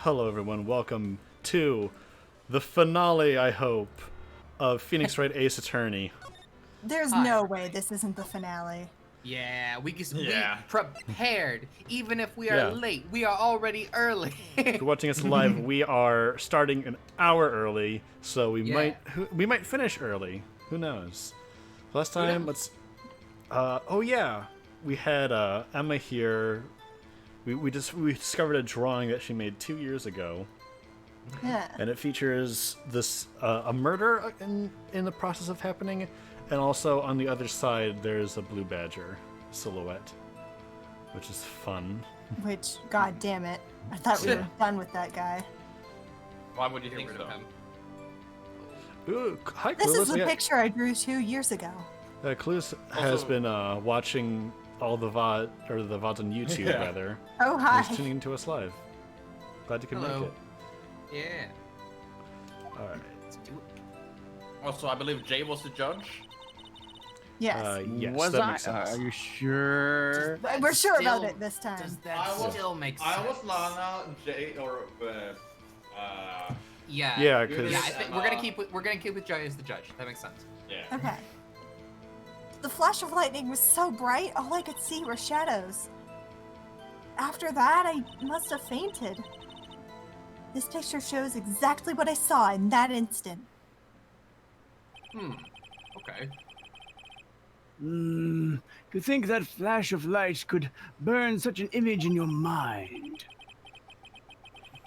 Hello, everyone. Welcome to the finale, I hope, of Phoenix Wright Ace Attorney. There's no way this isn't the finale. Yeah, we prepared. Even if we are Yeah. late, we are already early. If you're watching us live, we are starting an hour early, so we might finish early. Who knows? Last time, let's. Oh yeah, we had Emma here. We discovered a drawing that she made 2 years ago. Yeah. And it features this a murder in the process of happening, and also on the other side there's a blue badger silhouette, which is fun. Which, god damn it, I thought we were done with that guy. Why would you think so? Ooh, hi, This Clueless. is the picture I drew 2 years ago. Clueless has been watching all the VOD, or the VODs on YouTube, rather. Oh, hi. He's tuning into us live. Glad you could make it. Yeah. Alright. Let's do it. Also, I believe Jay was the judge. Yes. Yes, Was that I? makes sense. Are you sure? That We're sure about still- it this time. Does that I was- still make sense? I was Lana, Jay, or Yeah. Yeah, because Yeah, I think we're gonna keep with Jay as the judge. That makes sense. yeah. Okay. The flash of lightning was so bright, all I could see were shadows. After that, I must have fainted. This picture shows exactly what I saw in that instant. Okay. To think that flash of light could burn such an image in your mind.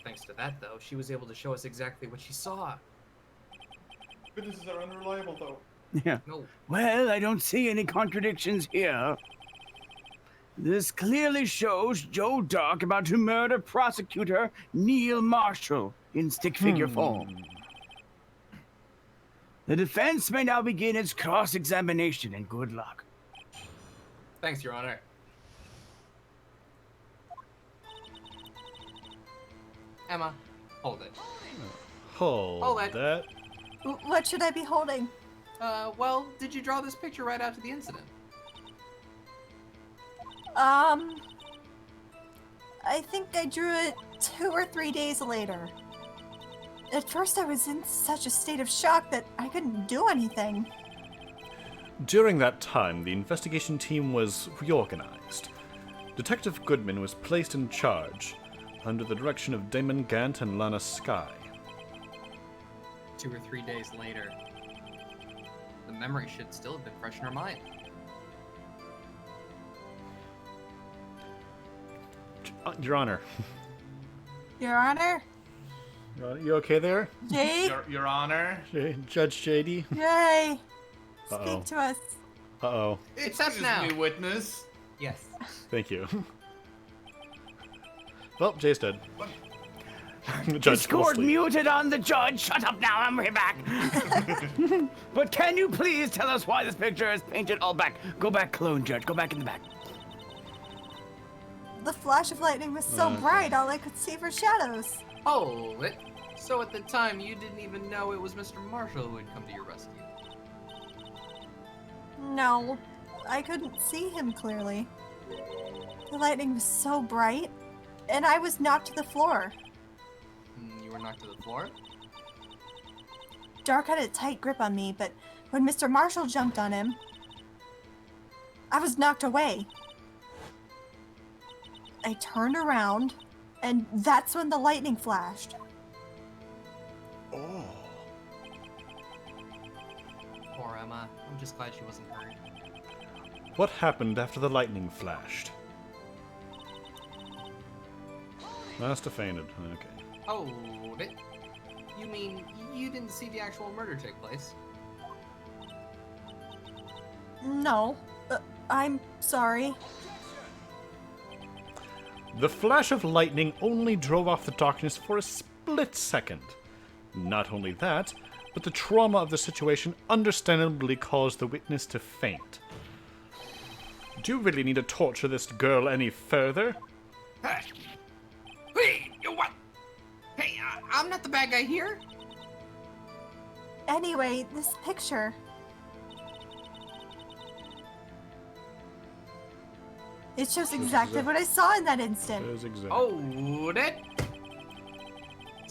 Thanks to that, though, she was able to show us exactly what she saw. Witnesses are unreliable, though. Yeah. No. Well, I don't see any contradictions here. This clearly shows Joe Dark about to murder prosecutor Neil Marshall in stick figure form. The defense may now begin its cross-examination, and good luck. Thanks, Your Honor. Emma, hold it. hold it. that. What should I be holding? Well, did you draw this picture right after the incident? I think I drew it 2 or 3 days later. At first I was in such a state of shock that I couldn't do anything. During that time, the investigation team was reorganized. Detective Goodman was placed in charge, under the direction of Damon Gant and Lana Skye. 2 or 3 days later. The memory should still have been fresh in her mind. Your Honor. Your Honor? You okay there? Jake? Your Honor. Judge JD? Yay! Uh-oh. Speak to us. Uh-oh. It's us now. Me, witness. Yes. Thank you. Well, Jay's dead. Judge Discord mostly. muted on the judge. Shut up now, I'm right back. But can you please tell us why this picture is painted all black? Go back, clone judge. Go back in the back. The flash of lightning was so bright, all I could see were shadows. Hold it. So at the time, you didn't even know it was Mr. Marshall who had come to your rescue. No, I couldn't see him clearly. The lightning was so bright, and I was knocked to the floor. You were knocked to the floor? Dark had a tight grip on me, but when Mr. Marshall jumped on him, I was knocked away. I turned around, and that's when the lightning flashed. Oh. Poor Emma. I'm just glad she wasn't hurt. What happened after the lightning flashed? Must have fainted. Okay. Hold it. You mean you didn't see the actual murder take place? No, I'm sorry. The flash of lightning only drove off the darkness for a split second. Not only that, but the trauma of the situation understandably caused the witness to faint. Do you really need to torture this girl any further? Hey, you what? Hey, I'm not the bad guy here. Anyway, this picture. It shows exactly what I saw in that instant. There's exact- Hold it.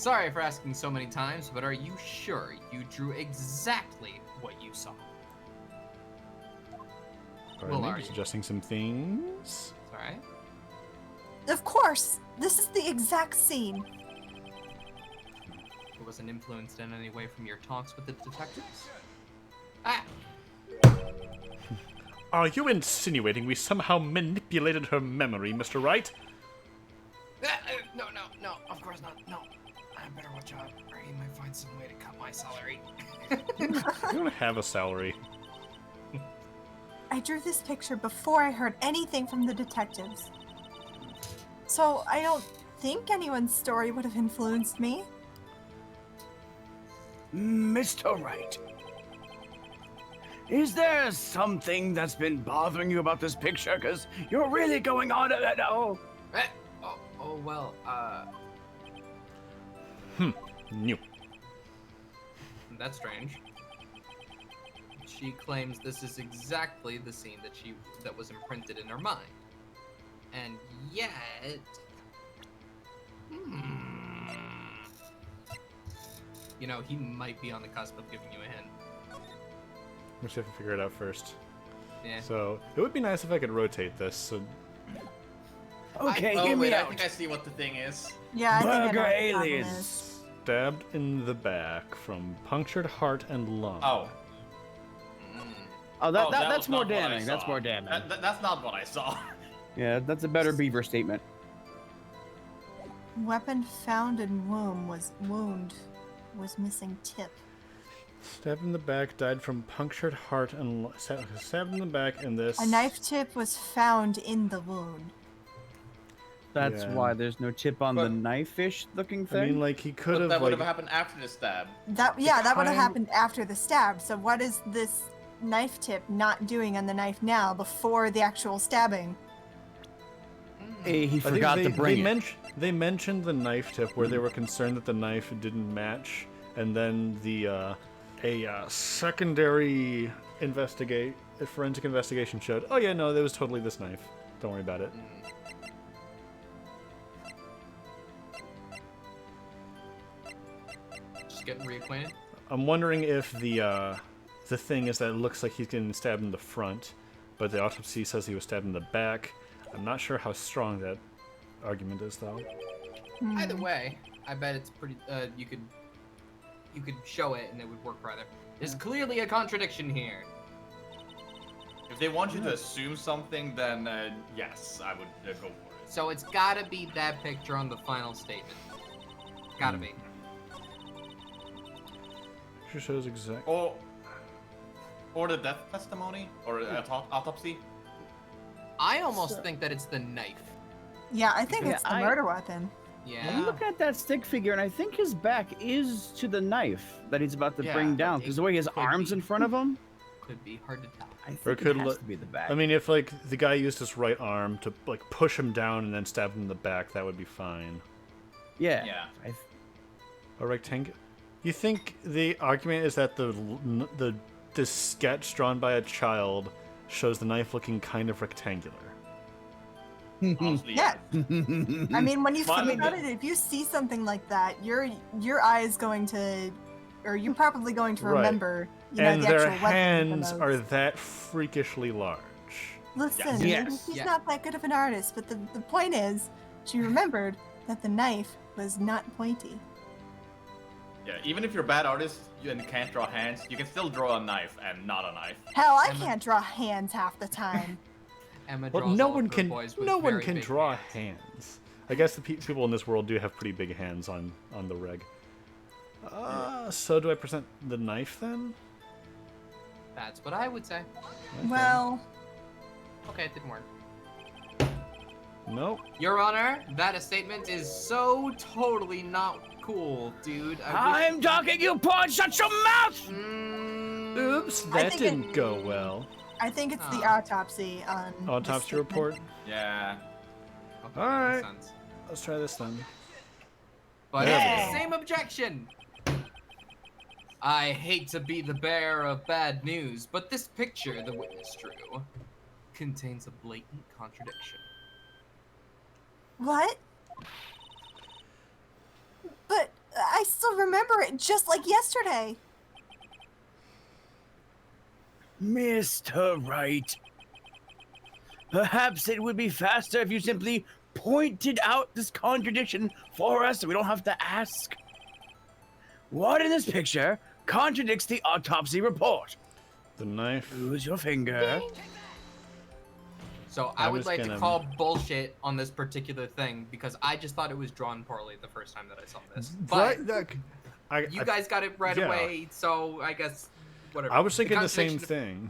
Sorry for asking so many times, but are you sure you drew exactly what you saw? Pardon me, are just you? adjusting some things. It's alright. Of course, this is the exact scene. It wasn't influenced in any way from your talks with the detectives? Ah! Are you insinuating we somehow manipulated her memory, Mr. Wright? No, of course not. No. I better watch out, or he might find some way to cut my salary. You don't have a salary. I drew this picture before I heard anything from the detectives. So I don't think anyone's story would have influenced me. Mr. Wright, is there something that's been bothering you about this picture? Because you're really going on at it now. Well, New. that's strange. She claims this is exactly the scene that was imprinted in her mind. And yet... You know, he might be on the cusp of giving you a hint. Let's see if I can figure it out first. Yeah. So, it would be nice if I could rotate this. So, Okay, Oh hear wait, me I out. think I see what the thing is. Yeah, I think I know Burger what the problem aliens. is. stabbed in the back from punctured heart and lung. Oh. Oh, That that's was more not what I damning. That's saw. more damning. That's not what I saw. Yeah, that's a better beaver statement. Weapon found in wound was missing tip. Stabbed in the back, died from punctured heart and stabbed in the back, and this. A knife tip was found in the wound. That's Yeah. why there's no tip on the But- knife-ish looking I thing. mean, like he could But have that would like. have happened after the stab. That would have time- happened after the stab. So what is this knife tip not doing on the knife now before the actual stabbing? Hey, he I think forgot to bring it. They mentioned the knife tip where they were concerned that the knife didn't match, and then a secondary forensic investigation showed. Oh yeah, no, that was totally this knife. Don't worry about it. Just getting reacquainted. I'm wondering if the thing is that it looks like he's getting stabbed in the front, but the autopsy says he was stabbed in the back. I'm not sure how strong that argument is, though. Either way, I bet it's pretty. You could show it and it would work rather. There's clearly a contradiction here. If they want you to assume something, then yes, I would go for it. So it's gotta be that picture on the final statement. Gotta be. Picture shows exact. Or the death testimony, or autopsy. I almost think that it's the knife. Yeah, I think Yeah, it's the murder weapon. Yeah. I'm looking at that stick figure, and I think his back is to the knife that he's about to Yeah, bring down. it Because the way his could arms be. in front of him, Could be hard to tell. I Or think could it has look- to be the back. I mean, if like the guy used his right arm to like push him down and then stab him in the back, that would be fine. yeah. Yeah. A rectangle. You think the argument is that the sketch drawn by a child shows the knife looking kind of rectangular? Honestly, Yeah. I mean, when you Well, I think mean, about it, if you see something like that, your eye is going to, or you're probably going to Right. remember, you know, And the their actual weapon hands from are those. that freakishly large. Listen, Yes. maybe she's Yeah. not that good of an artist, but the point is, she remembered that the knife was not pointy. Yeah, even if you're a bad artist and can't draw hands, you can still draw a knife and not a knife. Hell, I Emma- can't draw hands half the time. Emma Well, draws no all one of her can. boys with No one very can big draw hands. hands. I guess the people in this world do have pretty big hands on the reg. So do I present the knife then? That's what I would say. Okay. Well, Okay, it didn't work. Nope. Your Honor, that statement is so totally not cool, dude. I'm talking, you pawn! Shut your mouth! Oops, I that think didn't go well. I think it's the Ah. autopsy on. the Autopsy statement. report. Yeah. Okay, All that makes right. sense. Let's try this then. But Yeah. it's the same objection. I hate to be the bearer of bad news, but this picture the witness drew contains a blatant contradiction. What? But I still remember it just like yesterday. Mr. Wright, perhaps it would be faster if you simply pointed out this contradiction for us so we don't have to ask. What in this picture contradicts the autopsy report? The knife. Use your finger. So I I'm would just like to gonna- call bullshit on this particular thing because I just thought it was drawn poorly the first time that I saw this. But Right, look, you guys got it right yeah. away, so I guess whatever. I was thinking the same contradiction- thing.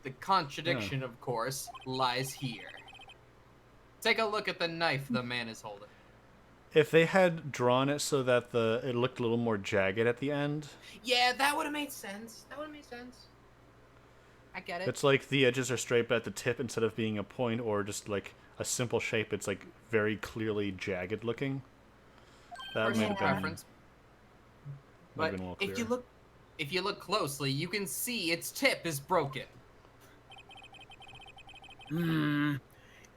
The contradiction, of course, lies here. Take a look at the knife the man is holding. If they had drawn it so that it looked a little more jagged at the end, Yeah, that would have made sense. I get it. it's like the edges are straight but at the tip instead of being a point or just like a simple shape, it's like very clearly jagged looking. That Personal might have been, preference. might have But been a little if clearer. you look closely, you can see its tip is broken.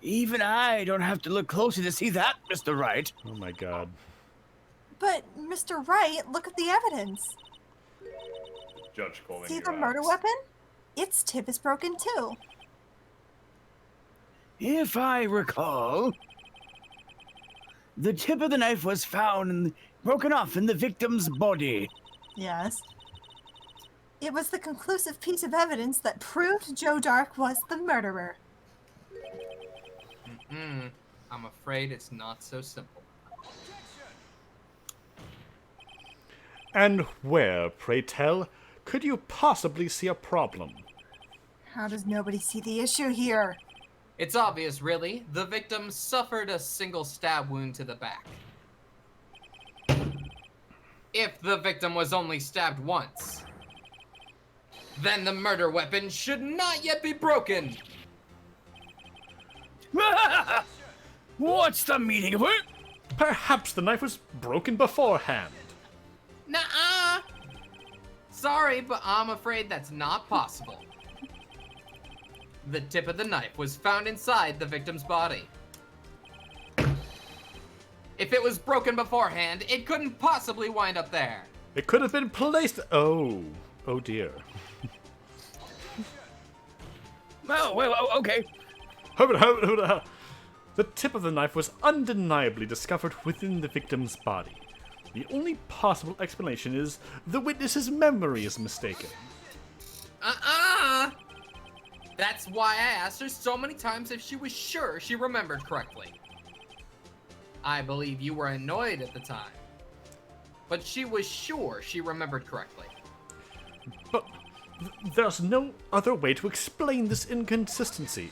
Even I don't have to look closely to see that, Mr. Wright. Oh my god. But, Mr. Wright, look at the evidence. Judge calling See you the out. murder weapon? Its tip is broken too. If I recall, the tip of the knife was found broken off in the victim's body. Yes. It was the conclusive piece of evidence that proved Joe Dark was the murderer. I'm afraid it's not so simple. And where, pray tell, could you possibly see a problem? How does nobody see the issue here? It's obvious, really. The victim suffered a single stab wound to the back. If the victim was only stabbed once, then the murder weapon should not yet be broken. What's the meaning of it? Perhaps the knife was broken beforehand. Nuh-uh. Sorry, but I'm afraid that's not possible. The tip of the knife was found inside the victim's body. If it was broken beforehand, it couldn't possibly wind up there. It could have been placed. Oh dear. Oh, well, okay. The tip of the knife was undeniably discovered within the victim's body. The only possible explanation is the witness's memory is mistaken. That's why I asked her so many times if she was sure she remembered correctly. I believe you were annoyed at the time, but she was sure she remembered correctly. But there's no other way to explain this inconsistency.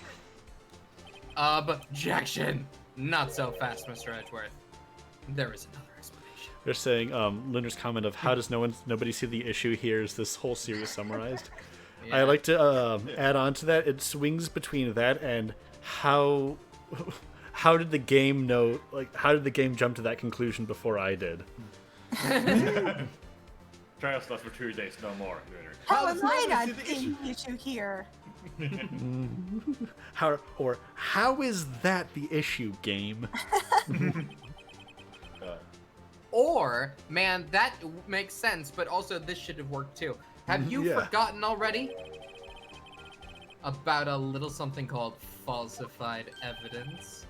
Objection! Not so fast, Mr. Edgeworth. There is another explanation. They're saying, Linder's comment of how does nobody see the issue here is this whole series summarized. Yeah. I like to add on to that. It swings between that and how did the game know? Like, how did the game jump to that conclusion before I did? Try us for 2 days, no more. How am does I nobody not see the seeing the issue here? How is that the issue, game? Or, man, that makes sense, but also this should have worked too. Have you Yeah. forgotten already about a little something called falsified evidence?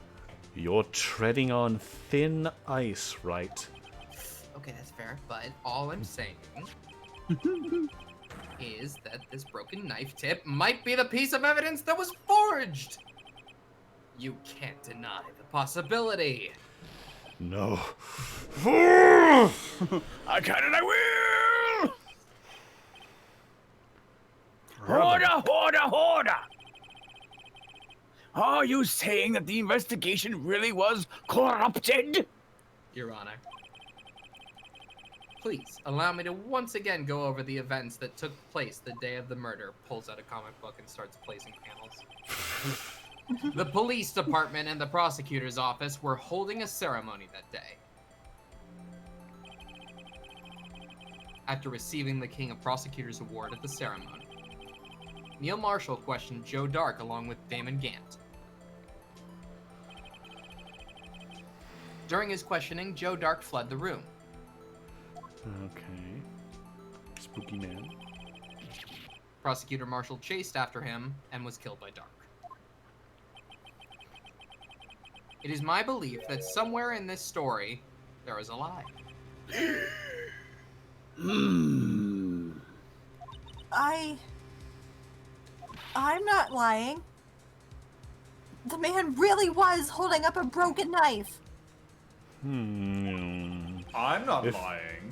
You're treading on thin ice, right? Okay, that's fair, but all I'm saying is that this broken knife tip might be the piece of evidence that was forged. You can't deny the possibility. No. I can and I will! Order! Are you saying that the investigation really was corrupted? Your Honor. Please, allow me to once again go over the events that took place the day of the murder. Pulls out a comic book and starts placing panels. The police department and the prosecutor's office were holding a ceremony that day. After receiving the King of Prosecutors Award at the ceremony, Neil Marshall questioned Joe Dark along with Damon Gant. During his questioning, Joe Dark fled the room. Okay. Spooky man. Prosecutor Marshall chased after him and was killed by Dark. It is my belief that somewhere in this story, there is a lie. I'm not lying. The man really was holding up a broken knife. I'm not lying.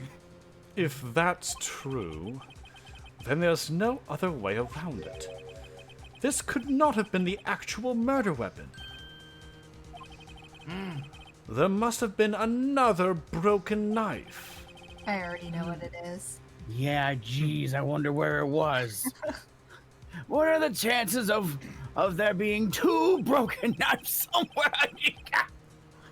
If that's true, then there's no other way around it. This could not have been the actual murder weapon. There must have been another broken knife. I already know what it is. Yeah, geez, I wonder where it was. What are the chances of there being 2 broken knives somewhere?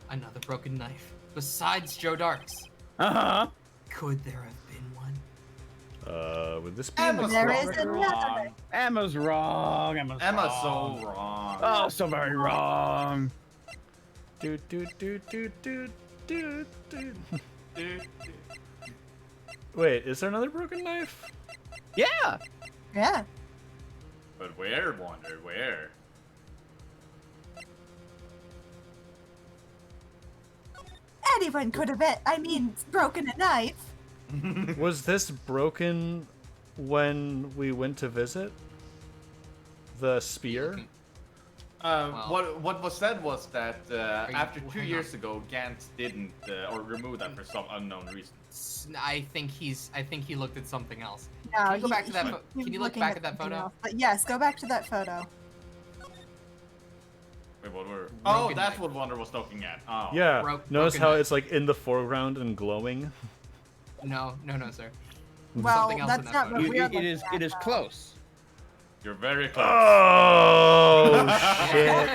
Another broken knife. Besides Joe Dark's. Uh-huh. Could there have been one? Would this be in the There closet? is another. Emma's wrong. Emma's so wrong. Oh, so very wrong. Do, do, do, do, do, do, do. Wait, is there another broken knife? Yeah. Yeah. But where, Wonder? Where? Anyone could have broken a knife. Was this broken when we went to visit? The spear? What was said was that after 2 hang years ago, Gantz didn't or removed that for some unknown reason. I think he looked at something else. No, Can you go back to that? he Can was you look looking back at that something photo? else. But yes, go back to that photo. Wait, what were? Broken Oh, that's knife. what Wonder was looking at. Oh. Yeah. Notice broken how knife. it's like in the foreground and glowing? No, sir. Well, Something else in that's that not what photo. we're It is looking at, though. close. You're very close. Oh, shit.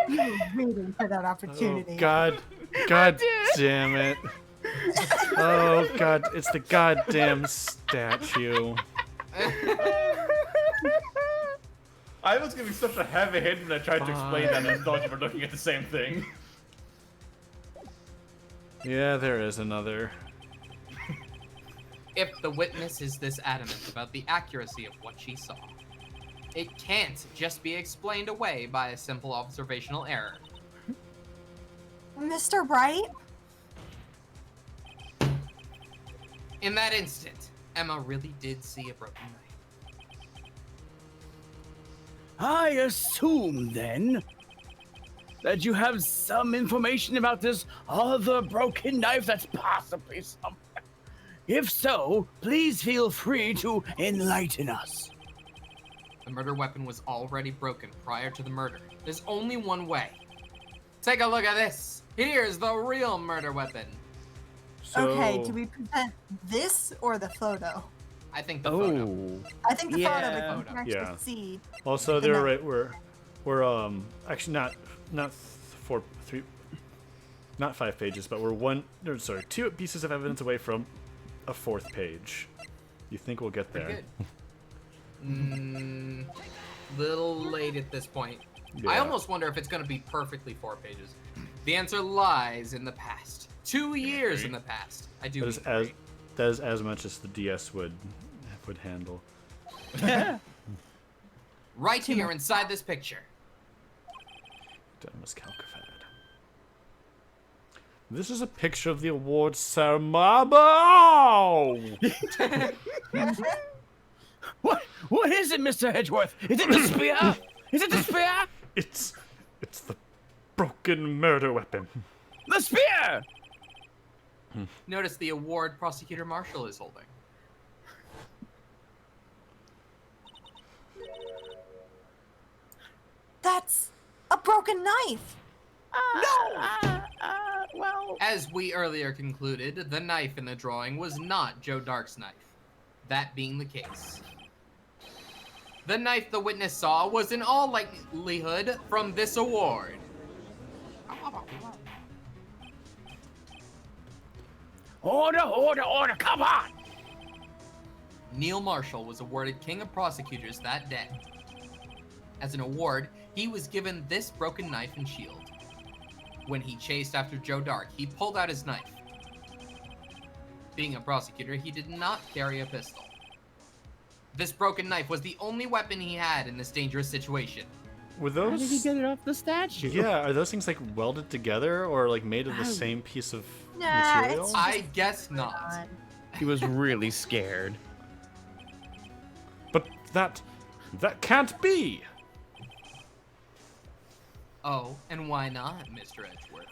You were waiting for that Oh, opportunity. God. God damn it. Oh, God. It's the goddamn statue. I was giving such a heavy hint when I tried to explain that and thought you were looking at the same thing. Yeah, there is another. If the witness is this adamant about the accuracy of what she saw, it can't just be explained away by a simple observational error. Mr. Wright? In that instant, Emma really did see a broken knife. I assume, then, that you have some information about this other broken knife that's possibly somewhere. If so, please feel free to enlighten us. The murder weapon was already broken prior to the murder. There's only one way. Take a look at this. Here's the real murder weapon. So, Okay, do we present this or the photo? I think the photo. Oh. I think the photo Yeah. we can actually Yeah. see. also, the they're knife. right. We're actually not 5 pages, but we're 2 pieces of evidence away from a 4th page. You think we'll get there? Pretty good. Little late at this point. Yeah. I almost wonder if it's going to be perfectly 4 pages. The answer lies in the past. 2 years in the past. I do. That is as much as the DS would handle. Right here inside this picture. Damas Calcafed. This is a picture of the awards ceremony. What is it, Mr. Hedgeworth? Is it the spear? Is it the spear? It's the broken murder weapon. The spear! Notice the award Prosecutor Marshall is holding. That's a broken knife. Well... As we earlier concluded, the knife in the drawing was not Joe Dark's knife. That being the case. The knife the witness saw was in all likelihood from this award. Order, come on! Neil Marshall was awarded King of Prosecutors that day. As an award, he was given this broken knife and shield. When he chased after Joe Dark, he pulled out his knife. Being a prosecutor, he did not carry a pistol. This broken knife was the only weapon he had in this dangerous situation. Were those? How did he get it off the statue? Yeah, are those things like welded together or like made of the same piece of Nah, material? it's I guess not. He was really scared. But that can't be. Oh, and why not, Mr. Edgeworth?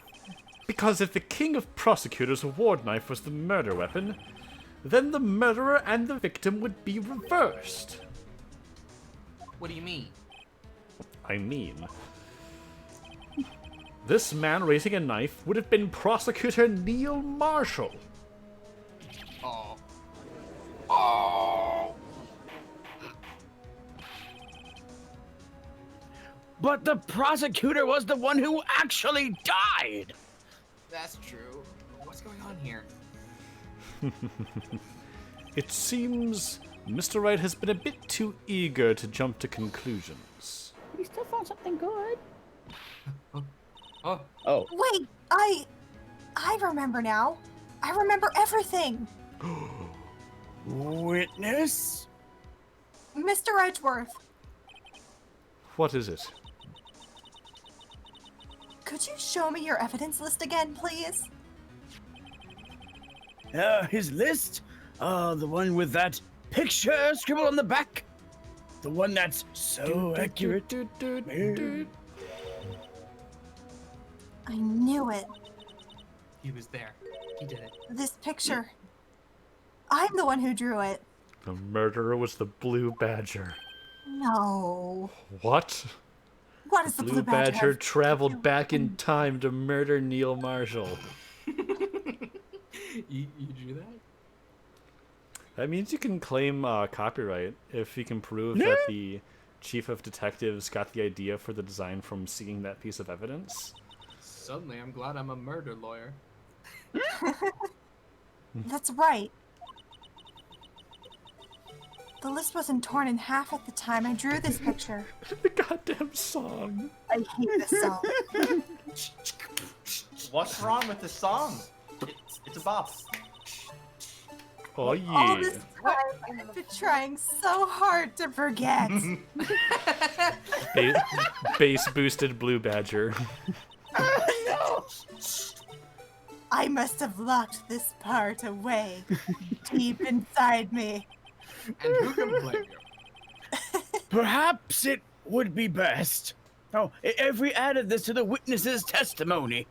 Because if the king of prosecutors' award knife was the murder weapon, then the murderer and the victim would be reversed. What do you mean? I mean, this man raising a knife would have been Prosecutor Neil Marshall. Oh. Oh! But the prosecutor was the one who actually died. That's true. What's going on here? It seems Mr. Wright has been a bit too eager to jump to conclusions. We still found something good. Oh, Oh. Wait, I remember now. I remember everything. Witness? Mr. Edgeworth, What is it? could you show me your evidence list again, please? His list? The one with that picture scribbled on the back? The one that's so accurate? I knew it. he was there. He did it. This picture. I'm the one who drew it. The murderer was the Blue Badger. No. What? What does the Blue Badger have to traveled do back with in time to murder Neil Marshall. You drew that? That means you can claim copyright if you can prove that the chief of detectives got the idea for the design from seeing that piece of evidence. Suddenly, I'm glad I'm a murder lawyer. That's right. The list wasn't torn in half at the time I drew this picture. The goddamn song. I hate this song. What's wrong with the song? It's a bop. Oh All yeah. this time, I've been trying so hard to forget. Bass boosted Blue Badger. I must have locked this part away deep inside me. And who can blame you? Perhaps it would be best. Oh, if we added this to the witness's testimony.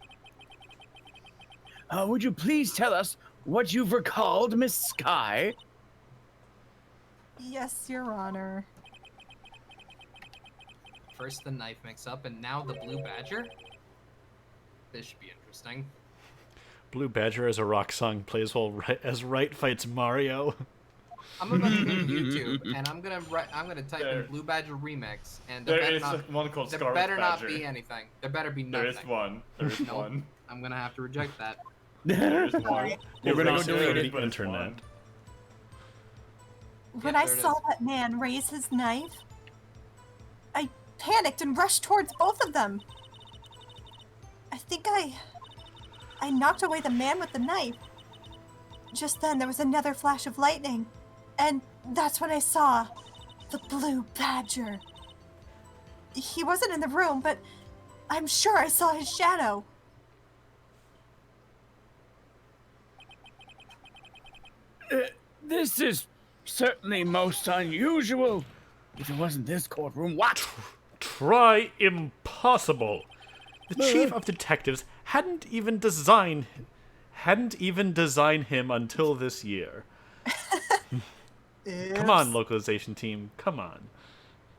Would you please tell us what you've recalled, Miss Sky? Yes, Your Honor. First the knife mix-up, and now the Blue Badger? This should be interesting. Blue Badger as a rock song plays while as Wright fights Mario. I'm about to go to YouTube, and I'm gonna type in Blue Badger remix, and there There better is one called there Scarlet better not Badger. be anything. There better be There nothing. is one. There is Nope. one. I'm gonna have to reject that. There is one. We're gonna go It's not delete good, the but it's internet. one. When Yeah, I there it saw is. that man raise his knife, I panicked and rushed towards both of them. I think I knocked away the man with the knife. Just then, there was another flash of lightning, and that's when I saw the Blue Badger. He wasn't in the room, but I'm sure I saw his shadow. This is certainly most unusual. If it wasn't this courtroom, what? Try impossible. The chief of detectives hadn't even designed him until this year. Come on, localization team. Come on.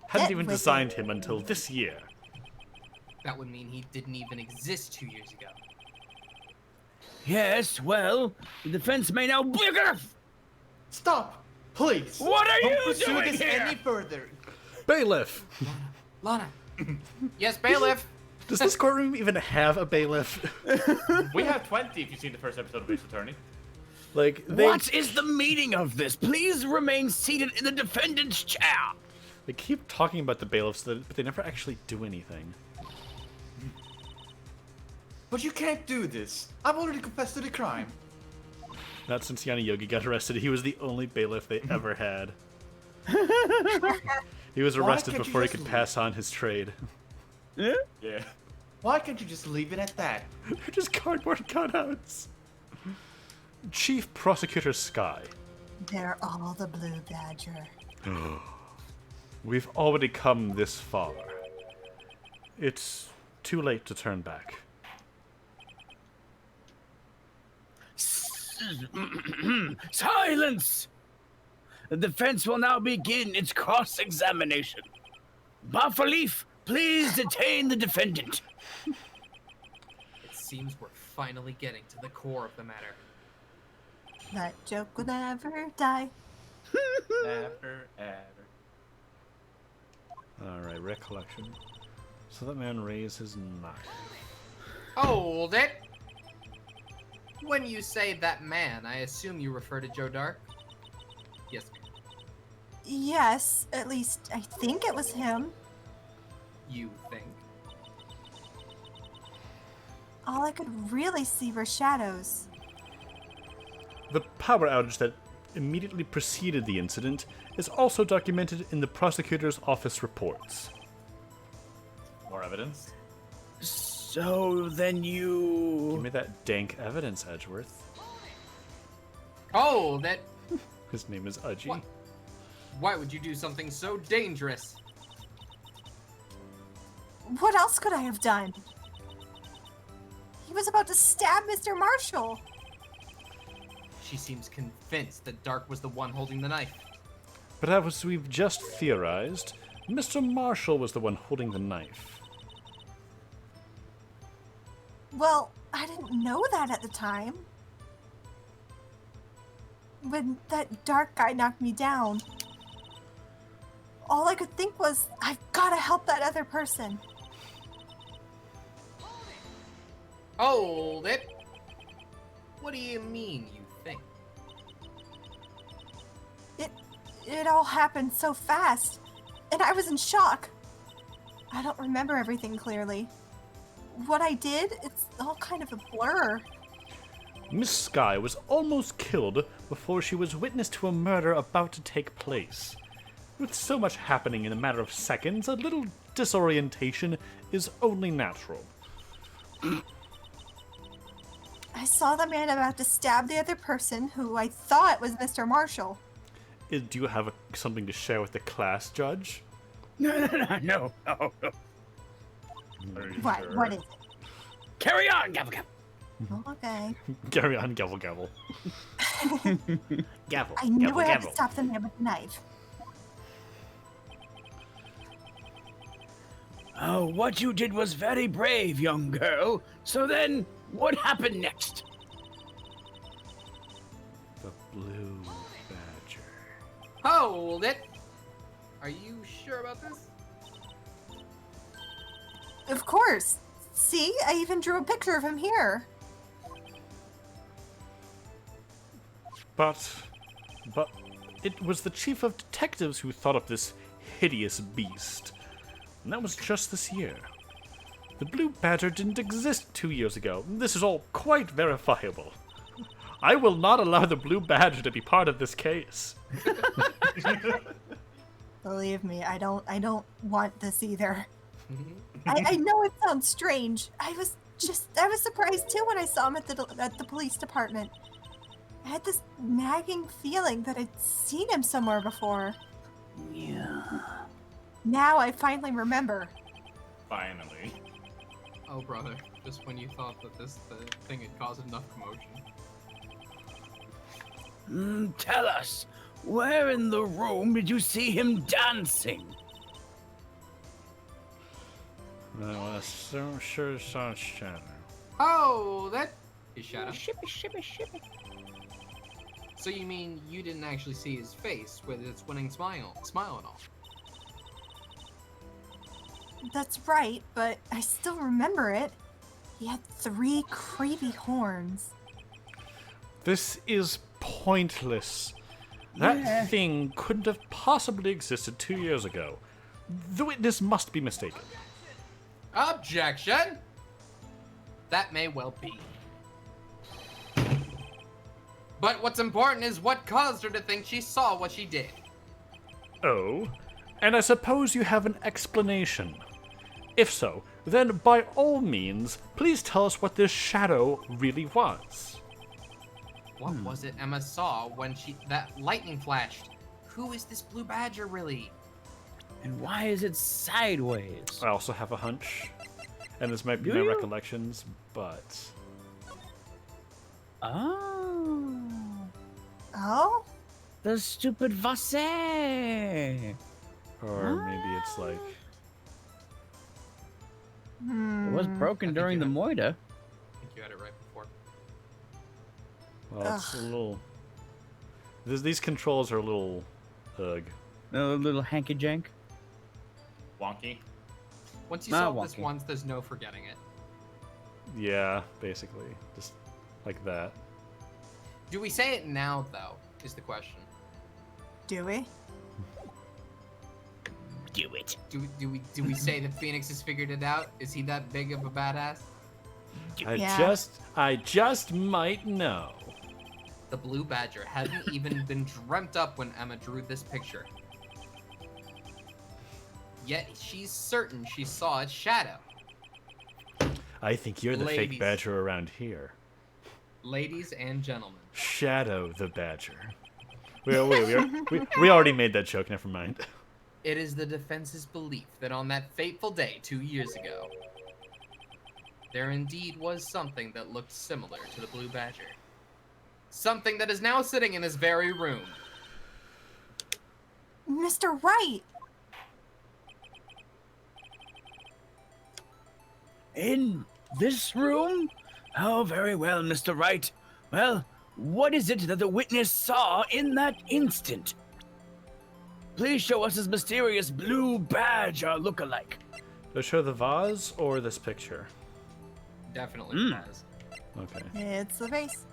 Hadn't Get even with designed it. him until this year. That would mean he didn't even exist 2 years ago. Yes, well, the defense may now be Stop! Please! What are Don't you pursue doing this here? any further. Bailiff! Lana. Yes, bailiff. Does this courtroom even have a bailiff? We have 20 if you've seen the first episode of Ace Attorney. Like, they, What is the meaning of this? Please remain seated in the defendant's chair. They keep talking about the bailiffs, but they never actually do anything. But you can't do this. I've already confessed to the crime. Not since Yana Yogi got arrested. He was the only bailiff they ever had. He was arrested can't you before he just could leave? pass on his trade. Yeah? Yeah. Why can't you just leave it at that? They're just cardboard cutouts. Chief Prosecutor Sky. They're all the Blue Badger. We've already come this far. It's too late to turn back. Silence! The defense will now begin its cross-examination. Bafalif, please detain the defendant. It seems we're finally getting to the core of the matter. That joke will never die. Never, ever. Alright, recollection. So that man raised his knife. Hold it! When you say that man, I assume you refer to Joe Dark? Yes, ma'am. Yes, at least I think it was him. You think? All I could really see were shadows. The power outage that immediately preceded the incident is also documented in the prosecutor's office reports. More evidence? So then Give you... me that dank evidence, Edgeworth. Oh, that... His name is Udgy. What? Why would you do something so dangerous? What else could I have done? He was about to stab Mr. Marshall. She seems convinced that Dark was the one holding the knife. But as we've just theorized, Mr. Marshall was the one holding the knife. Well, I didn't know that at the time. When that dark guy knocked me down, all I could think was, I've gotta help that other person. Hold it! What do you mean, you think? It all happened so fast, and I was in shock. I don't remember everything clearly. What I did, it's all kind of a blur. Miss Sky was almost killed before she was witness to a murder about to take place. With so much happening in a matter of seconds, a little disorientation is only natural. I saw the man about to stab the other person who I thought was Mr. Marshall. Do you have something to share with the class, Judge? No. What? What is it? Carry on, Gavel Gavel. Okay. Carry on, gavel gavel. Gavel, I knew gavel, I had gavel. to stop the man with the knife. Oh, what you did was very brave, young girl. So then, what happened next? The Blue Badger. Hold it! Are you sure about this? Of course. See, I even drew a picture of him here. But it was the chief of detectives who thought of this hideous beast. And that was just this year. The Blue Badger didn't exist 2 years ago. This is all quite verifiable. I will not allow the Blue Badger to be part of this case. Believe me, I don't want this either. I know it sounds strange. I was surprised too when I saw him at the police department. I had this nagging feeling that I'd seen him somewhere before. Yeah. Now I finally remember. Finally. Oh, brother. Just when you thought that the thing had caused enough commotion. Tell us, where in the room did you see him dancing? No, so sure saw shadow. Oh, that is Shadow. Shippy. So you mean you didn't actually see his face with its winning smile and all? That's right, but I still remember it. He had 3 creepy horns. This is pointless. That thing couldn't have possibly existed 2 years ago. The witness must be mistaken. Objection! That may well be. But what's important is what caused her to think she saw what she did. Oh, and I suppose you have an explanation. If so, then by all means, please tell us what this shadow really was. What was it Emma saw when that lightning flashed? Who is this blue badger really? And why is it sideways? I also have a hunch, and this might be Do my you? recollections, but Oh, Oh? the stupid Vasse. or maybe it's like It was broken I think during you the had- Moida. I think you had it right before. well, it's a little. These controls are a little, ugh. A little hanky jank. Wonky. Once you Not solve this wonky. once, there's no forgetting it. Yeah, basically, just like that. Do we say it now, though, is the question. Do we? Do it. Do we say that Phoenix has figured it out? Is he that big of a badass? Yeah. I just might know. The blue badger hadn't even been dreamt up when Emma drew this picture. Yet she's certain she saw its shadow. I think you're the fake Ladies. badger around here. Ladies and gentlemen, Shadow the badger. We already made that joke. Never mind. it is the defense's belief that on that fateful day 2 years ago, there indeed was something that looked similar to the blue badger. Something that is now sitting in this very room. Mr. Wright! In this room? Oh, very well, Mr. Wright. Well, what is it that the witness saw in that instant? Please show us his mysterious blue badge or look-alike. Do I show the vase or this picture? Definitely has. Okay. It's the vase.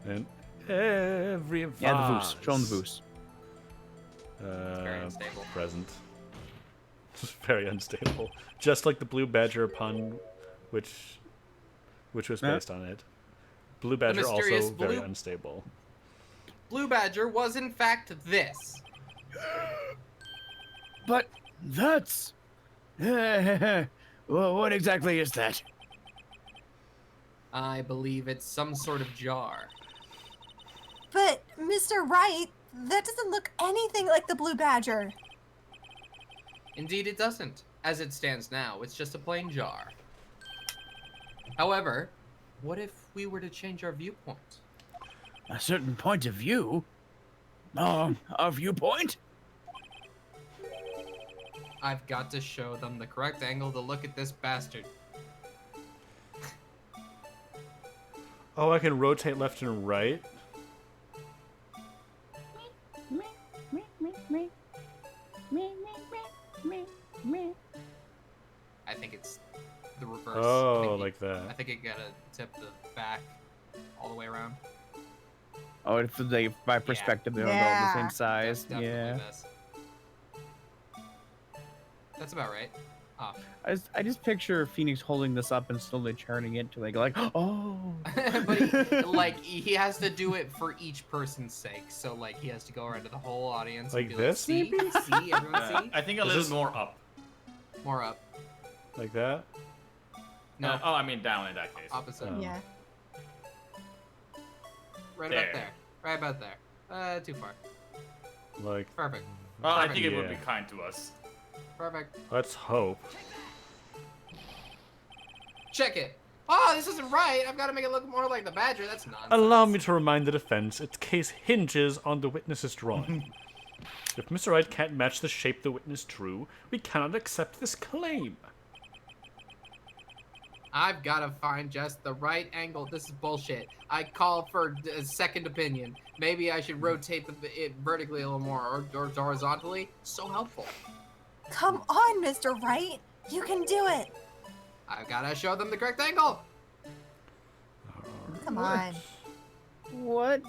And every vase. Yeah, the Voos. Show him the Voos. Very unstable. Present. Very unstable. Just like the blue badger upon which was Yeah. based on it. Blue badger mysterious also very blue- unstable. Blue badger was in fact this. But that's... well, what exactly is that? I believe it's some sort of jar. But, Mr. Wright, that doesn't look anything like the blue badger. Indeed it doesn't. As it stands now, it's just a plain jar. However, what if we were to change our viewpoint? A certain point of view? A viewpoint? I've got to show them the correct angle to look at this bastard. Oh, I can rotate left and right. I think it's the reverse. Oh, I think like that. I think you gotta tip the back all the way around. Oh, if they, by perspective, they're all the Yeah. same size. Definitely Yeah. this. That's about right. Ah. I just picture Phoenix holding this up and slowly turning it to like, oh. But he has to do it for each person's sake. So like he has to go around to the whole audience. Like and be this? See, see, everyone see. I think a Is little this- more up. More up. Like that? No, Oh, I mean down in that case. opposite. Oh. Yeah. Right There. about there. Right about there. Too far. Like, Perfect. Well, I Perfect. think it would be Yeah. kind to us. Perfect. let's hope. Check it. Oh, this isn't right. I've got to make it look more like the badger. That's nonsense. Allow me to remind the defense its case hinges on the witness's drawing. If Mr. Wright can't match the shape the witness drew, we cannot accept this claim. I've got to find just the right angle. This is bullshit. I call for a second opinion. Maybe I should rotate it vertically a little more or horizontally. So helpful. Come on, Mr. Wright. You can do it. I've got to show them the correct angle. Come on. What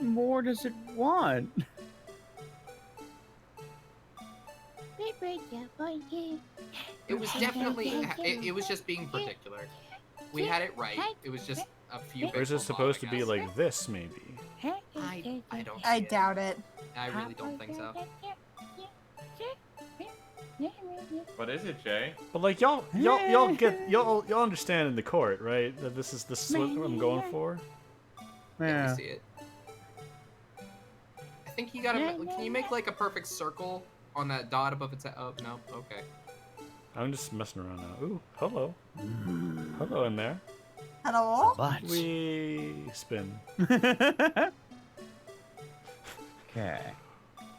more does it want? It was definitely. It was just being particular. We had it right. It was just a few. Or is it pixels supposed to off, I be guess. like this, maybe? I don't. I see it. doubt it. I really don't think so. What is it, Jay? But like y'all understand in the court, right? That this is what I'm going for. Let Yeah. me see it. I think you gotta. Can you make like a perfect circle on that dot above its head? Oh no. Okay. I'm just messing around now. Ooh, hello. Hello in there. Hello? But. We spin. Okay.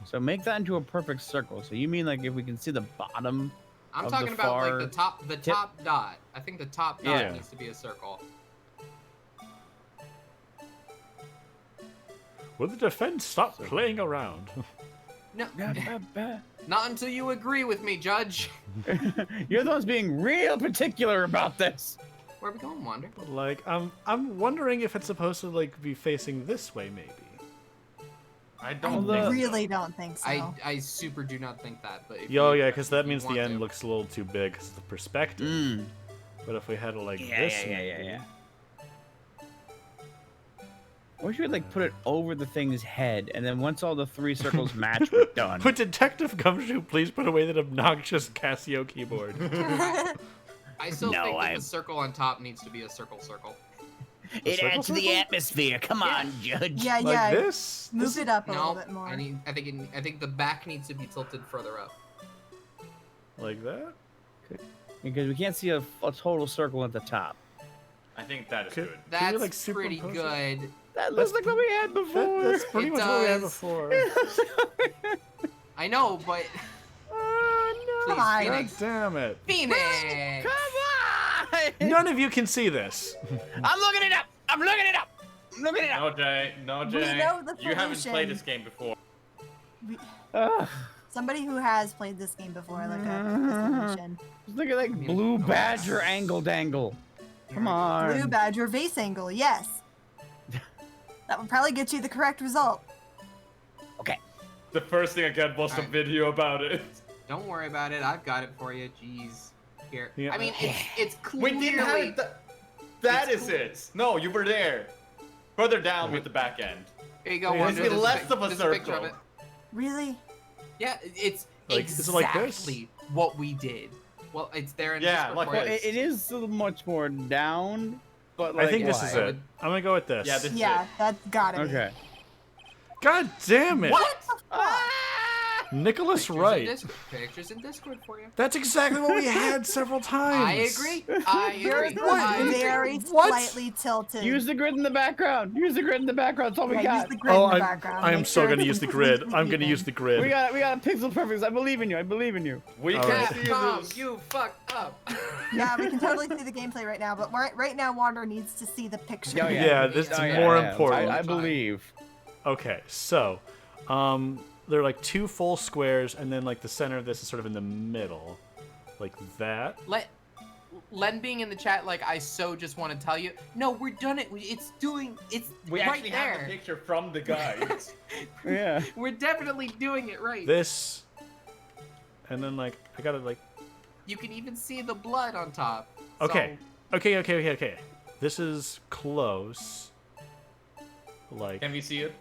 So make that into a perfect circle. So you mean like if we can see the bottom? I'm Of talking the about far like the tip? top dot. I think the top dot Yeah. needs to be a circle. Will the defense stop playing around? No. You're Not until you agree with me, Judge. the ones being real particular about this. Where are we going, Wander? Like, I'm wondering if it's supposed to like be facing this way, maybe. I I don't the- think so. really don't think so. I super do not think that. But if Yo, you- yeah, because that if you means the want end to. looks a little too big because of the perspective. Mm. But if we had it like Yeah, this, yeah, maybe. yeah. I wish we would like put it over the thing's head, and then once all the 3 circles match, we're done. Would Detective Gumshoe please put away that obnoxious Casio keyboard? I still No, think that I- the circle on top needs to be a circle. It circle adds to the circle? atmosphere. Come on, Judge. yeah, Like yeah. this? Move it up a little No, bit more. I think the back needs to be tilted further up. Like that? Because we can't see a total circle at the top. I think that is Could- good. That's like, pretty superimpose it? good. That looks like what we had before. That's pretty It much what we had does. before. I know, but Oh, please, Fine. God Phoenix. damn it. Phoenix. Come on! None of you can see this. I'm looking it up. I'm looking it up. I'm looking it up. No, Jay. No, We Jay. know the You haven't solution. played this game before. Ugh. Somebody who has played this game before, like a solution. Just look at like blue badger angle dangle. Come on. Blue badger vase angle, yes. That would probably get you the correct result. The first thing I got was a Alright. video about it. Don't worry about it. I've got it for you. Jeez. Here. Yeah. I mean, it's We clearly. didn't have it. That It's is cool. it. No, you were there. Further down with the back end. Here you go. Yeah, Wander. it's There's less of a there's picture of circle. it. Really? Yeah, it's Like, is it like this? exactly what we did. Well, it's there in Yeah, Discord like for Well, you. what- it is so much more down, but like I think this why? is it. I'm gonna go with this. Yeah, this- Yeah, that's gotta be. Okay. God damn it. What? Nicholas Pictures in Wright. Discord- Pictures in Discord for you. That's exactly what we had several times. I agree. I agree. Yours I was agree. very What? slightly tilted. Use the grid in the background. Use the grid in the background. That's all we yeah, got. use the grid Oh, in the I background. am Make so sure gonna it's use the grid. completely I'm gonna use the grid. We got pixel perfect. I believe in you. I believe in you. We All can right. see Capcom, this. you fucked up. Yeah, we can totally see the gameplay right now, but right now Wander needs to see the picture. Oh, Yeah, this is Oh, more important. I believe. Okay, so, there are like 2 full squares, and then like the center of this is sort of in the middle, like that. Len being in the chat, like I so just want to tell you, no, we're done it. It's We right actually have the there. picture from the guy. Yeah. We're definitely doing it right. This, and then like I gotta like. You can even see the blood on top. Okay, okay. This is close. Like, Can we see it?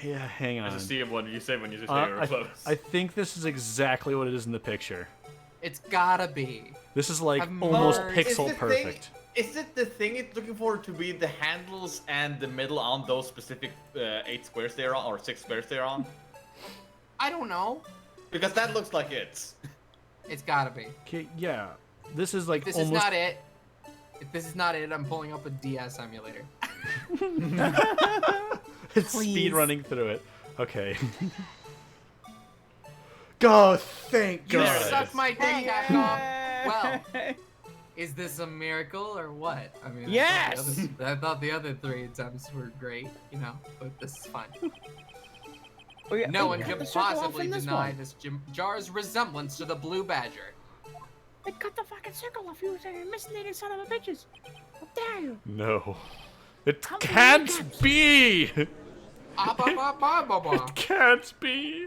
yeah, hang I on. just see it when you say when you're I, close. I think this is exactly what it is in the picture. It's gotta be. This is like I've almost merged- pixel perfect. Is it the thing it's looking for to be the handles and the middle on those specific 8 squares they're on, or 6 squares they're on? I don't know. Because that looks like it. It's gotta be. Okay, yeah. This is like This almost. is not it. If this is not it, I'm pulling up a DS emulator. It's Please. speed running through it. Okay. Go, thank You There God. it suck is. my dick, Capcom. Well, is this a miracle or what? I mean, Yes! I thought the other 3 attempts were great, you know, but this is fine. Oh, yeah. No Oh, one cut can the circle off possibly in this deny one. this jar's resemblance to the blue badger. They cut the fucking circle off. You misleading son of a bitches. How dare you? No. It can't be! Ba-ba-ba-ba-ba-ba. It can't be!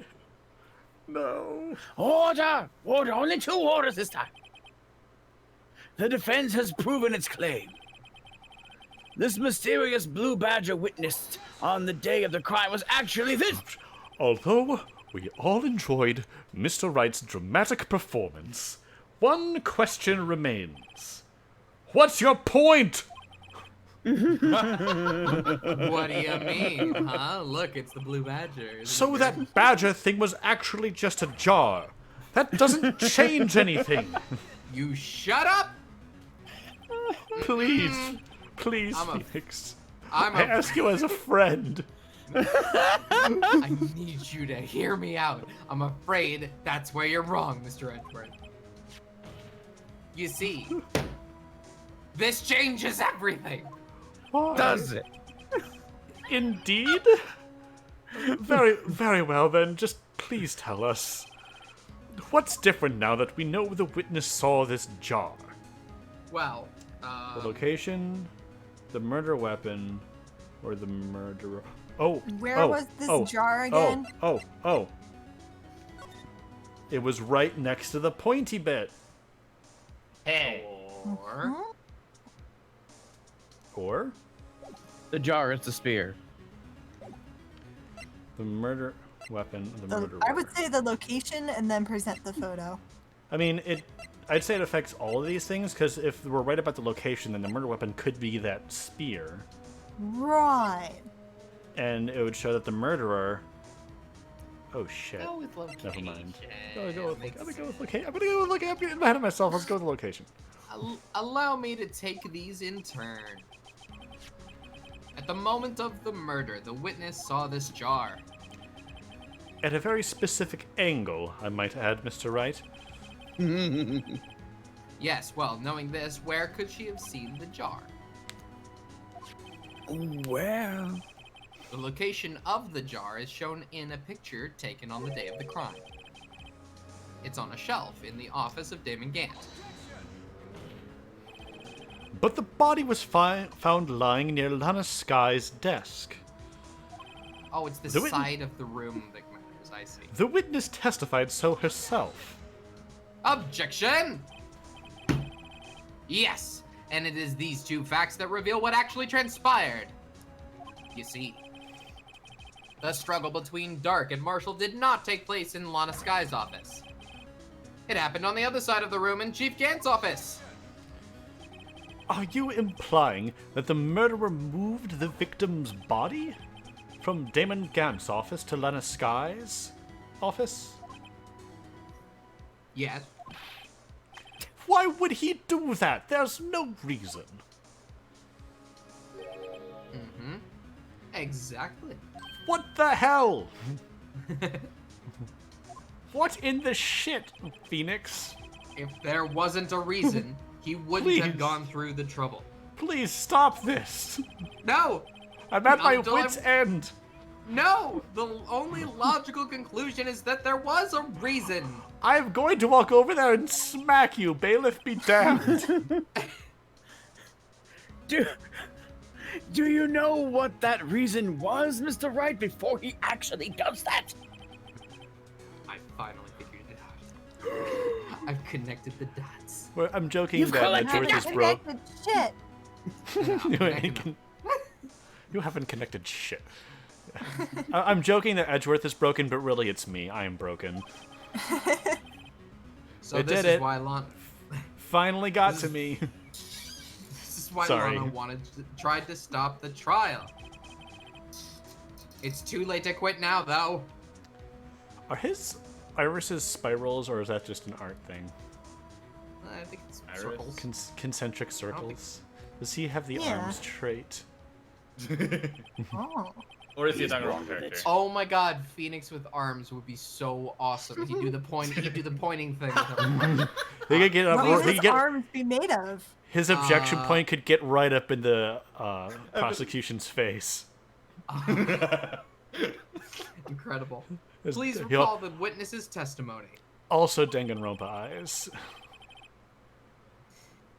No. Order! Order! Only 2 orders this time. The defense has proven its claim. This mysterious blue badger witnessed on the day of the crime was actually this. Although we all enjoyed Mr. Wright's dramatic performance, one question remains. What's your point? What do you mean, huh? Look, it's the blue badger. isn't So it? that badger thing was actually just a jar. That doesn't change anything. You shut up! Please, please, I'm a- Phoenix. I'm I a... ask you as a friend. I need you to hear me out. I'm afraid that's where you're wrong, Mr. Edgeworth. You see, this changes everything. Why? Does it? Indeed? Very, very well then. Just please tell us. What's different now that we know the witness saw this jar? Well, The location, the murder weapon, or the murderer? Oh, Where was this jar again? Oh. It was right next to the pointy bit. Hey. or Or The jar is the spear. the murder weapon, the murderer. I would say the location and then present the photo. I mean, I'd say it affects all of these things, because if we're right about the location, then the murder weapon could be that spear. Right. And it would show that the murderer... Oh, shit. go with location. Never mind. I'm gonna go with Makes location. I'm getting ahead of myself. Let's go with the location. Allow me to take these in turn. At the moment of the murder, the witness saw this jar. At a very specific angle, I might add, Mr. Wright. Yes, well, knowing this, where could she have seen the jar? Well, The location of the jar is shown in a picture taken on the day of the crime. It's on a shelf in the office of Damon Gant. But the body was found lying near Lana Sky's desk. Oh, it's the The witness- side of the room that matters, I see. The witness testified so herself. Objection! Yes, and it is these 2 facts that reveal what actually transpired. You see, the struggle between Dark and Marshall did not take place in Lana Sky's office. It happened on the other side of the room in Chief Gant's office. Are you implying that the murderer moved the victim's body from Damon Gant's office to Lana Sky's office? Yes. Why would he do that? There's no reason. Mm-hmm. Exactly. What the hell? What in the shit, Phoenix? If there wasn't a reason, he wouldn't have Please. gone through the trouble. Please stop this. No! I'm at my Until I'm- wit's end. No! The only logical conclusion is that there was a reason. I'm going to walk over there and smack you, bailiff be damned. do you know what that reason was, Mr. Wright, before he actually does that? I finally figured it out. I've connected the dots. Well, I'm joking You've that collected Edgeworth is Connected broke. shit. You haven't connected shit. I'm joking that Edgeworth is broken, but really it's me. I am broken. So It this did is it. why Lana. Finally got to me. This is why Sorry. Lana tried to stop the trial. It's too late to quit now, though. Are his irises spirals, or is that just an art thing? I think it's Iris. circles. Concentric circles. Does he have the Yeah. arms trait? Oh. Or is he a wrong character? Oh my God, Phoenix with arms would be so awesome. He'd do the pointing thing. With them. He could get up. What He would could his get arms be made of? his objection Uh, point could get right up in the prosecution's face. Incredible. His- Please he'll- recall the witness's testimony. Also, Danganronpa eyes.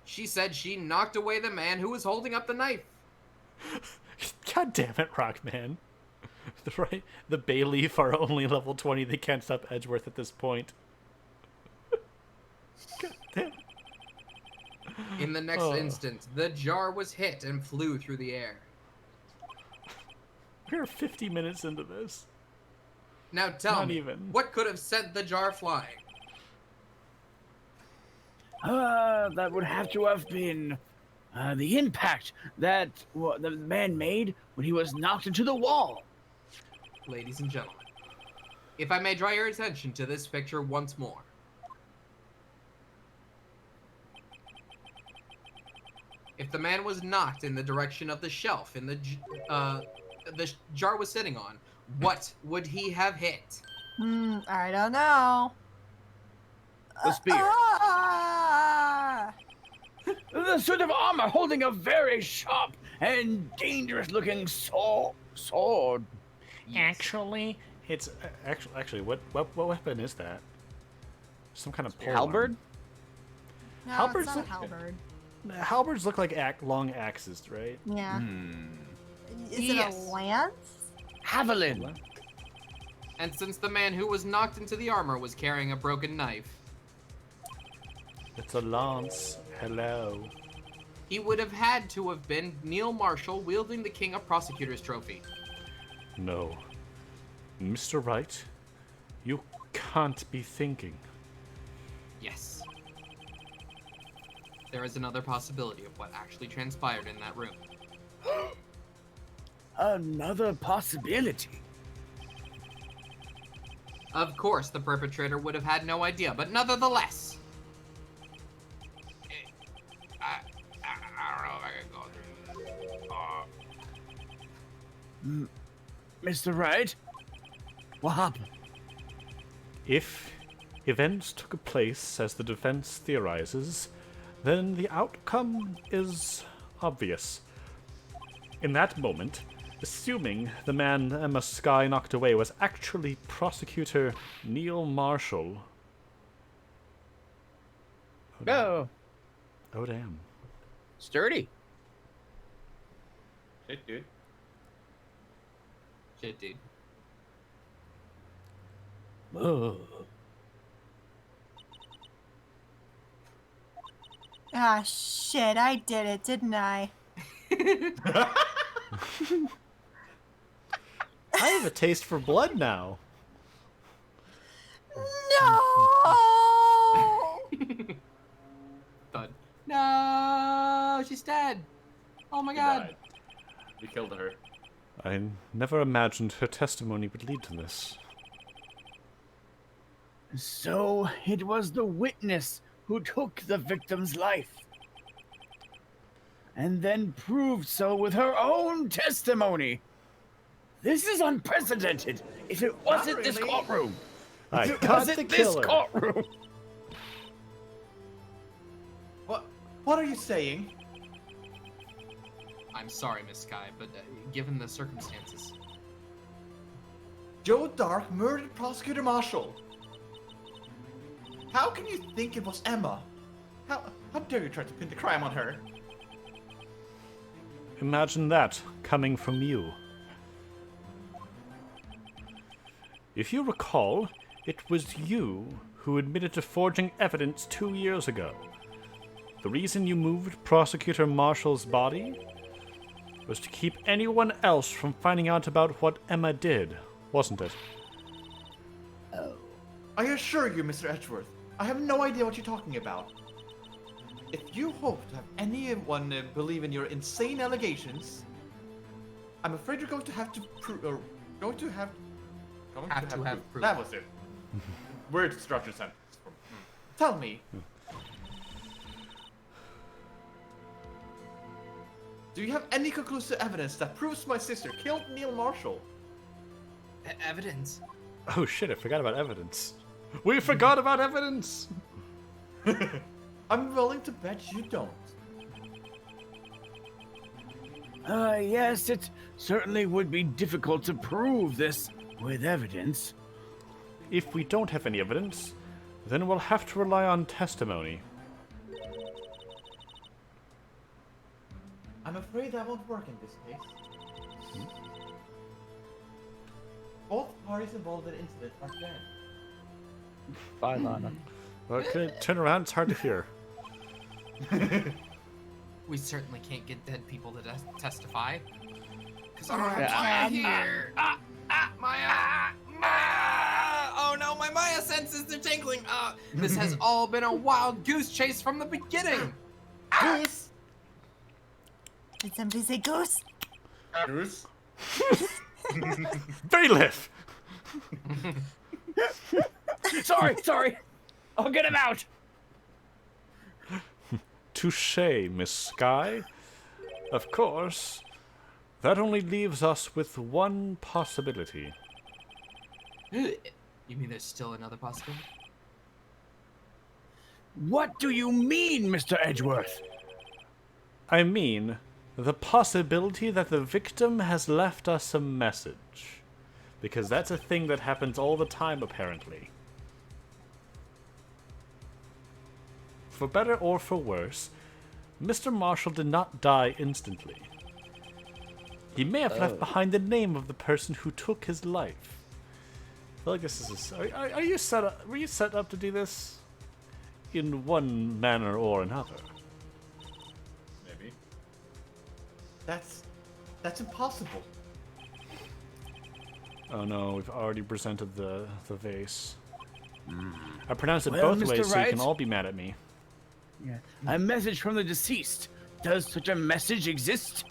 She said she knocked away the man who was holding up the knife. God damn it, Rockman. The Bay Leaf are only level 20. They can't stop Edgeworth at this point. God damn. In the next instant, the jar was hit and flew through the air. We're 50 minutes into this. Now tell Not me, even. what could have sent the jar flying? That would have to have been the impact that the man made when he was knocked into the wall. Ladies and gentlemen, if I may draw your attention to this picture once more. If the man was knocked in the direction of the shelf the jar was sitting on, what would he have hit? I don't know. The spear. Ah! The suit of armor holding a very sharp and dangerous-looking sword. Actually, it's actually what weapon is that? Some kind of pole Halberd? No, Halberds it's not a look- halberd. Halberds look like long axes, right? Yeah. Is Yes. it a lance? Javelin. And since the man who was knocked into the armor was carrying a broken knife, It's a lance. Hello. he would have had to have been Neil Marshall wielding the King of Prosecutors trophy. No. Mr. Wright, you can't be thinking. Yes. There is another possibility of what actually transpired in that room. Another possibility. Of course, the perpetrator would have had no idea, but nonetheless. I don't know if I can go through this. Mr. Wright? What happened? If events took place as the defense theorizes, then the outcome is obvious. In that moment, assuming the man Emma Skye knocked away was actually Prosecutor Neil Marshall. Oh, Oh, damn. sturdy. Shit, dude. Shit, dude. Oh. Ah, shit, I did it, didn't I? I have a taste for blood now. No! Thud. No, she's dead. Oh my He god. died. We killed her. I never imagined her testimony would lead to this. So it was the witness who took the victim's life. And then proved so with her own testimony. This is unprecedented. If it wasn't this really. courtroom. I If it caught the wasn't this killer. courtroom. What are you saying? I'm sorry, Miss Skye, but given the circumstances. Joe Dark murdered Prosecutor Marshall. How can you think it was Emma? How dare you try to pin the crime on her? Imagine that coming from you. If you recall, it was you who admitted to forging evidence 2 years ago. The reason you moved Prosecutor Marshall's body was to keep anyone else from finding out about what Emma did, wasn't it? I assure you, Mr. Edgeworth, I have no idea what you're talking about. If you hope to have anyone believe in your insane allegations, I'm afraid you're going to have to prove, or going to have proof. proof. That was it. Word structure sentence. Tell me. Do you have any conclusive evidence that proves my sister killed Neil Marshall? Evidence? Oh shit, I forgot about evidence. We forgot about evidence! I'm willing to bet you don't. Yes, it certainly would be difficult to prove this with evidence. If we don't have any evidence, then we'll have to rely on testimony. I'm afraid that won't work in this case. Both parties involved in the incident are dead. Bye, Lana. Okay, turn around. It's hard to hear. We certainly can't get dead people to testify. Because I Yeah. don't have Maya here. Maya! Oh no, my Maya senses, they're tingling. This has all been a wild goose chase from the beginning. Goose! Did somebody say goose? Goose? Bailiff! Sorry. I'll get him out. Touche, Miss Sky. Of course, that only leaves us with one possibility. You mean there's still another possibility? What do you mean, Mr. Edgeworth? I mean, the possibility that the victim has left us a message. Because that's a thing that happens all the time, apparently. For better or for worse, Mr. Marshall did not die instantly. He may have left behind the name of the person who took his life. I feel like this is are you set up? Were you set up to do this in one manner or another? Maybe. That's impossible. Oh no, we've already presented the vase. I pronounced it Well, both Mr. ways so you Wright? can all be mad at me. Yeah. A message from the deceased. Does such a message exist?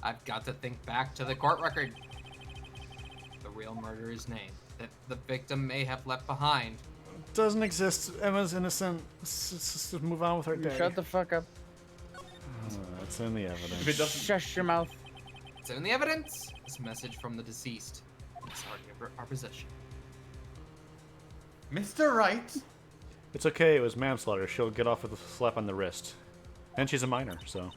I've got to think back to the court record. The real murderer's name that the victim may have left behind. Doesn't exist. Emma's innocent. Let's move on with our day. Shut the fuck up. That's in the evidence. If it doesn't, Shush your mouth. It's in the evidence. This message from the deceased. It's already in our possession. Mr. Wright, It's okay. It was manslaughter. She'll get off with a slap on the wrist, and she's a minor, so.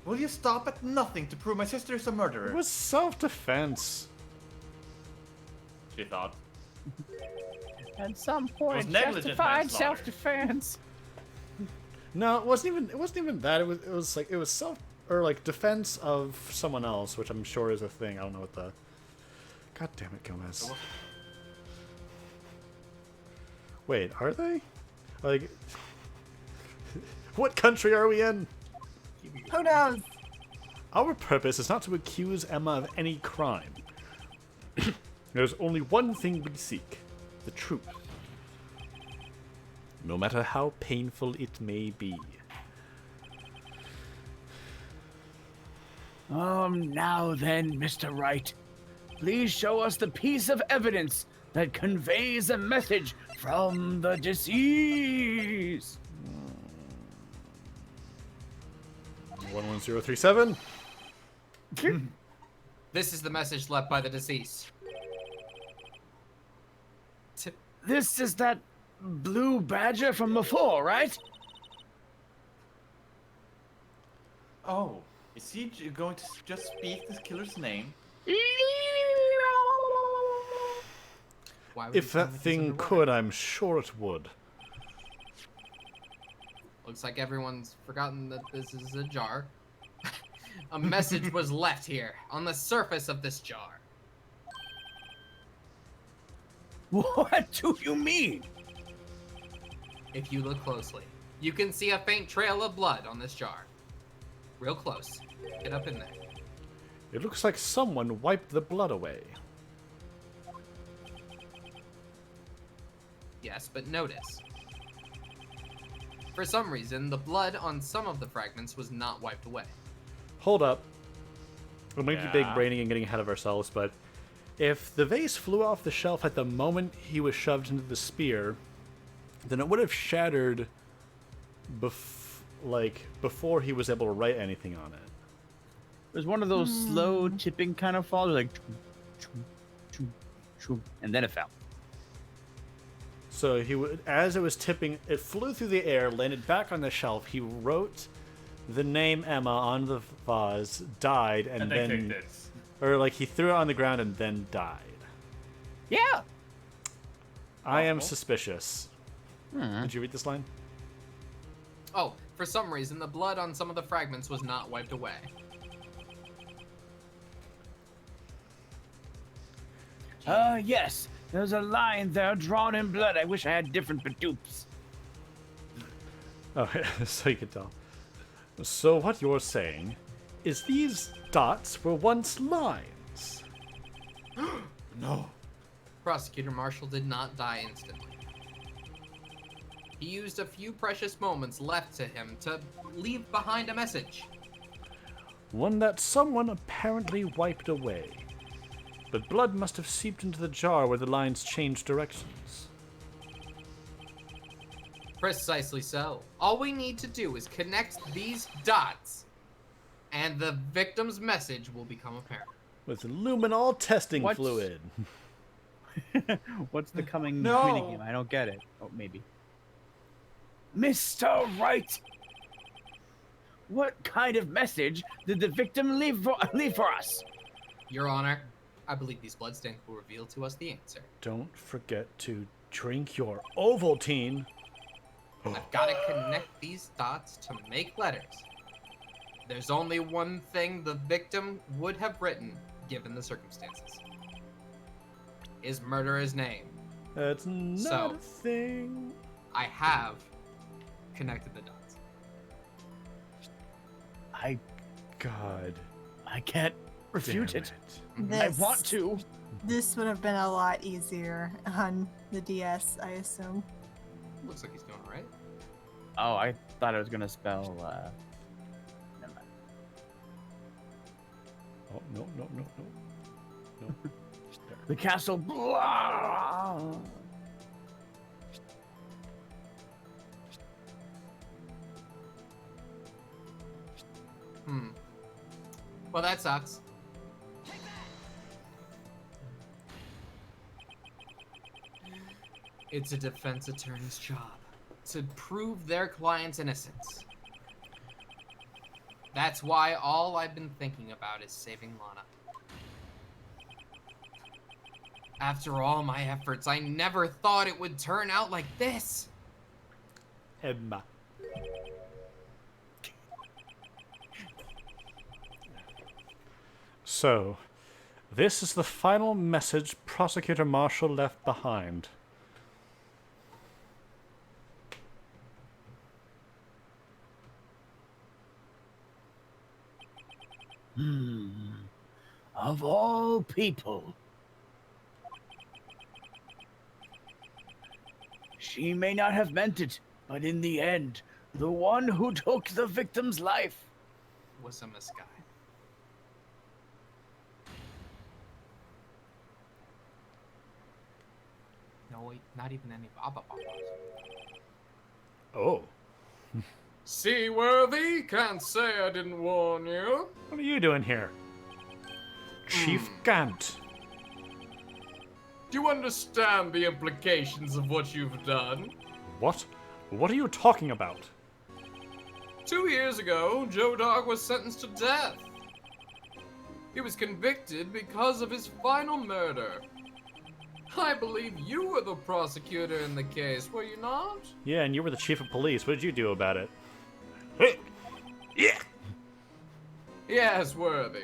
will you stop at nothing to prove my sister is a murderer? It was self-defense. She thought. At some point, negligent justified manslaughter. self-defense. No, it wasn't even that. It was self or like defense of someone else, which I'm sure is a thing. I don't know what the. God damn it, Gomez. Wait, are they? Like, what country are we in? Who knows? Our purpose is not to accuse Emma of any crime. There's only one thing we seek: the truth. No matter how painful it may be. Now then, Mr. Wright, please show us the piece of evidence that conveys a message from the deceased. 11037. This is the message left by the deceased. This is that blue badger from before, right? Oh, is he going to just speak this killer's name? Why would If it sound that like he's thing underwater? could, I'm sure it would. Looks like everyone's forgotten that this is a jar. A message was left here on the surface of this jar. What do you mean? If you look closely, you can see a faint trail of blood on this jar. Real close. Get up in there. It looks like someone wiped the blood away. Yes, but notice. For some reason, the blood on some of the fragments was not wiped away. Hold up. We might be big Yeah. braining and getting ahead of ourselves, but if the vase flew off the shelf at the moment he was shoved into the spear, then it would have shattered before he was able to write anything on it. It was one of those slow tipping kind of falls, like, and then it fell. So as it was tipping, it flew through the air, landed back on the shelf. He wrote the name Emma on the vase, died, and they then, kicked it. or like he threw it on the ground and then died. Yeah. I am Possible. suspicious. Did you read this line? Oh, For some reason, the blood on some of the fragments was not wiped away. Yes. There's a line there drawn in blood. I wish I had different badoops. Oh, so you could tell. So what you're saying is these dots were once lines. No. Prosecutor Marshall did not die instantly. He used a few precious moments left to him to leave behind a message. One that someone apparently wiped away. But blood must have seeped into the jar where the lines changed directions. Precisely so. All we need to do is connect these dots, and the victim's message will become apparent. With luminol testing What's- fluid. What's the coming No. minigame? I don't get it. Oh, maybe. Mr. Wright! What kind of message did the victim leave for us? Your Honor, I believe these bloodstains will reveal to us the answer. Don't forget to drink your Ovaltine. I've got to connect these dots to make letters. There's only one thing the victim would have written, given the circumstances. His murderer's name. That's not So- a thing. I have connected the dots. God. I can't refute damn it. This, I want to. This would have been a lot easier on the DS, I assume. Looks like he's doing all right. Oh, I thought I was gonna spell. Never mind. Oh, no. No. The castle. Blah! Well, that sucks. It's a defense attorney's job to prove their client's innocence. That's why all I've been thinking about is saving Lana. After all my efforts, I never thought it would turn out like this. Emma. So, this is the final message Prosecutor Marshall left behind. Of all people. She may not have meant it, but in the end, the one who took the victim's life. Was a misguide. No, wait, not even any Baba Babas. Oh. Seaworthy, can't say I didn't warn you. What are you doing here? Chief Gant. Do you understand the implications of what you've done? What? What are you talking about? 2 years ago, Joe Dog was sentenced to death. He was convicted because of his final murder. I believe you were the prosecutor in the case, were you not? Yeah, and you were the chief of police. What did you do about it? Yeah. Yes, Worthy.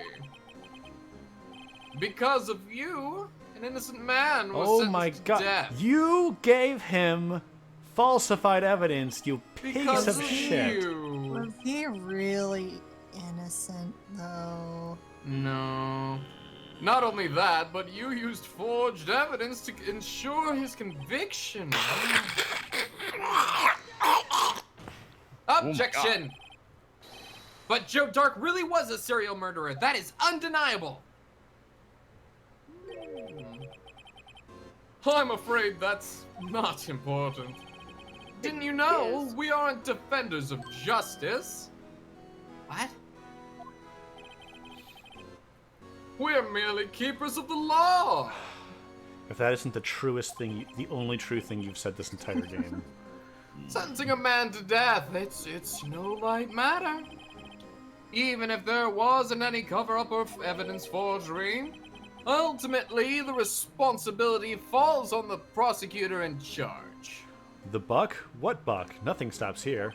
Because of you, an innocent man was Oh sentenced my to god. death. You gave him falsified evidence, you piece Because of shit. you. Was he really innocent, though? No. Not only that, but you used forged evidence to ensure his conviction. Objection! But Joe Dark really was a serial murderer. That is undeniable. I'm afraid that's not important. Didn't you know we aren't defenders of justice? What? We're merely keepers of the law. If that isn't the truest thing, the only true thing you've said this entire game. Sentencing a man to death, it's no light matter. Even if there wasn't any cover-up or evidence forgery, ultimately the responsibility falls on the prosecutor in charge. The buck? What buck? Nothing stops here.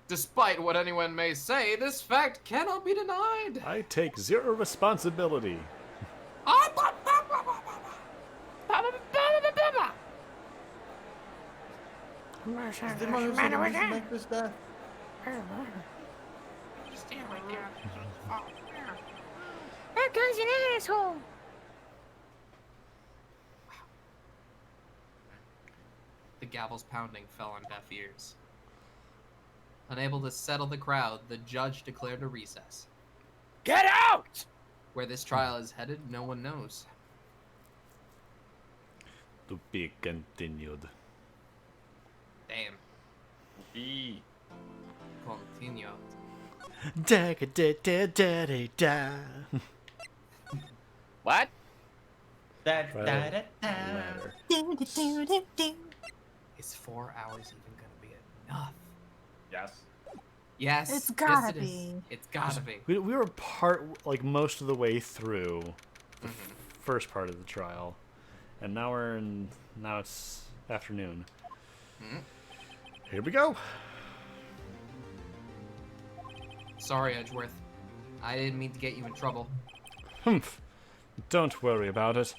Despite what anyone may say, this fact cannot be denied. I take zero responsibility. Is the one who said Mrs. Maker's death? That guy's an asshole. The gavel's pounding fell on deaf ears. Unable to settle the crowd, the judge declared a recess. Get out! Where this trial is headed, no one knows. To be continued. Damn. E. Continue. Da da da da da da. What? That, Right. that, that, Matter. Do, do, do, do, do. Is 4 hours even gonna be enough? Yes. Yes. It's gotta yes, it is. be. It's gotta be. We were most of the way through the first part of the trial, and now it's afternoon. Mhm. Here we go. Sorry, Edgeworth. I didn't mean to get you in trouble. Humph. Don't worry about it.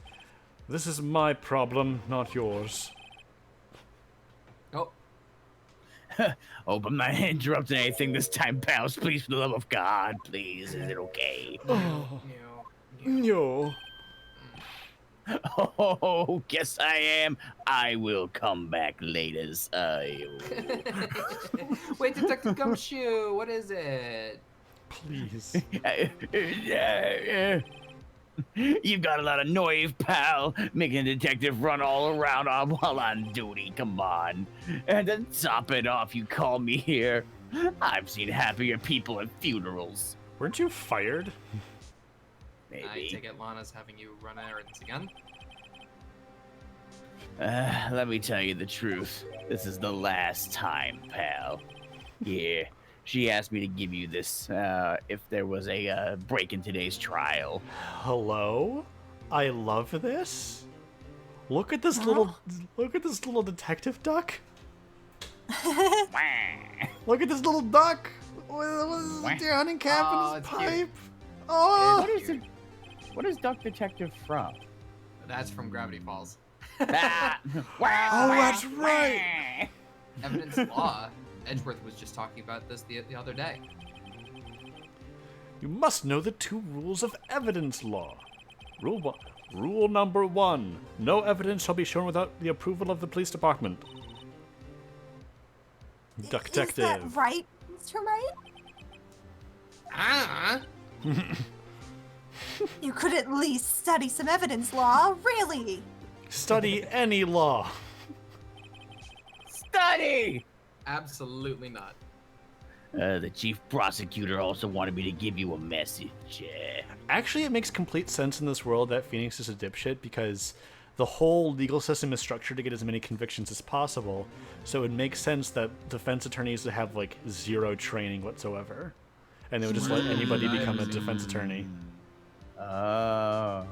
This is my problem, not yours. Oh, Oh, but I'm not interrupting anything this time, pals. Please, for the love of God, please. Is it okay? Oh, no. no. Oh, yes, I am. I will come back later. Wait, Detective Gumshoe, what is it? Please. You've got a lot of noise, pal. Making a detective run all around while on duty. Come on. And then top it off, you call me here. I've seen happier people at funerals. Weren't you fired? I Maybe. take it Lana's having you run errands again? Let me tell you the truth. This is the last time, pal. Yeah. She asked me to give you this if there was a break in today's trial. Hello? I love this. Look at this little detective duck. Look at this little duck with his drowning cap Oh, in his it's cute. pipe. Oh, What is Duck Detective from? That's from Gravity Falls. oh, that's right. Evidence law. Edgeworth was just talking about this the other day. You must know the 2 rules of evidence law. Rule number 1. No evidence shall be shown without the approval of the police department. Duck Is that detective. right, Mr. Wright? Ah! You could at least study some evidence law, really. Study any law. Study! Absolutely not. The chief prosecutor also wanted me to give you a message. Actually, it makes complete sense in this world that Phoenix is a dipshit because the whole legal system is structured to get as many convictions as possible. So it makes sense that defense attorneys would have like 0 training whatsoever, and they would just let anybody become a defense attorney. Oh.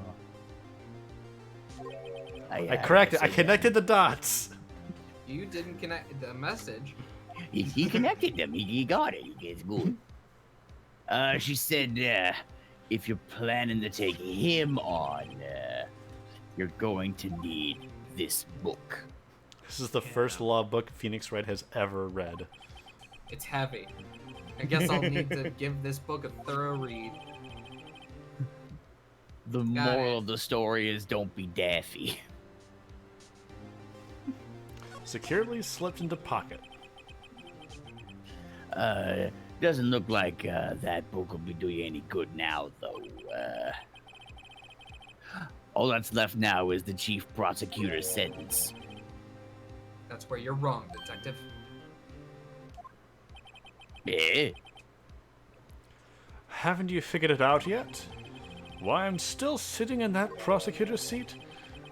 I corrected. I connected the dots. You didn't connect the message. He connected them. He got it. It's good. She said, if you're planning to take him on, you're going to need this book. This is the first law book Phoenix Wright has ever read. It's heavy. I guess I'll need to give this book a thorough read. The Got moral it. of the story is don't be daffy. Securely slipped into pocket. Doesn't look like that book will be doing you any good now, though. All that's left now is the chief prosecutor's sentence. That's where you're wrong, Detective. Eh? Haven't you figured it out yet? Why I'm still sitting in that prosecutor's seat,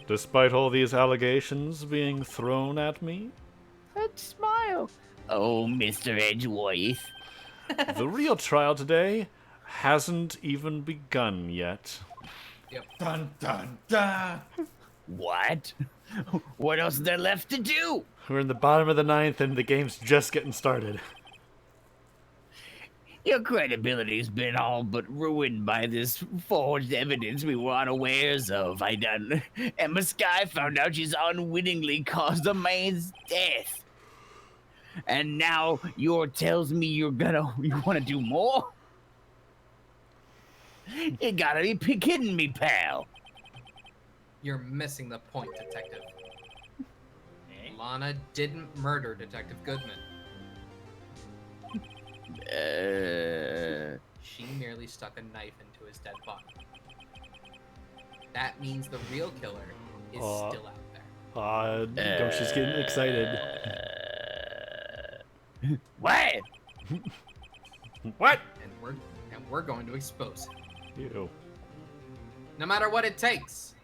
despite all these allegations being thrown at me? That smile. Oh, Mr. Edgeworth. The real trial today hasn't even begun yet. Yep. Dun dun dun. What? What else is there left to do? We're in the bottom of the ninth, and the game's just getting started. Your credibility's been all but ruined by this forged evidence we were unawares of. Emma Sky found out she's unwittingly caused a man's death. And now you tells me you want to do more? You gotta be kidding me, pal. You're missing the point, Detective. Lana didn't murder Detective Goodman. She merely stuck a knife into his dead body. That means the real killer is still out there. Goshi's getting excited. What? What? And we're going to expose him. Ew. No matter what it takes.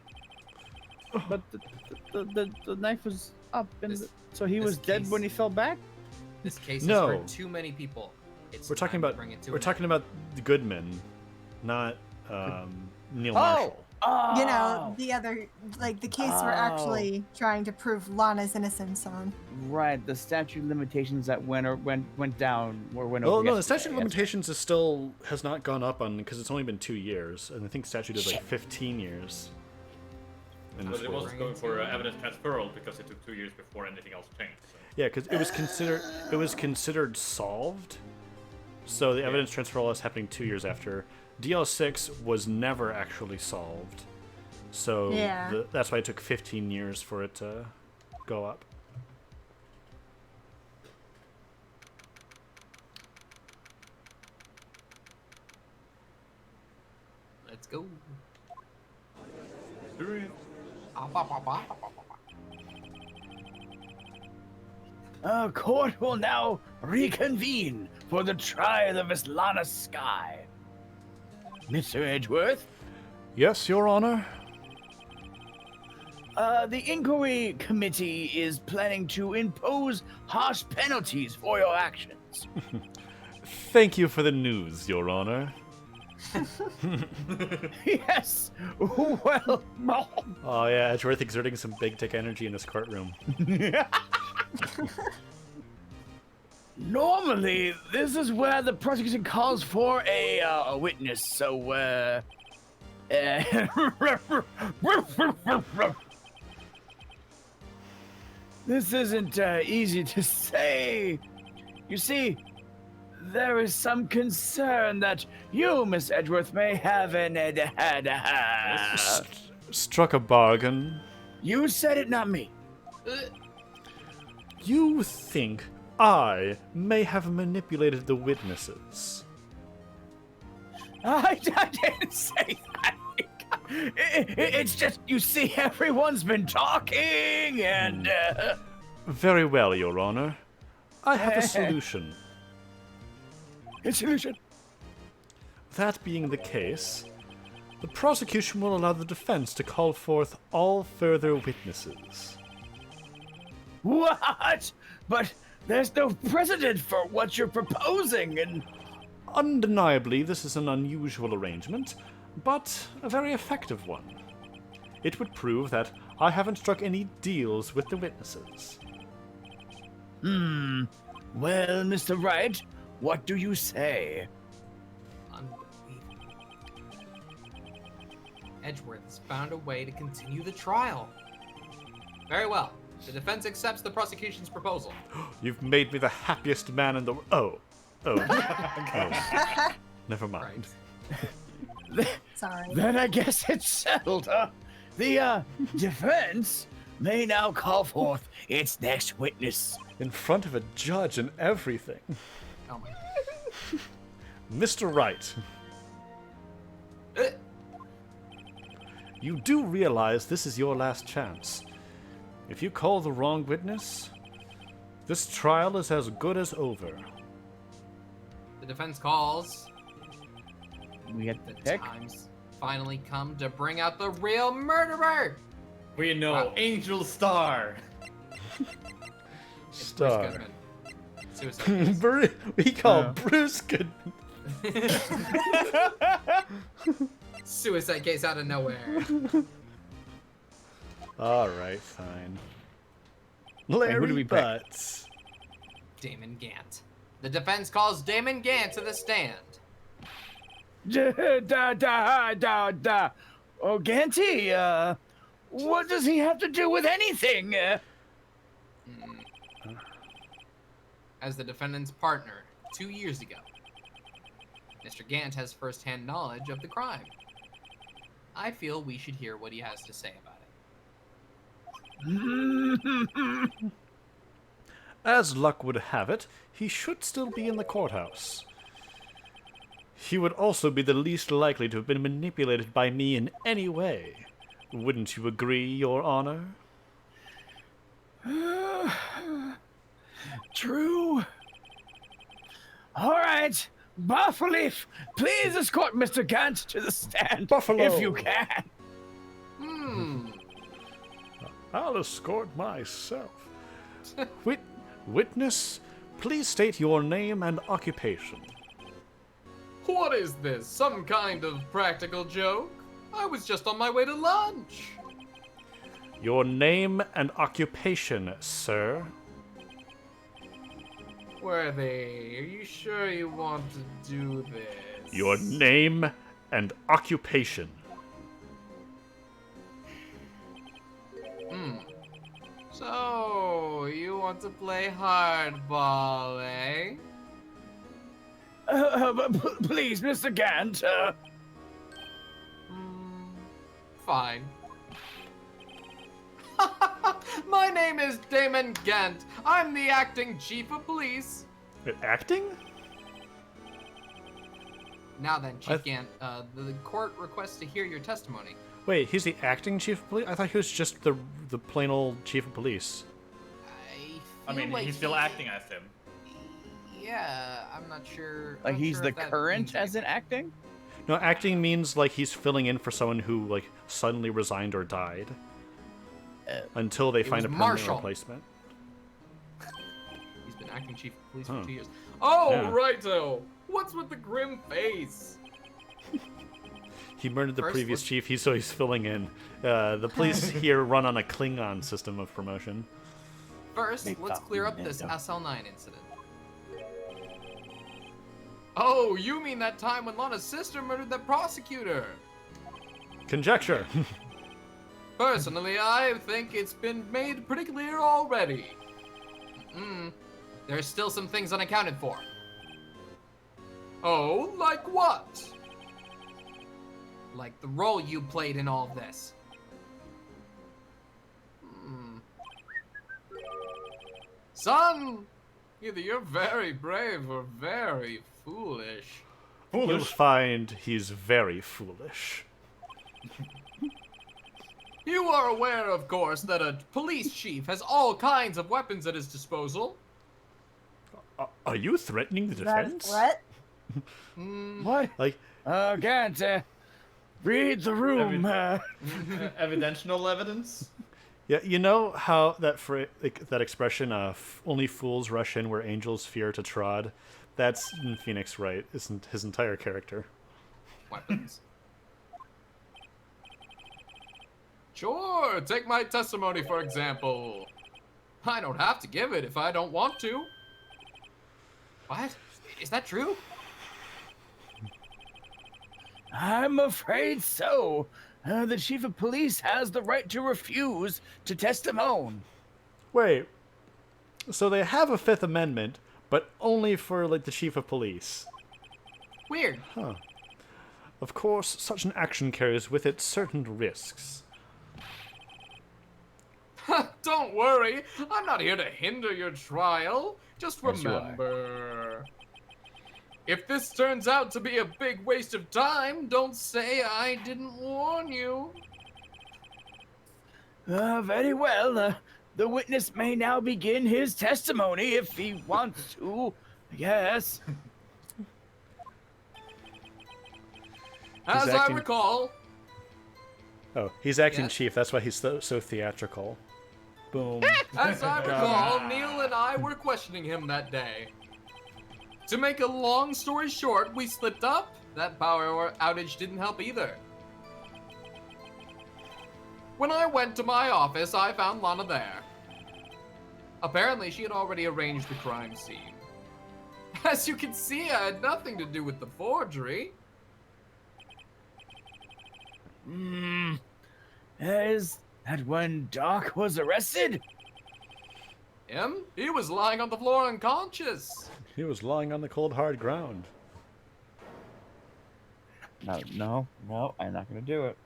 But the knife was up, and so he this was dead case- when he fell back? This case No. has hurt too many people. It's We're talking time to about bring it to we're an talking end. about the Goodman, not Neil Oh! Marshall. Oh! You know, the other, like the case we're actually trying to prove Lana's innocence on. Right, the statute of limitations that went down or went Well, over. no, the statute of yesterday. limitations has not gone up on because it's only been 2 years, and I think statute is like 15 years. In But this it world. was going for evidence transferal because it took 2 years before anything else changed. So. Yeah, because it was considered solved. So the evidence transferal is happening 2 years after. DL6 was never actually solved. So Yeah. that's why it took 15 years for it to go up. Let's go. Court will now reconvene for the trial of Miss Lana Sky. Mr. Edgeworth, Yes, Your Honor. the inquiry committee is planning to impose harsh penalties for your actions. Thank you for the news, Your Honor. Yes, well, Oh yeah, Edgeworth exerting some big dick energy in this courtroom. normally this is where the prosecution calls for a witness, so, this isn't easy to say. You see, there is some concern that you, Miss Edgeworth, may have Struck a bargain. You said it, not me. You think I may have manipulated the witnesses? I didn't say that. It's just, you see, everyone's been talking, and Very well, Your Honor. I have a solution. a solution. That being the case, the prosecution will allow the defense to call forth all further witnesses. What? But there's no precedent for what you're proposing, and Undeniably, this is an unusual arrangement, but a very effective one. It would prove that I haven't struck any deals with the witnesses. well, Mr. Wright, what do you say? Unbelievable. Edgeworth has found a way to continue the trial. Very well. The defense accepts the prosecution's proposal. You've made me the happiest man in the Oh. Oh. Never mind. Sorry. Then I guess it's settled, huh? The defense may now call forth its next witness. In front of a judge and everything. Oh my Mr. Wright, god. you do realize this is your last chance. If you call the wrong witness, this trial is as good as over. The defense calls. We had The to pick. time's finally come to bring out the real murderer. We know Wow. Angel Star. It's Bruce Star. Goodman. Suicide. We call Yeah. Bruce good. Suicide case out of nowhere. All right, fine. who do Larry we pick? Butts. Damon Gant. The defense calls Damon Gant to the stand. Da. Oh, Ganty, what does he have to do with anything? As the defendant's partner 2 years ago, Mr. Gant has first-hand knowledge of the crime. I feel we should hear what he has to say about it. As luck would have it, he should still be in the courthouse. He would also be the least likely to have been manipulated by me in any way. Wouldn't you agree, Your Honor? True. All right, Bufferleaf, please escort Mr. Gant to the stand, Buffalo. if you can. I'll escort myself. Witness, please state your name and occupation. What is this? Some kind of practical joke? I was just on my way to lunch. Your name and occupation, sir. Worthy, are you sure you want to do this? Your name and occupation. So, you want to play hardball, eh? Please, Mr. Gant, Fine. My name is Damon Gant. I'm the acting chief of police. Acting? Now then, Chief Gant, the court requests to hear your testimony. Wait, he's the acting chief of police? I thought he was just the plain old chief of police. I mean, like he's still acting as him. Yeah, I'm not sure. like I'm he's sure the if that current means as in anything. acting? No, acting means like he's filling in for someone who like suddenly resigned or died. Until they find was a permanent Marshall. replacement. He's been acting chief of police Huh. for 2 years. Oh, Yeah. righto. What's with the grim face? He murdered the First, previous let's- chief, so he's filling in. The police here run on a Klingon system of promotion. First, They let's thought clear we up this did. SL9 incident. Oh, you mean that time when Lana's sister murdered that prosecutor? Conjecture. Personally, I think it's been made pretty clear already. There's still some things unaccounted for. Oh, like what? Like the role you played in all of this. Son, either you're very brave or very foolish. You'll find he's very foolish. You are aware, of course, that a police chief has all kinds of weapons at his disposal. Are you threatening the defense? What? What? Like, Gant, read the room. Evidential evidence? yeah, you know how that that expression, "only fools rush in where angels fear to trod." That's in Phoenix Wright, isn't his entire character? Weapons. Sure, take my testimony for example. I don't have to give it if I don't want to. What? Is that true? I'm afraid so. The chief of police has the right to refuse to testimony. Wait, so they have a Fifth Amendment, but only for like the chief of police. Weird. Of course, such an action carries with it certain risks. Don't worry, I'm not here to hinder your trial. Just Yes, you are. remember, if this turns out to be a big waste of time, don't say I didn't warn you. Very well. The witness may now begin his testimony if he wants to. Yes. As acting- I recall, Oh, he's acting Yes? chief. That's why he's so theatrical. Boom. As I recall, Neil and I were questioning him that day. To make a long story short, we slipped up. That power outage didn't help either. When I went to my office, I found Lana there. Apparently, she had already arranged the crime scene. As you can see, I had nothing to do with the forgery. Is that when Doc was arrested? Him? He was lying on the floor unconscious. He was lying on the cold, hard ground. No, I'm not gonna do it.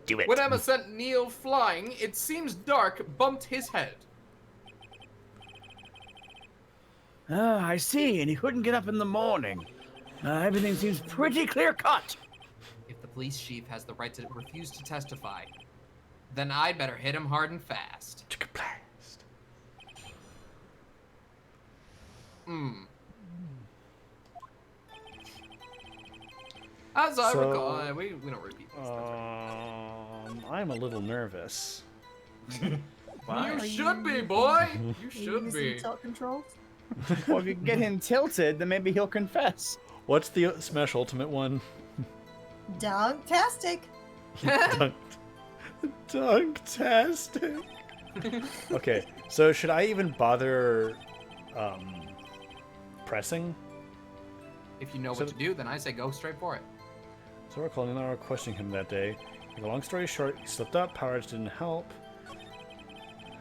Do it. When Emma sent Neil flying, it seems Dark bumped his head. I see, and he couldn't get up in the morning. Everything seems pretty clear-cut. If the police chief has the right to refuse to testify, then I'd better hit him hard and fast. Blast. As I So, recall, we don't repeat this. That's right. I'm a little nervous. You should be, boy. You should Using be. tilt controls. Well, if you get him tilted, then maybe he'll confess. What's the Smash Ultimate one? Dunktastic. Dunktastic. Okay, so should I even bother pressing? If you know what to do, then I say go straight for it. So we're calling and I were questioning him that day. Make a long story short, he slipped up, powers didn't help.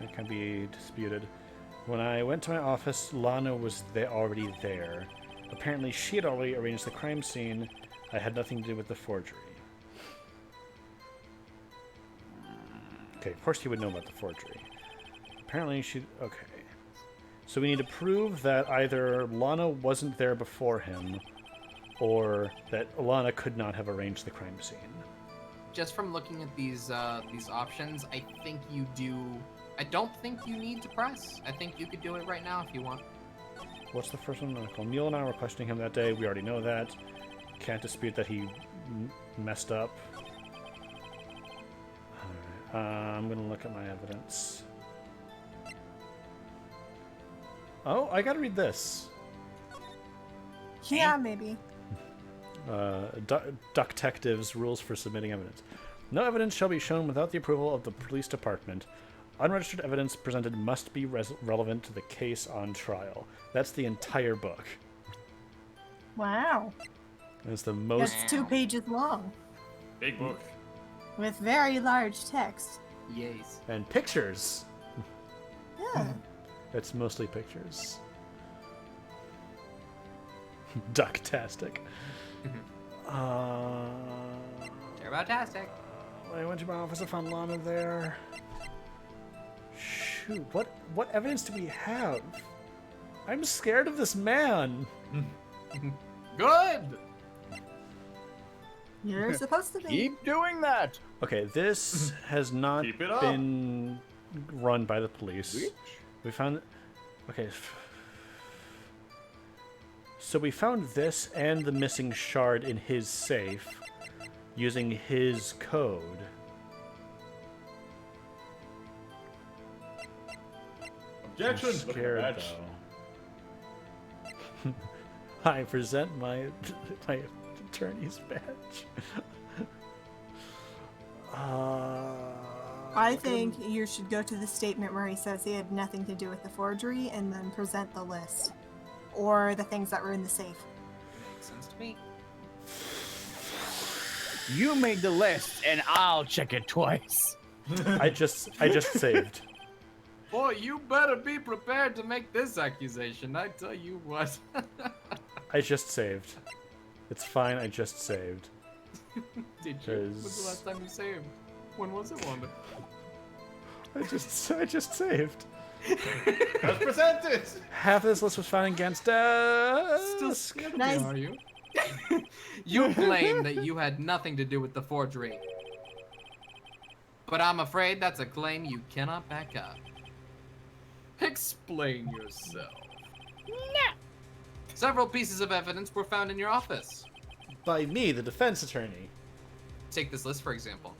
It can be disputed. When I went to my office, Lana was already there. Apparently she had already arranged the crime scene. I had nothing to do with the forgery. Okay, of course he would know about the forgery. Apparently she... Okay. So we need to prove that either Lana wasn't there before him, or that Lana could not have arranged the crime scene. Just from looking at these options, I think you do. I don't think you need to press. I think you could do it right now if you want. What's the first one? Neil and I were questioning him that day. We already know that. Can't dispute that he messed up. Alright, I'm gonna look at my evidence. Oh, I gotta read this. Yeah, maybe. Ducktectives rules for submitting evidence. No evidence shall be shown without the approval of the police department. Unregistered evidence presented must be relevant to the case on trial. That's the entire book. Wow. It's the most... That's 2 pages long. Big book. With very large text. Yes. And pictures. Yeah. It's mostly pictures. Ducktastic. Turbotastic. When I went to my office, I found Lana there. Shoot, what evidence do we have? I'm scared of this man. Good. You're supposed to be. Keep doing that. Okay, this has not Keep it up. been run by the police. We found... Okay. So we found this and the missing shard in his safe using his code. Objection! I'm Look at scared, that. though. I present my attorney's badge. I think you should go to the statement where he says he had nothing to do with the forgery and then present the list. Or the things that were in the safe. Makes sense to me. You made the list, and I'll check it twice. I just saved. Boy, you better be prepared to make this accusation. I tell you what. I just saved. It's fine, I just saved. Did you? When's the last time you saved? When was it, Wanda? I just saved. Let's present it! Half of this list was found against us. Still scared of Nice. me, are you? You claim that you had nothing to do with the forgery. But I'm afraid that's a claim you cannot back up. Explain yourself. No. Several pieces of evidence were found in your office. By me, the defense attorney. Take this list, for example.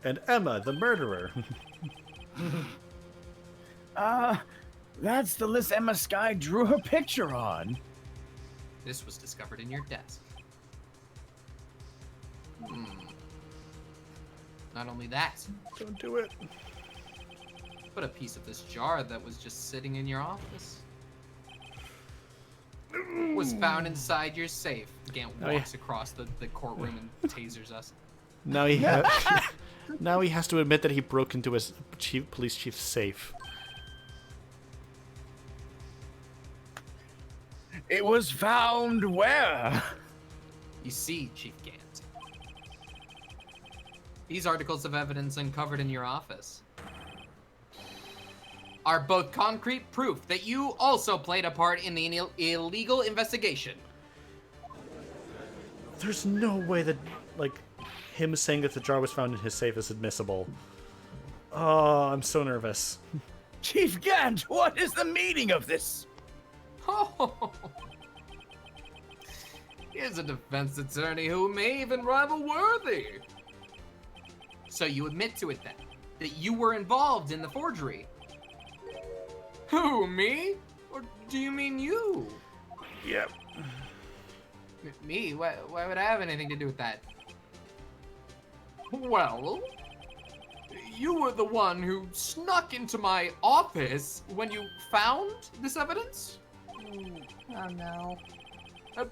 And Emma, the murderer. That's the list Emma Sky drew her picture on. This was discovered in your desk. Not only that, Don't do it. but a piece of this jar that was just sitting in your office was found inside your safe. Gant Oh, yeah. walks across the courtroom and tasers us. Now he now he has to admit that he broke into his police chief's safe. It was found where? You see, Chief Gant, these articles of evidence uncovered in your office are both concrete proof that you also played a part in the illegal investigation. There's no way that, like, him saying that the jar was found in his safe is admissible. Oh, I'm so nervous. Chief Gant, what is the meaning of this? Oh, here's a defense attorney who may even rival Worthy. So you admit to it then, that you were involved in the forgery. Who, me? Or do you mean you? Yep. Me? Why would I have anything to do with that? Well, you were the one who snuck into my office when you found this evidence? Oh no.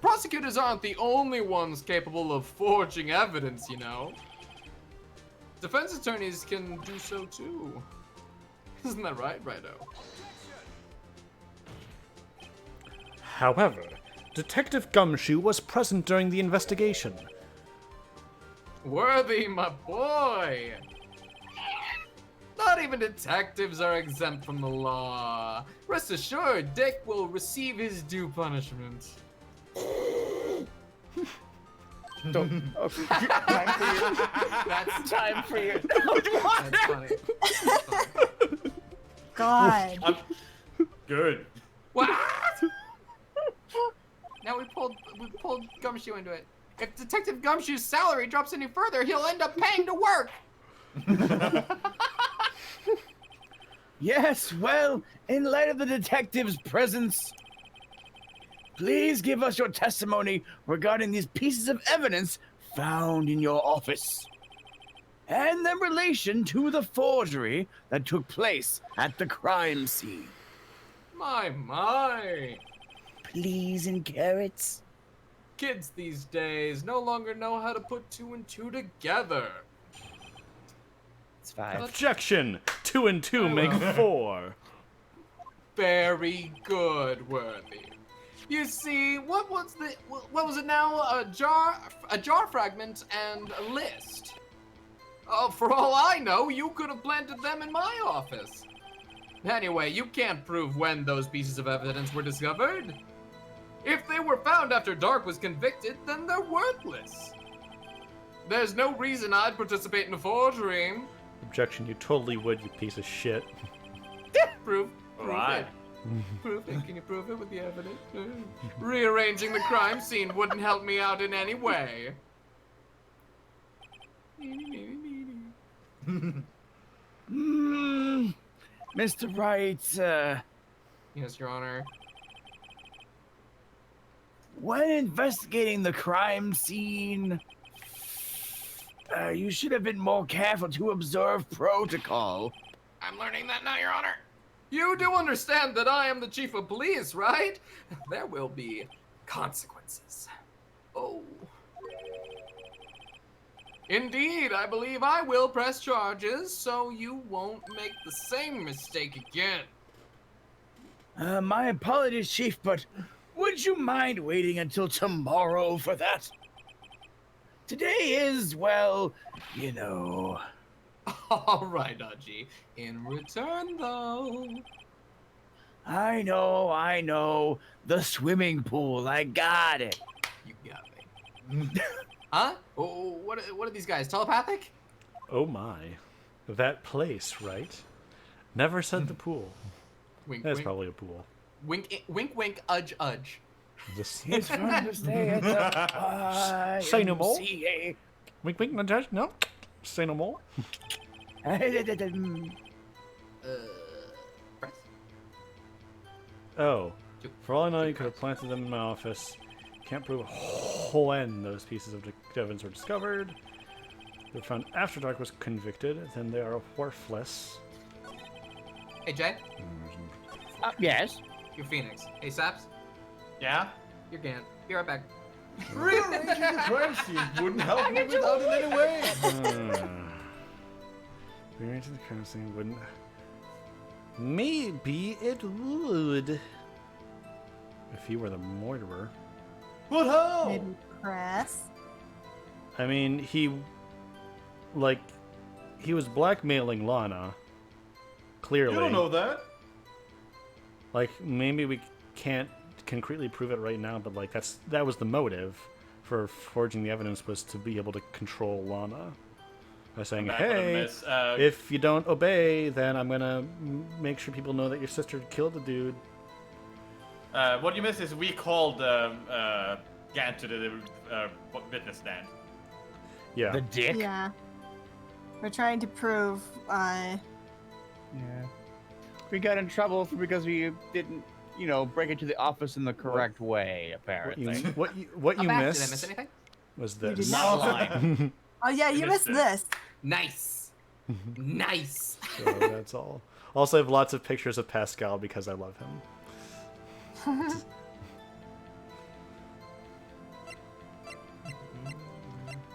Prosecutors aren't the only ones capable of forging evidence, you know. Defense attorneys can do so too. Isn't that right, Righto? However, Detective Gumshoe was present during the investigation. Worthy, my boy! Not even detectives are exempt from the law. Rest assured, Dick will receive his due punishment. Don't. Okay. Time for you. That's Time for you. That's funny. That's funny. God. Good. What? Now we pulled Gumshoe into it. If Detective Gumshoe's salary drops any further, he'll end up paying to work. Yes, well, in light of the detective's presence, please give us your testimony regarding these pieces of evidence found in your office and their relation to the forgery that took place at the crime scene. My. Please, in carrots. Kids these days no longer know how to put two and two together. It's 5. Objection! 2 and 2 make 4. Very good, Worthy. You see, what was it now? A jar fragment and a list. Oh, for all I know, you could have planted them in my office. Anyway, you can't prove when those pieces of evidence were discovered. If they were found after Dark was convicted, then they're worthless. There's no reason I'd participate in a forgery. Objection, you totally would, you piece of shit. Prove Alright. it. Prove it. Can you prove it with the evidence? Rearranging the crime scene wouldn't help me out in any way. Mr. Wright, Yes, Your Honor. when investigating the crime scene, you should have been more careful to observe protocol. I'm learning that now, Your Honor. You do understand that I am the chief of police, right? There will be consequences. Oh. Indeed, I believe I will press charges, so you won't make the same mistake again. My apologies, Chief, but would you mind waiting until tomorrow for that? Today is, well, you know. All right, Aji. In return, though. I know. The swimming pool, I got it. You got me. Huh? Oh, what are these guys, telepathic? Oh my. That place, right? Never said the pool. Wink, That's wink. probably a pool. Wink, wink, wink, udge, udge. Just It's fun to stay at the Say no more. YMCA. wink, wink, no judge, no. Say no more. Press. Oh. For all I know, you could have planted them in my office. can't prove when those pieces of evidence were discovered. They were found after Dark was convicted, then they are worthless. Hey, Jay. Yes. You're Phoenix. Hey, Saps. Yeah? You're Gant. Be right back. Rearranging the crime scene wouldn't help me without in any way. Rearranging the crime scene wouldn't. Maybe it would. If he were the murderer. But how? Maybe press. I mean, he was blackmailing Lana. Clearly. You don't know that. Like, maybe we can't concretely prove it right now, but like that was the motive for forging the evidence, was to be able to control Lana. By saying, Back with a hey, miss. if you don't obey, then I'm gonna make sure people know that your sister killed the dude. What you missed is we called Gant to the witness stand. Yeah. The dick. Yeah. We're trying to prove. Yeah. We got in trouble because we didn't, break into the office in the correct way. Apparently. What you I'm back. Did I missed miss anything? was You did this. not. Line. Oh yeah, you missed this. Nice. Nice. So that's all. Also, I have lots of pictures of Pascal because I love him.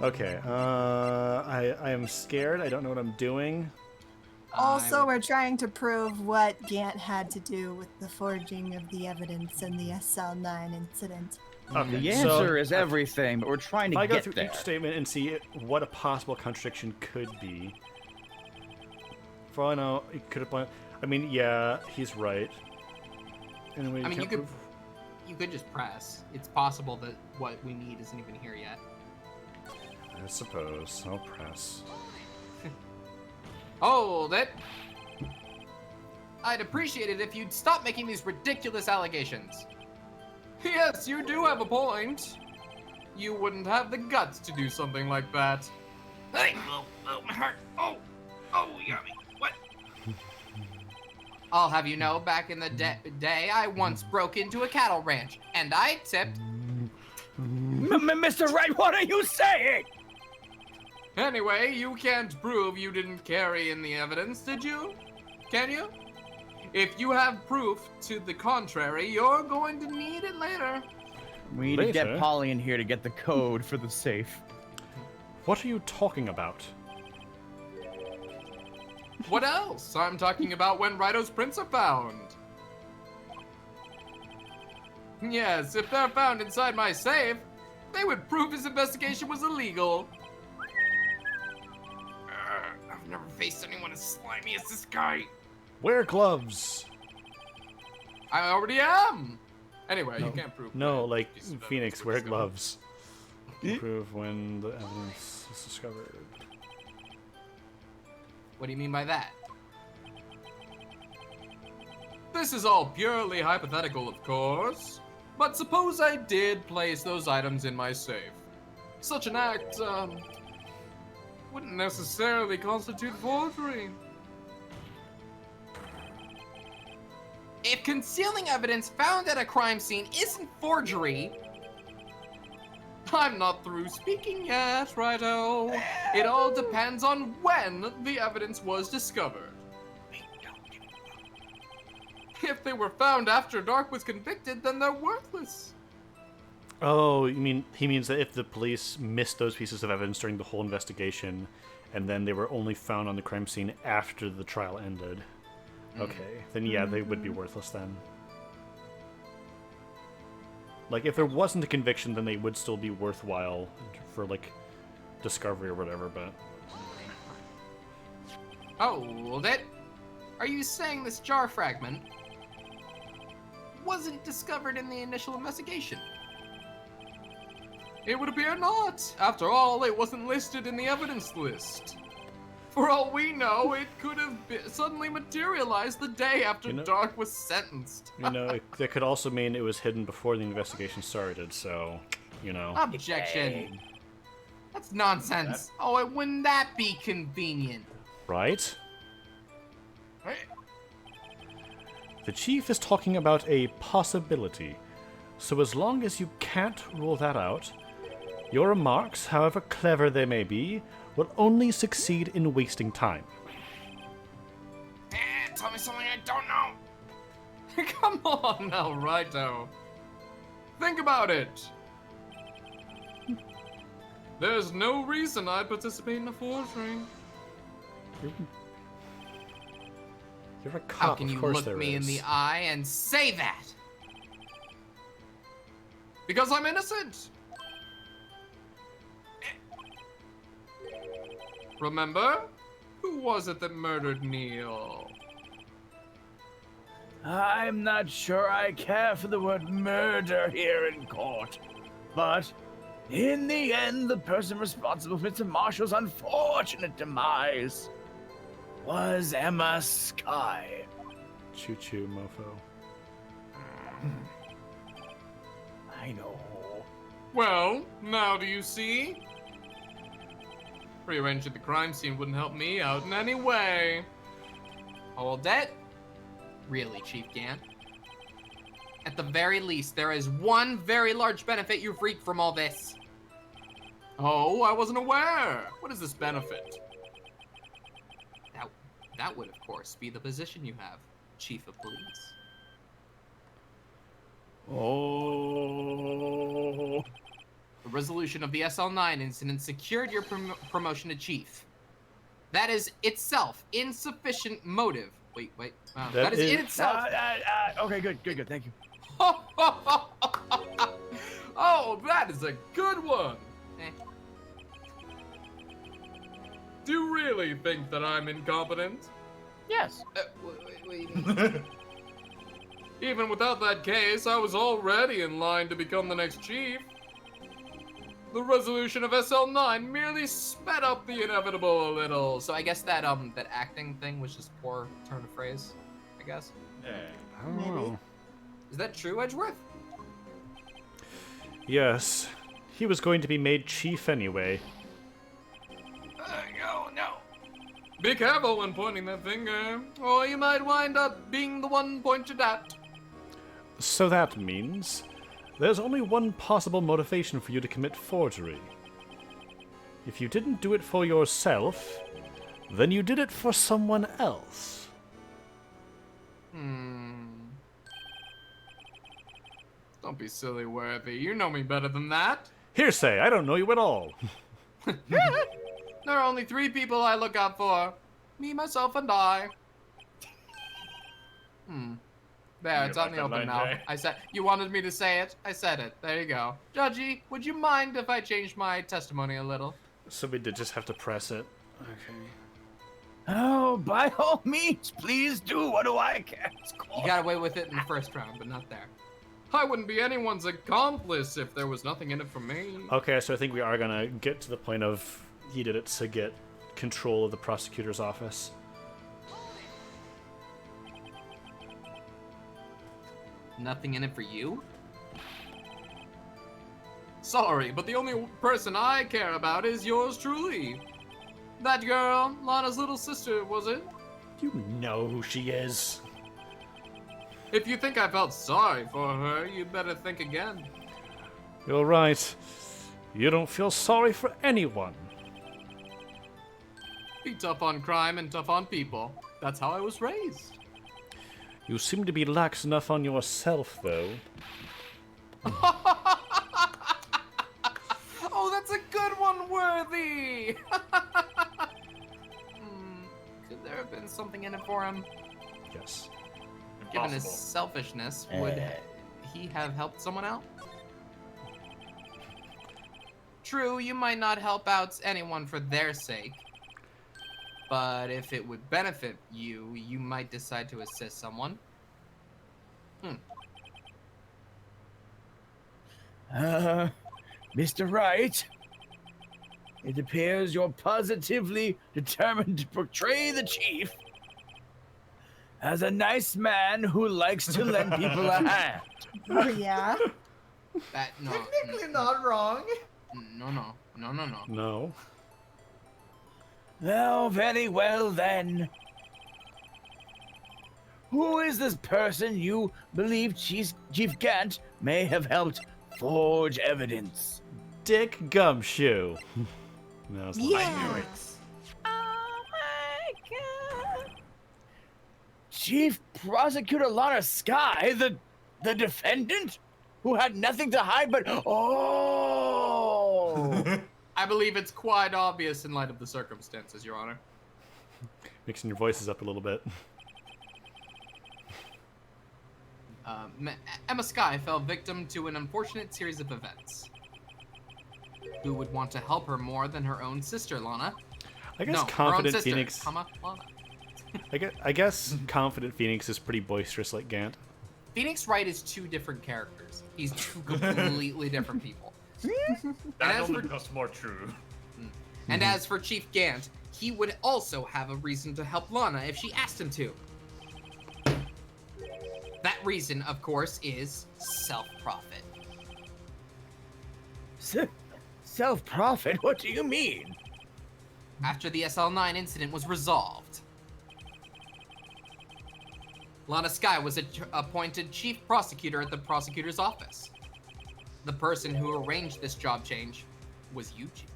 Okay, I am scared. I don't know what I'm doing. Also, we're trying to prove what Gant had to do with the forging of the evidence in the SL9 incident. Okay, The so answer is everything, but we're trying if to I go get through there. each statement and see what a possible contradiction could be. For all I know, it could have. I mean, yeah, he's right. Anyway, I mean, can't you prove. could just press. It's possible that what we need isn't even here yet. I suppose. I'll press. Hold it. I'd appreciate it if you'd stop making these ridiculous allegations. Yes, you do have a point. You wouldn't have the guts to do something like that. Hey, oh, my heart. Oh, yummy. What? I'll have you know, back in the day, I once broke into a cattle ranch, and I tipped. Mr. Wright, what are you saying? Anyway, you can't prove you didn't carry in the evidence, did you? Can you? If you have proof to the contrary, you're going to need it later. We need to get Later? Polly in here to get the code for the safe. What are you talking about? What else? I'm talking about when Rito's prints are found. Yes, if they're found inside my safe, they would prove his investigation was illegal. I've never faced anyone as slimy as this guy. Wear gloves. I already am. Anyway, you can't prove. No, when like pieces of evidence Phoenix, were wear discovered. gloves. Prove when the evidence is discovered. What do you mean by that? This is all purely hypothetical, of course. But suppose I did place those items in my safe. Such an act, wouldn't necessarily constitute forgery. If concealing evidence found at a crime scene isn't forgery, I'm not through speaking yet, righto. It all depends on when the evidence was discovered. If they were found after Dark was convicted, then they're worthless. Oh, he means that if the police missed those pieces of evidence during the whole investigation, and then they were only found on the crime scene after the trial ended. Okay, then yeah, they would be worthless then. Like, if there wasn't a conviction, then they would still be worthwhile for, like, discovery or whatever, but... Hold it. Are you saying this jar fragment wasn't discovered in the initial investigation? It would appear not. After all, it wasn't listed in the evidence list. For all we know, it could have suddenly materialized the day after Dark was sentenced. That could also mean it was hidden before the investigation started, so, Objection. That's nonsense. Oh, wouldn't that be convenient? Right? The chief is talking about a possibility. So as long as you can't rule that out, your remarks, however clever they may be, will only succeed in wasting time. Tell me something I don't know. Come on now, Righto. Think about it. There's no reason I'd participate in a forgery. You're a cop, How can you of course look there me in is. the eye and say that? Because I'm innocent. Remember? Who was it that murdered Neil? I'm not sure I care for the word murder here in court, but in the end, the person responsible for Mr. Marshall's unfortunate demise was Emma Sky. Choo-choo, mofo. I know. Well, now do you see? Rearranging the crime scene wouldn't help me out in any way. Hold it. Really, Chief Gant? At the very least, there is one very large benefit you've reaped from all this. Oh, I wasn't aware. What is this benefit? That would, of course, be the position you have, Chief of Police. Oh. The resolution of the SL9 incident secured your promotion to Chief. That is itself insufficient motive. Wait. Wow. That is in itself. Okay, good. Thank you. Oh, that is a good one. Do you really think that I'm incompetent? Yes. Wait. Even without that case, I was already in line to become the next chief. The resolution of SL9 merely sped up the inevitable a little. So I guess that that acting thing was just poor turn of phrase, I guess. Yeah. I don't know. Is that true, Edgeworth? Yes. He was going to be made chief anyway. No. Be careful when pointing that finger, or you might wind up being the one pointed at. So that means there's only one possible motivation for you to commit forgery. If you didn't do it for yourself, then you did it for someone else. Don't be silly, Worthy. You know me better than that. Hearsay, I don't know you at all. There are only 3 people I look out for. Me, myself, and I. There, it's on the open now. I said, you wanted me to say it? I said it. There you go. Judgy, would you mind if I changed my testimony a little? So we did just have to press it. Okay. Oh, by all means, please do. What do I care? You got away with it in the first round, but not there. I wouldn't be anyone's accomplice if there was nothing in it for me. Okay, so I think we are gonna get to the point of he did it to get control of the prosecutor's office. Nothing in it for you? Sorry, but the only person I care about is yours truly. That girl, Lana's little sister, was it? You know who she is. If you think I felt sorry for her, you'd better think again. You're right. You don't feel sorry for anyone. Be tough on crime and tough on people. That's how I was raised. You seem to be lax enough on yourself, though. Oh, that's a good one, Worthy! Could there have been something in it for him? Yes. Given his selfishness, would he have helped someone out? True, you might not help out anyone for their sake. But if it would benefit you, you might decide to assist someone. Mr. Wright, it appears you're positively determined to portray the chief as a nice man who likes to lend people a hand. Oh, yeah? No. Technically not wrong. No. No. Oh, very well then. Who is this person you believe Chief Gant may have helped forge evidence? Dick Gumshoe. No, it's not. Yeah. Oh my god. Chief Prosecutor Lana Sky, the defendant? Who had nothing to hide but... Oh! I believe it's quite obvious in light of the circumstances, Your Honor. Mixing your voices up a little bit. Emma Sky fell victim to an unfortunate series of events. Who would want to help her more than her own sister, Lana? I guess No, her own Confident sister, Phoenix. Lana. I guess Confident Phoenix is pretty boisterous like Gant. Phoenix Wright is two different characters. He's two completely different people. That as only for- becomes more true. And as for Chief Gant, he would also have a reason to help Lana if she asked him to. That reason, of course, is self-profit. Self-profit? What do you mean? After the SL9 incident was resolved, Lana Sky was appointed chief prosecutor at the prosecutor's office. The person who arranged this job change was you, Chief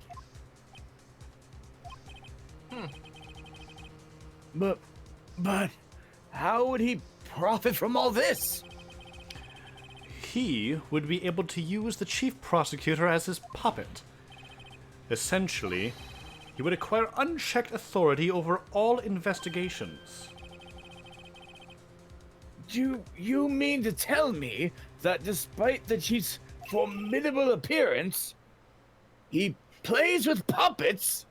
Gant. But how would he profit from all this? He would be able to use the chief prosecutor as his puppet. Essentially, he would acquire unchecked authority over all investigations. Do you mean to tell me that despite the chief's formidable appearance, he plays with puppets?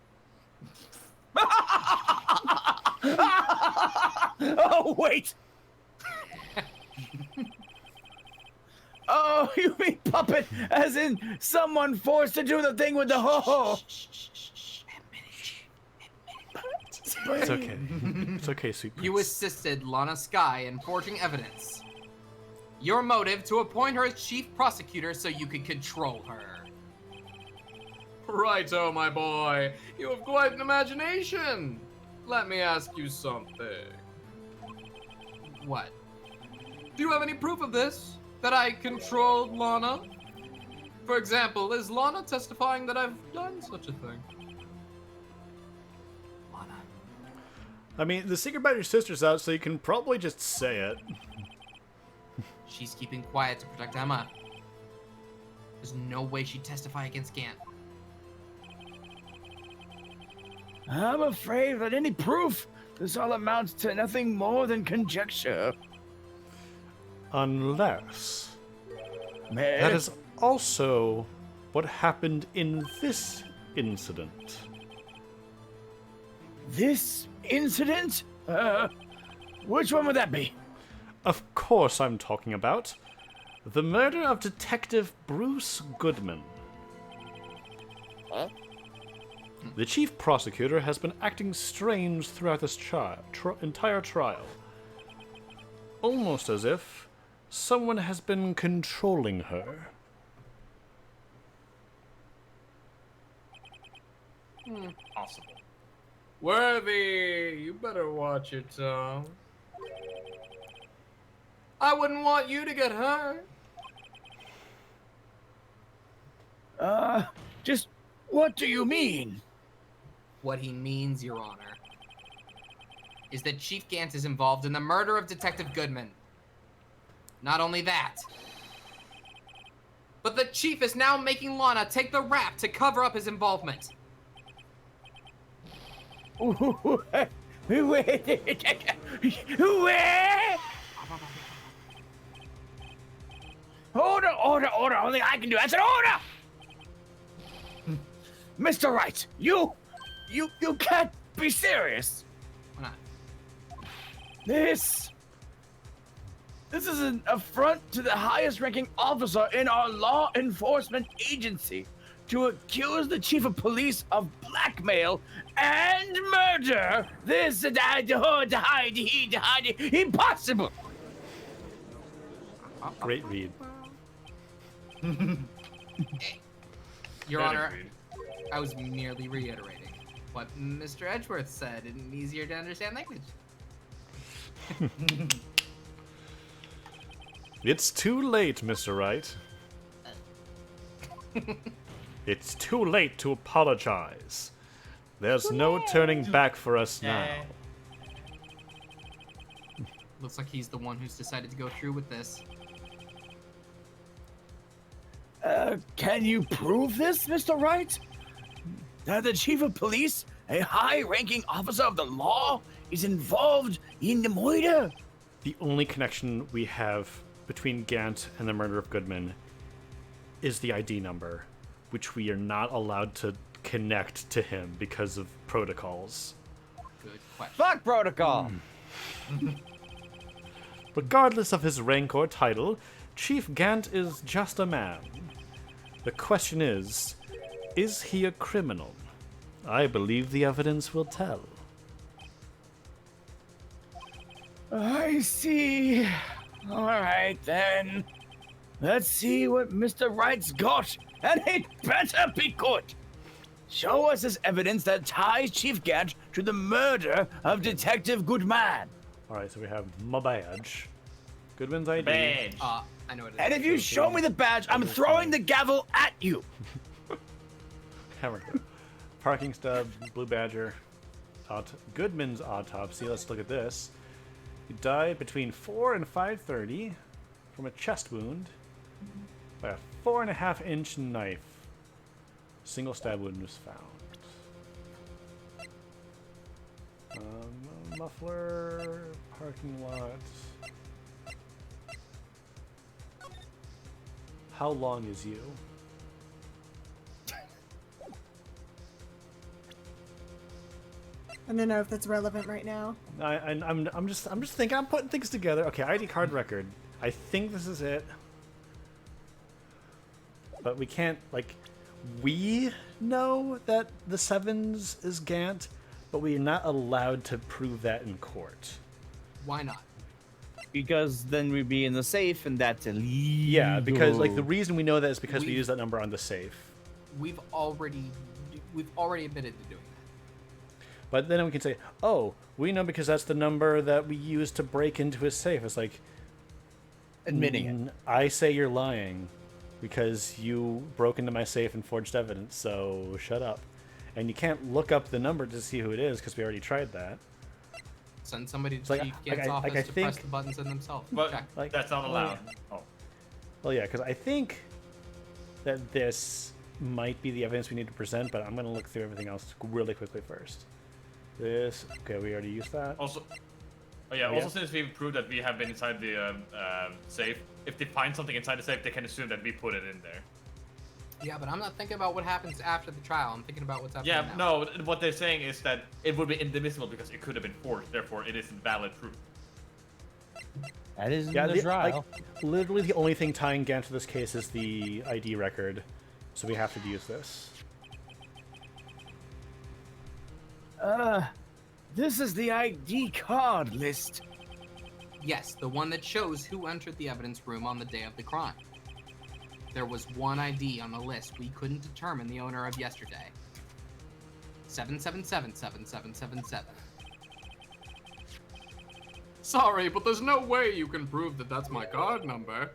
Oh, wait! Oh, you mean puppet as in someone forced to do the thing with the ho-ho? It's okay. It's okay, sweet You prince. assisted Lana Sky in forging evidence. Your motive to appoint her as chief prosecutor so you could control her. Righto, my boy. You have quite an imagination. Let me ask you something. What? Do you have any proof of this? That I controlled Lana? For example, is Lana testifying that I've done such a thing? Lana. I mean, the secret about your sister's out, so you can probably just say it. She's keeping quiet to protect Emma. There's no way she'd testify against Gant. I'm afraid that any proof, this all amounts to nothing more than conjecture. Unless... Meh. That is also what happened in this incident. This incident? Which one would that be? Of course I'm talking about the murder of Detective Bruce Goodman. Huh? The chief prosecutor has been acting strange throughout this entire trial. Almost as if someone has been controlling her. Possible. Worthy, you better watch your tongue. I wouldn't want you to get hurt. Just what do you mean? What he means, Your Honor, is that Chief Gant is involved in the murder of Detective Goodman. Not only that, but the Chief is now making Lana take the rap to cover up his involvement. Where? Order, only I can do. I said order! Mr. Wright, you can't be serious. Why not? This is an affront to the highest ranking officer in our law enforcement agency to accuse the chief of police of blackmail and murder. This is impossible. Great read. Your Very Honor, agreed. I was merely reiterating what Mr. Edgeworth said in easier to understand language. It's too late, Mr. Wright. It's too late to apologize. There's no turning back for us now. Looks like he's the one who's decided to go through with this. Can you prove this, Mr. Wright? That the chief of police, a high-ranking officer of the law, is involved in the murder? The only connection we have between Gant and the murder of Goodman is the ID number, which we are not allowed to connect to him because of protocols. Good question. Fuck protocol. Regardless of his rank or title, Chief Gant is just a man. The question is he a criminal? I believe the evidence will tell. I see. All right, then. Let's see what Mr. Wright's got, and it better be good. Show us this evidence that ties Chief Gant to the murder of Detective Goodman. Alright, so we have my badge. Goodman's ID. Badge. I know what it is. And if you show me the badge, I'm throwing the gavel at you. Hammer. Parking stub, Blue Badger. Goodman's autopsy. Let's look at this. He died between 4 and 5:30 from a chest wound by a 4.5-inch knife. Single stab wound was found. Muffler, parking lot. How long is you? I don't know if that's relevant right now. I'm just thinking. I'm putting things together. Okay, ID card record. I think this is it, but we can't we know that the 7s is Gant, but we are not allowed to prove that in court. Why not? Because then we'd be in the safe, and that's illegal. Yeah, because the reason we know that is because we use that number on the safe. We've already admitted to doing that. But then we can say, oh, we know because that's the number that we used to break into his safe. It's like Admitting it. I say you're lying because you broke into my safe and forged evidence, so shut up. And you can't look up the number to see who it is because we already tried that. Send somebody to like, Chief like, Gant's I- office like, I to think- press the buttons in themselves. But Check. that's not allowed. Oh. Well, yeah, because I think that this might be the evidence we need to present, but I'm going to look through everything else really quickly first. This, okay, we already used that. Also, since we've proved that we have been inside the safe, if they find something inside the safe, they can assume that we put it in there. Yeah, but I'm not thinking about what happens after the trial. I'm thinking about what's happening Yeah, now. no, what they're saying is that it would be indivisible because it could have been forged, therefore it isn't valid proof. That is Yeah, the trial. literally the only thing tying Gant to this case is the ID record, so we have to use this. This is the ID card list. Yes, the one that shows who entered the evidence room on the day of the crime. There was one ID on the list we couldn't determine the owner of yesterday. 7777777. Sorry, but there's no way you can prove that that's my card number.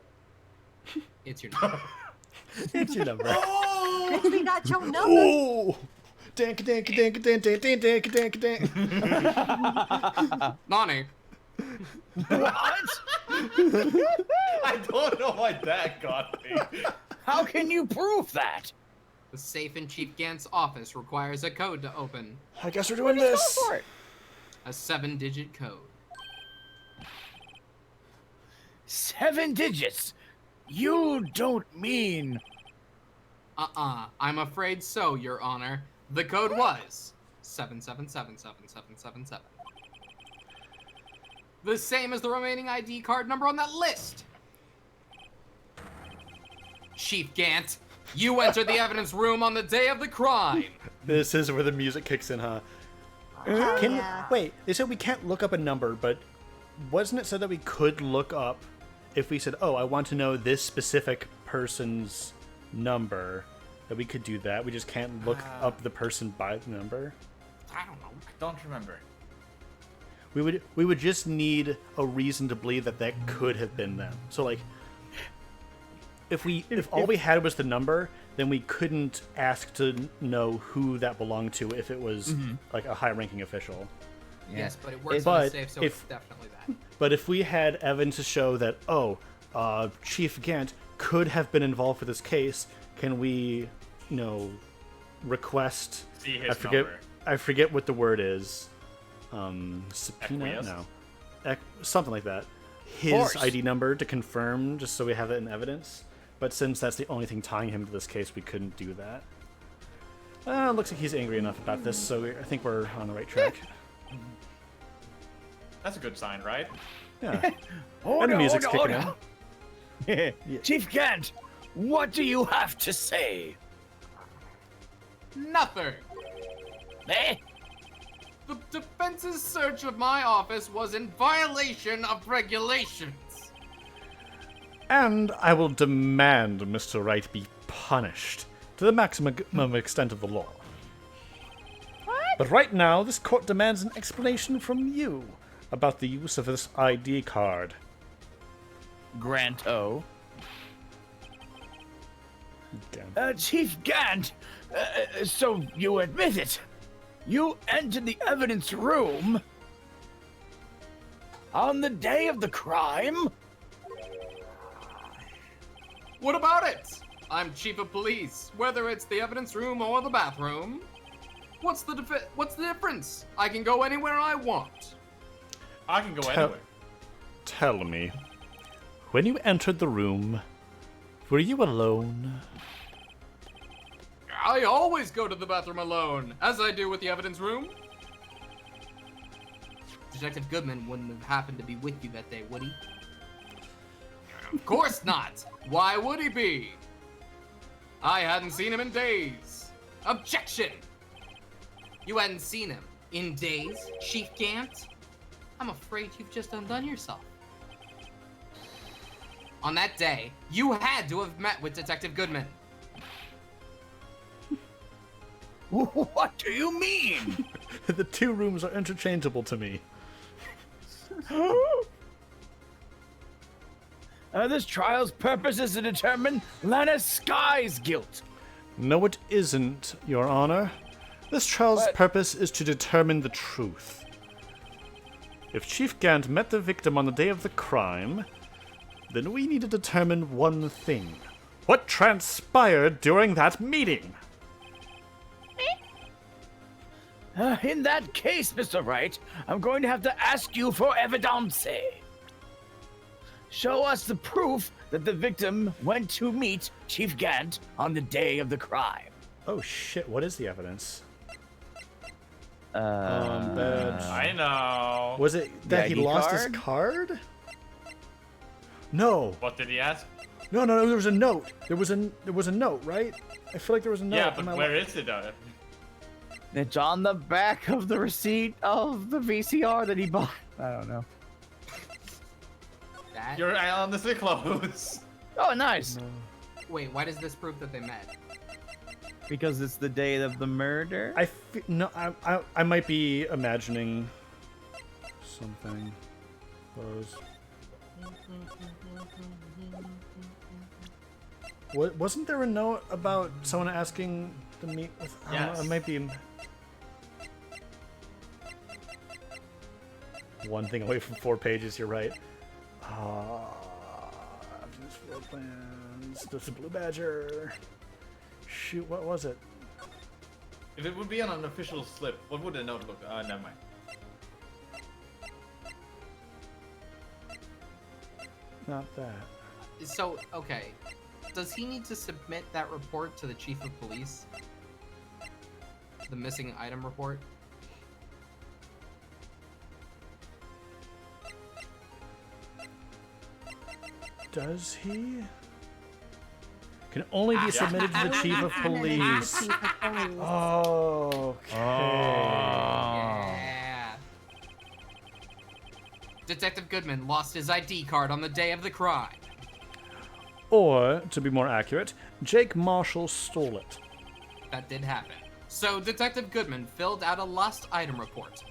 It's your number. It's your number. Bitch, we got your number. Oh! Dank, dank, dank, dank, dank, dank, dank, dank, dank. Nani, What? I don't know why that got me. How can you prove that? the safe in Chief Gant's office requires a code to open. I guess we're doing this. Go for it. A 7-digit code. 7 digits. You don't mean... I'm afraid so, Your Honor. The code was 7777777. The same as the remaining ID card number on that list. Chief Gant, you entered the evidence room on the day of the crime. This is where the music kicks in, huh? Hell Can yeah. wait, they said we can't look up a number, but wasn't it said that we could look up if we said, oh, I want to know this specific person's number, that we could do that? We just can't look up the person by the number? I don't know. Don't remember. We would just need a reason to believe that could have been them. So like, if all we had was the number, then we couldn't ask to know who that belonged to if it was like a high-ranking official. Yeah. Yes, but it works But on a safe, so it's definitely that. But if we had evidence to show that, Chief Gant could have been involved with this case, can we, request? See his number. I forget what the word is. Subpoena? Acquiesce? No. Something like that. His Force. ID number to confirm, just so we have it in evidence. But since that's the only thing tying him to this case, we couldn't do that. Looks like he's angry enough about this, so I think we're on the right track. That's a good sign, right? Yeah. And the music's kicking in. Chief Gant, what do you have to say? Nothing. Eh? The defense's search of my office was in violation of regulations. And I will demand Mr. Wright be punished to the maximum extent of the law. But right now, this court demands an explanation from you about the use of this ID card. Granto. Damn. Chief Gant, so you admit it. You entered the evidence room on the day of the crime? What about it? I'm chief of police, whether it's the evidence room or the bathroom. What's the difference? I can go anywhere I want. I can go anywhere. Tell me, when you entered the room, were you alone? I always go to the bathroom alone, as I do with the evidence room. Detective Goodman wouldn't have happened to be with you that day, would he? Of course not. Why would he be? I hadn't seen him in days. Objection! You hadn't seen him in days, Chief Gant? I'm afraid you've just undone yourself. On that day, you had to have met with Detective Goodman. What do you mean? The two rooms are interchangeable to me. This trial's purpose is to determine Lana Sky's guilt. No, it isn't, Your Honor. This trial's What? purpose is to determine the truth. If Chief Gant met the victim on the day of the crime, then we need to determine one thing. What transpired during that meeting? In that case, Mr. Wright, I'm going to have to ask you for evidence. Show us the proof that the victim went to meet Chief Gant on the day of the crime. Oh shit, what is the evidence? Uh, I know. Was it that he ID lost his card? card? No. What did he ask? No, there was a note. There was a note, right? I feel like there was a note. Yeah, Am but I where is it? It's on the back of the receipt of the VCR that he bought. I don't know. That? You're honestly close. Oh, nice. Wait, why does this prove that they met? Because it's the day of the murder. I might be imagining something. Close. Wasn't there a note about someone asking to meet with? I don't know, Yes. it might be one thing away from 4 pages. You're right. Evidence floor plans. There's a blue badger. Shoot, what was it? If it would be on an official slip, what would the note look? Never mind. Not that. So, okay. Does he need to submit that report to the chief of police? The missing item report? Does he? Can only be submitted to the chief of police. Chief of police. Oh, okay. Yeah. Detective Goodman lost his ID card on the day of the crime. Or, to be more accurate, Jake Marshall stole it. That did happen. So Detective Goodman filled out a lost item report.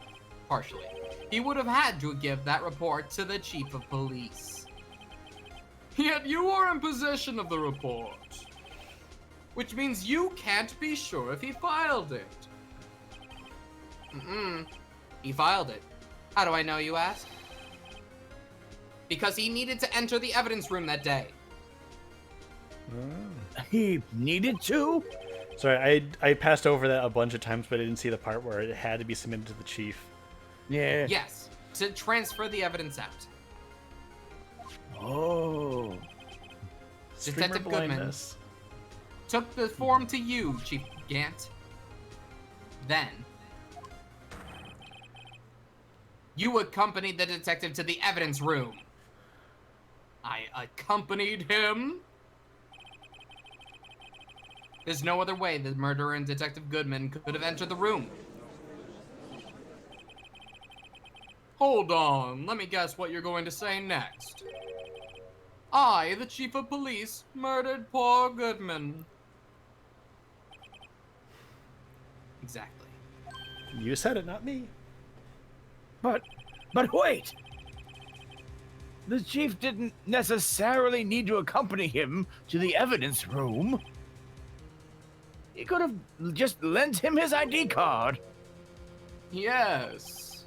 Partially. he would have had to give that report to the chief of police. Yet you are in possession of the report, which means you can't be sure if he filed it. He filed it. How do I know, you ask? Because he needed to enter the evidence room that day. He needed to? Sorry, I passed over that a bunch of times, but I didn't see the part where it had to be submitted to the chief. Yeah. Yes, to transfer the evidence out. Oh. Detective Streamer Goodman blindness. took the form to you, Chief Gant. Then, you accompanied the detective to the evidence room. I accompanied him. There's no other way the murderer and Detective Goodman could have entered the room. Hold on, let me guess what you're going to say next. I, the chief of police, murdered poor Goodman. Exactly. You said it, not me. But wait! The chief didn't necessarily need to accompany him to the evidence room. He could have just lent him his ID card. Yes.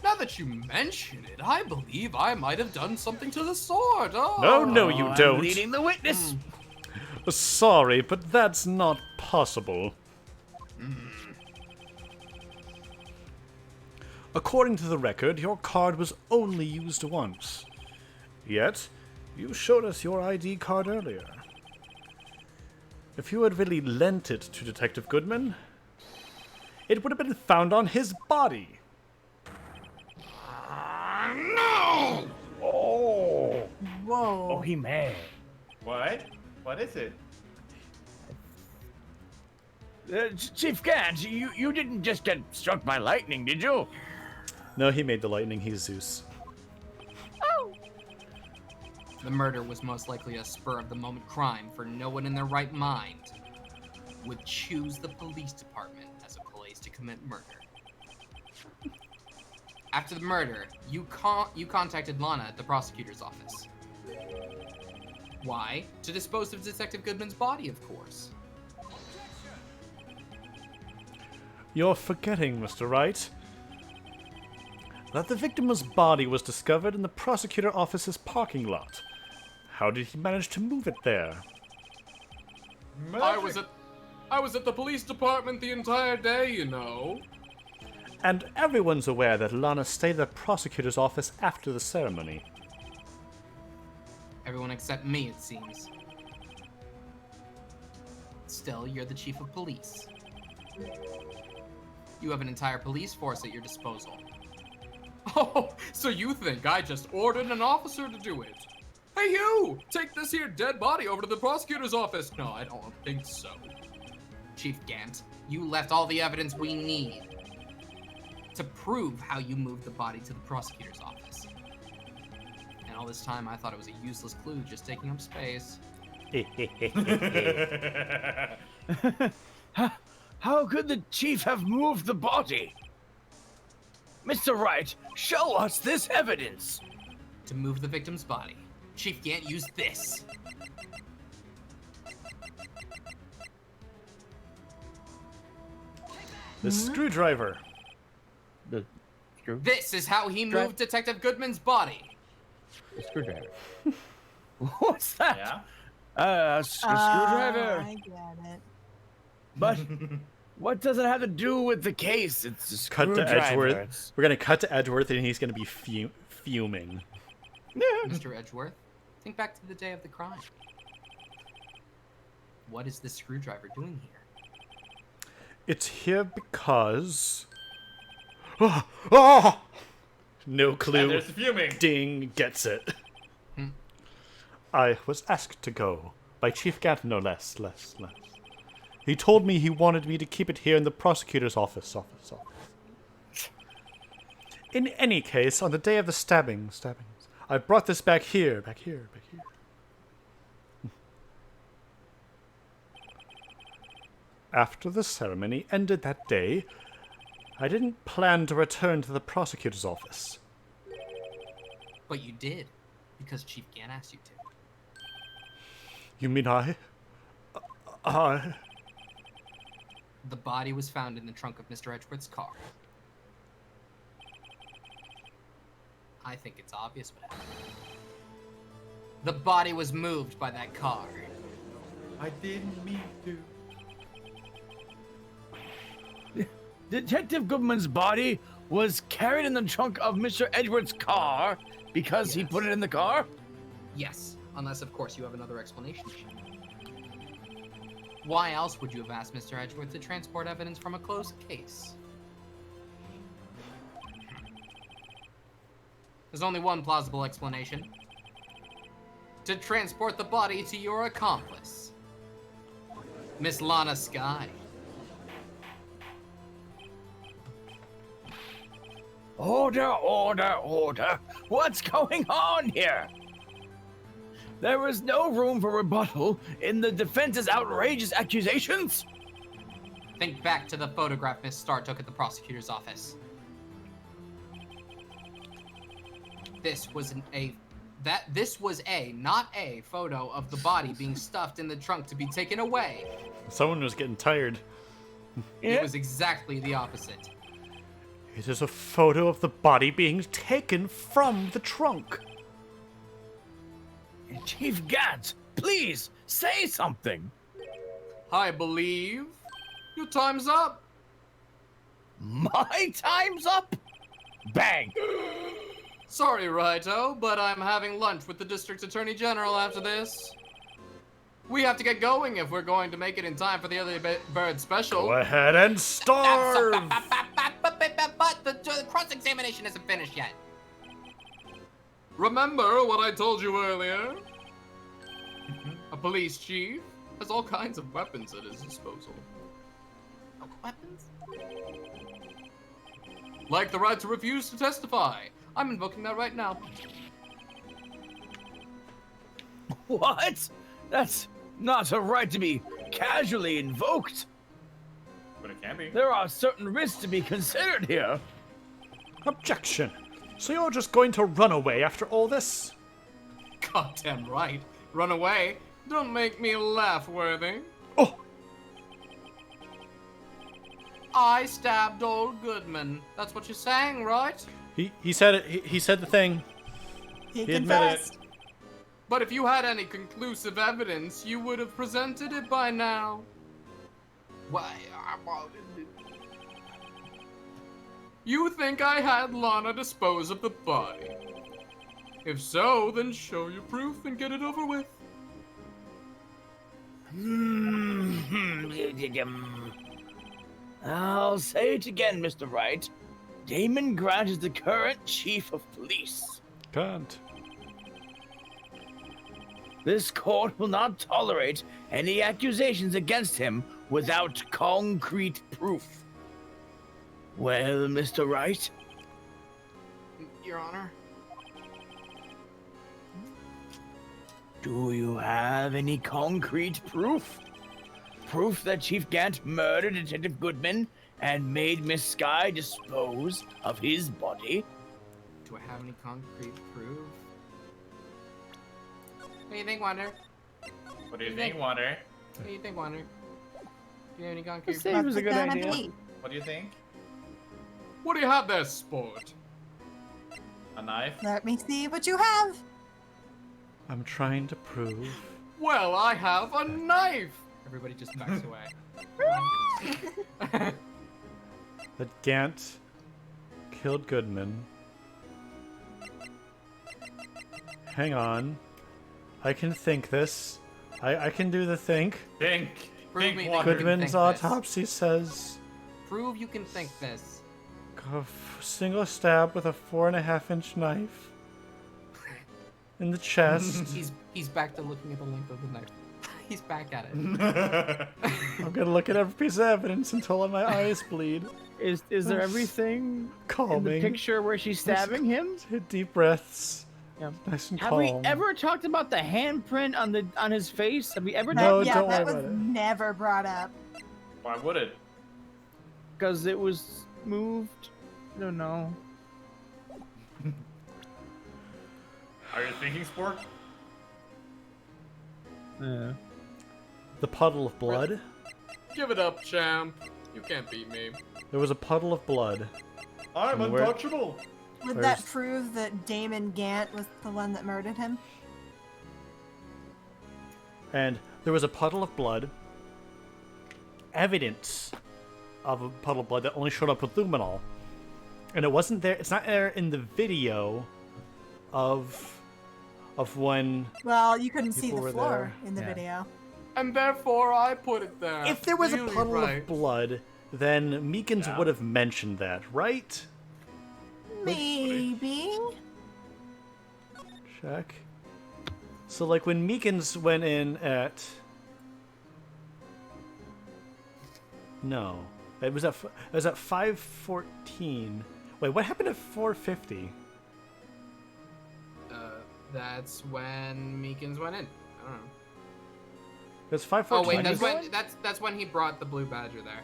Now that you mention it, I believe I might have done something to the sort. Oh. No, you I'm don't. leading the witness. Sorry, but that's not possible. According to the record, your card was only used once. Yet, you showed us your ID card earlier. If you had really lent it to Detective Goodman, it would have been found on his body. No! Oh, Whoa. he may. What? What is it? Chief Gant, you didn't just get struck by lightning, did you? No, he made the lightning. He's Zeus. The murder was most likely a spur-of-the-moment crime, for no one in their right mind would choose the police department as a place to commit murder. After the murder, you contacted Lana at the prosecutor's office. Why? To dispose of Detective Goodman's body, of course. You're forgetting, Mr. Wright, that the victim's body was discovered in the prosecutor office's parking lot. How did he manage to move it there? I was at the police department the entire day, you know. And everyone's aware that Lana stayed at the prosecutor's office after the ceremony. Everyone except me, it seems. Still, you're the chief of police. You have an entire police force at your disposal. Oh, so you think I just ordered an officer to do it? Hey you! Take this here dead body over to the prosecutor's office! No, I don't think so. Chief Gant, you left all the evidence we need to prove how you moved the body to the prosecutor's office. And all this time I thought it was a useless clue just taking up space. How could the chief have moved the body? Mr. Wright, show us this evidence. To move the victim's body, Chief Gant used this. The screwdriver. The screw? This is how he moved Detective Goodman's body. The screwdriver. What's that? Yeah? A screwdriver. I get it. But what does it have to do with the case? It's a Cut to screwdriver. Edgeworth. We're gonna cut to Edgeworth, and he's gonna be fuming. Mr. Edgeworth, think back to the day of the crime. What is this screwdriver doing here? It's here because. Oh! No And clue. there's the fuming. Ding gets it. I was asked to go by Chief Gant, no less. He told me he wanted me to keep it here in the prosecutor's office. In any case, on the day of the stabbings, I brought this back here. After the ceremony ended that day, I didn't plan to return to the prosecutor's office. But you did, because Chief Gann asked you to. You mean I? The body was found in the trunk of Mr. Edgeworth's car. I think it's obvious what happened. The body was moved by that car. I didn't mean to. Detective Goodman's body was carried in the trunk of Mr. Edgeworth's car because he Yes. put it in the car? Yes, unless of course you have another explanation. Why else would you have asked Mr. Edgeworth to transport evidence from a closed case? There's only one plausible explanation. To transport the body to your accomplice, Miss Lana Skye. Order, order, order. What's going on here? There is no room for rebuttal in the defense's outrageous accusations. Think back to the photograph Miss Starr took at the prosecutor's office. This was not a photo of the body being stuffed in the trunk to be taken away. Someone was getting tired. It was exactly the opposite. It is a photo of the body being taken from the trunk. Chief Gant, please say something. I believe your time's up. My time's up. Bang. Sorry, Righto, but I'm having lunch with the District Attorney General after this. We have to get going if we're going to make it in time for the early bird special. Go ahead and starve! But the cross-examination isn't finished yet. Remember what I told you earlier? A police chief has all kinds of weapons at his disposal. Weapons? Like the right to refuse to testify. I'm invoking that right now. What? That's not a right to be casually invoked. But it can be. There are certain risks to be considered here. Objection. So you're just going to run away after all this? Goddamn right. Run away. Don't make me laugh, Worthy. Oh! I stabbed old Goodman. That's what you're saying, right? He said it. He said the thing. He admitted it. confessed. But if you had any conclusive evidence, you would have presented it by now. Why? You think I had Lana dispose of the body? If so, then show your proof and get it over with. I'll say it again, Mr. Wright. Damon Grant is the current chief of police. Can't. This court will not tolerate any accusations against him without concrete proof. Well, Mr. Wright? Your Honor? Do you have any concrete proof? Proof that Chief Gant murdered Detective Goodman and made Miss Skye dispose of his body? Do I have any concrete proof? What do you think, Wonder? What do you think, Water? What do you think, Wonder? Do you have any concrete Say proof? it was a good What's it idea. gonna be? What do you think? What do you have there, sport? A knife? Let me see what you have. I'm trying to prove. Well, I have a knife! Everybody just backs away. That Gant killed Goodman. Hang on. I can think this. I can do the think. Think. Prove me Think, that Water. you can Goodman's think autopsy says Prove you can think this. a single stab with a 4.5-inch knife in the chest. He's back to looking at the length of the knife. He's back at it. I'm gonna look at every piece of evidence until my eyes bleed. Is there everything in the Calming. picture where she's stabbing him? Hit deep breaths. Yeah. Nice and Have calm. we ever talked about the handprint on his face? Have we ever No, talked yeah, don't that worry was about it. never brought up. Why would it? because it was moved? I don't know. Are you thinking, Sport? Yeah. The puddle of blood. Give it up, champ. You can't beat me. There was a puddle of blood. I'm And where- untouchable. Would Where's- that prove that Damon Gant was the one that murdered him? And there was a puddle of blood. Evidence of a puddle of blood that only showed up with luminol. And it wasn't there. It's not there in the video of when. Well, you couldn't see People the were floor there. in the Yeah. video. And therefore, I put it there. If there was a Really puddle right. of blood, then Meekins Yeah. would have mentioned that, right? Maybe. Check. So, like, when Meekins went in at... No. It was at 5:14. Wait, what happened at 4:50? That's when Meekins went in. I don't know. It was 5:14. Oh wait, that's When when that's when he brought the blue badger there.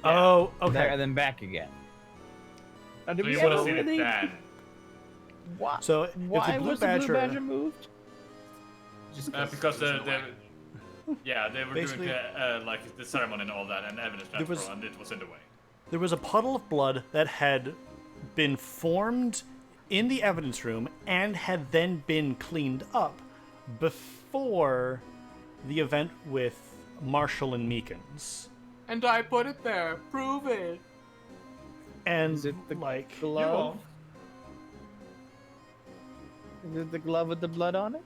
Oh, There okay. and then back again. Now, did So we you would ever have seen really... it then. Why, So, if why the blue was badger... the blue badger moved? Just Because it was in they were Basically- doing like the ceremony and all that, and evidence transfer, was- and it was in the way. There was a puddle of blood that had been formed in the evidence room and had then been cleaned up before the event with Marshall and Meekins. And I put it there. Prove it. And Is it the like You glove? won't. Is it the glove with the blood on it?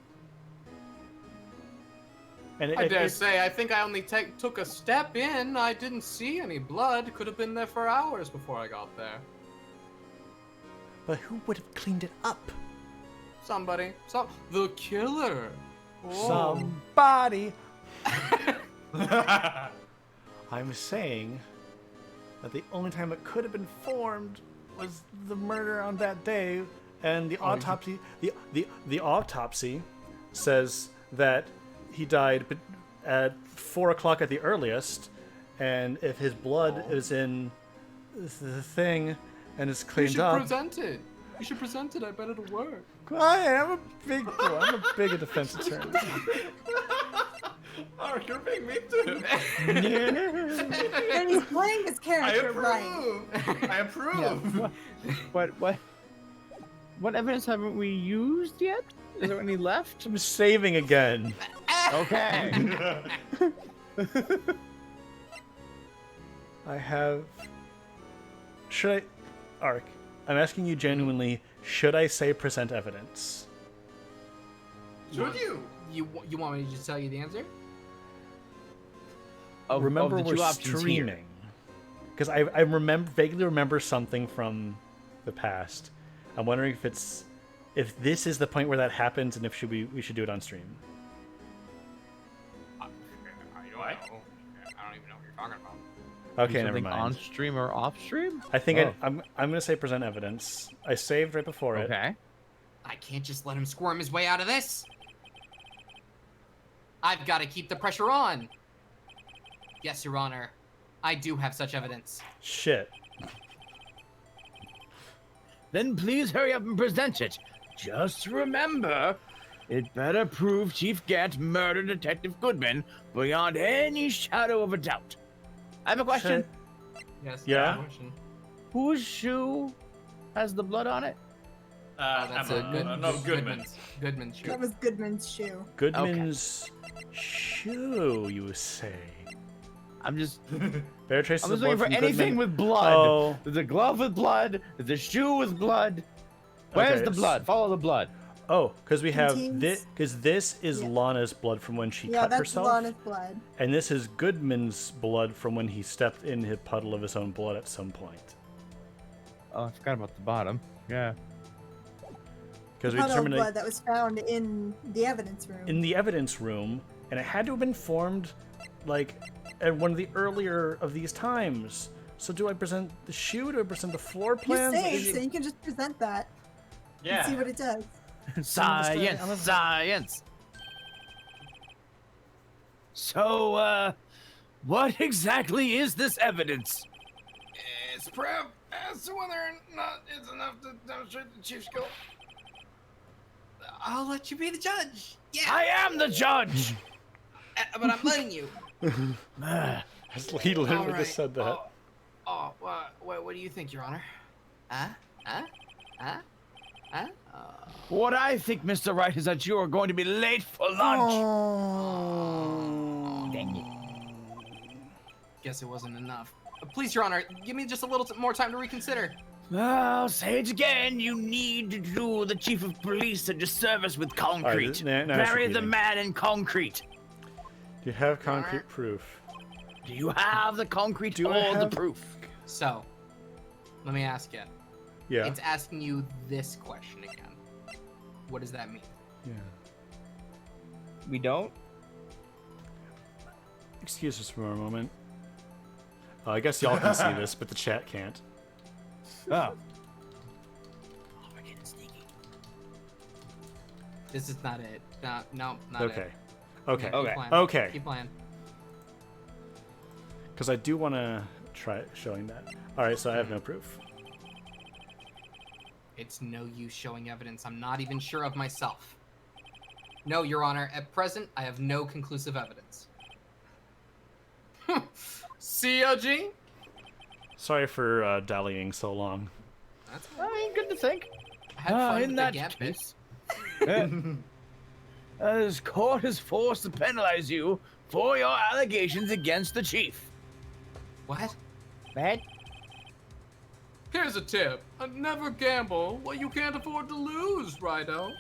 and I dare say, I think I only took a step in. I didn't see any blood. Could have been there for hours before I got there. but who would have cleaned it up? Somebody. The killer. Oh. Somebody. I'm saying that the only time it could have been formed was the murder on that day, and the autopsy. The autopsy says that he died at 4 o'clock at the earliest, and if his blood is in the thing and it's You cleaned should up. present it. You should present it. I bet it'll work. I'm a big defense attorney. Mark, you're being mean to him. And he's playing his I character right. approve. I approve. What evidence haven't we used yet? Is there any left? I'm saving again. Okay. I have. Should I. Ark, I'm asking you genuinely, should I say present evidence? Should you? You want me to just tell you the answer? Remember, the we're two options here. streaming. Because I vaguely remember something from the past. I'm wondering if this is the point where that happens, and if we should do it on stream. I don't know. I don't even know what you're talking about. Okay, never Something mind. on stream or off stream? I think Oh. I'm gonna say present evidence. I saved right before it. Okay. I can't just let him squirm his way out of this. I've got to keep the pressure on. Yes, Your Honor. I do have such evidence. Shit. Then please hurry up and present it. Just remember, it better prove Chief Gant murdered Detective Goodman beyond any shadow of a doubt. I have a question. Yes. Yeah? good question. Whose shoe has the blood on it? That's a good. no, Goodman. Goodman's shoe. That was Goodman's shoe. Goodman's shoe, you say? I'm just Bear traces I'm of just looking blood for from anything Goodman. with blood. Oh. There's a glove with blood. There's a shoe with blood. Where's Okay, the blood? Follow the blood. Oh, because we have Contains- this. Because this is Yeah. Lana's blood from when she Yeah, cut that's herself, Lana's blood. and this is Goodman's blood from when he stepped in his puddle of his own blood at some point. Oh, I forgot about the bottom. Yeah. Because we Puddle of determined blood that was found in the evidence room. in the evidence room, and it had to have been formed, like, at one of the earlier of these times. So do I present the shoe? Do I present the floor you plans? saved, so you can just present that and see what it does. Science, I'm a- science. So, what exactly is this evidence? It's proof as to whether or not it's enough to demonstrate the chief's guilt. I'll let you be the judge. Yeah. I am the judge. But I'm letting you. He literally All right. just said that. What do you think, Your Honor? Huh? What I think, Mr. Wright, is that you are going to be late for lunch. Dang it. Guess it wasn't enough. Please, Your Honor, give me just a little more time to reconsider. I'll say it again. You need to do the chief of police a disservice with concrete. now it's Bury the repeating. man in concrete. Do you have concrete proof? Do you have the concrete Do or I the have- proof? So, let me ask you. Yeah. It's asking you this question again. What does that mean? Yeah. We don't? Excuse us for a moment. I guess y'all can see this, but the chat can't. Oh. We're getting sneaky. This is not it. No, not Okay. it. Okay. Keep Okay. playing. Okay. Keep playing. Because I do want to try showing that. All right, so I have no proof. It's no use showing evidence I'm not even sure of myself. No, Your Honor, at present, I have no conclusive evidence. COG? Sorry for dallying so long. That's I mean, good to think. I had fun in with that the gambit. case, this court is forced to penalize you for your allegations against the chief. What? Bad? Here's a tip. Never gamble what you can't afford to lose, Righto.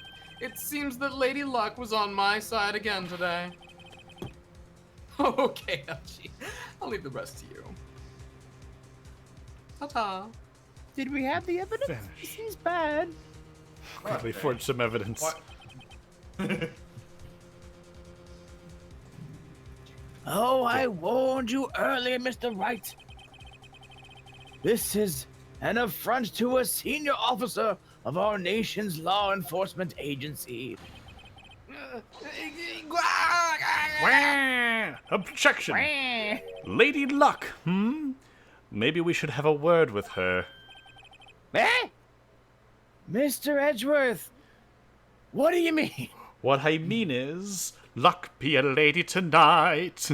It seems that Lady Luck was on my side again today. Okay, LG. I'll leave the rest to you. Ta-ta. Did we have the evidence? Vanish. This seems bad. Quickly forge some evidence. What? Oh, I warned you earlier, Mr. Wright. This is an affront to a senior officer of our nation's law enforcement agency. Wah! Objection! Lady Luck, Maybe we should have a word with her. Eh? Mr. Edgeworth, what do you mean? What I mean is, Luck be a lady tonight.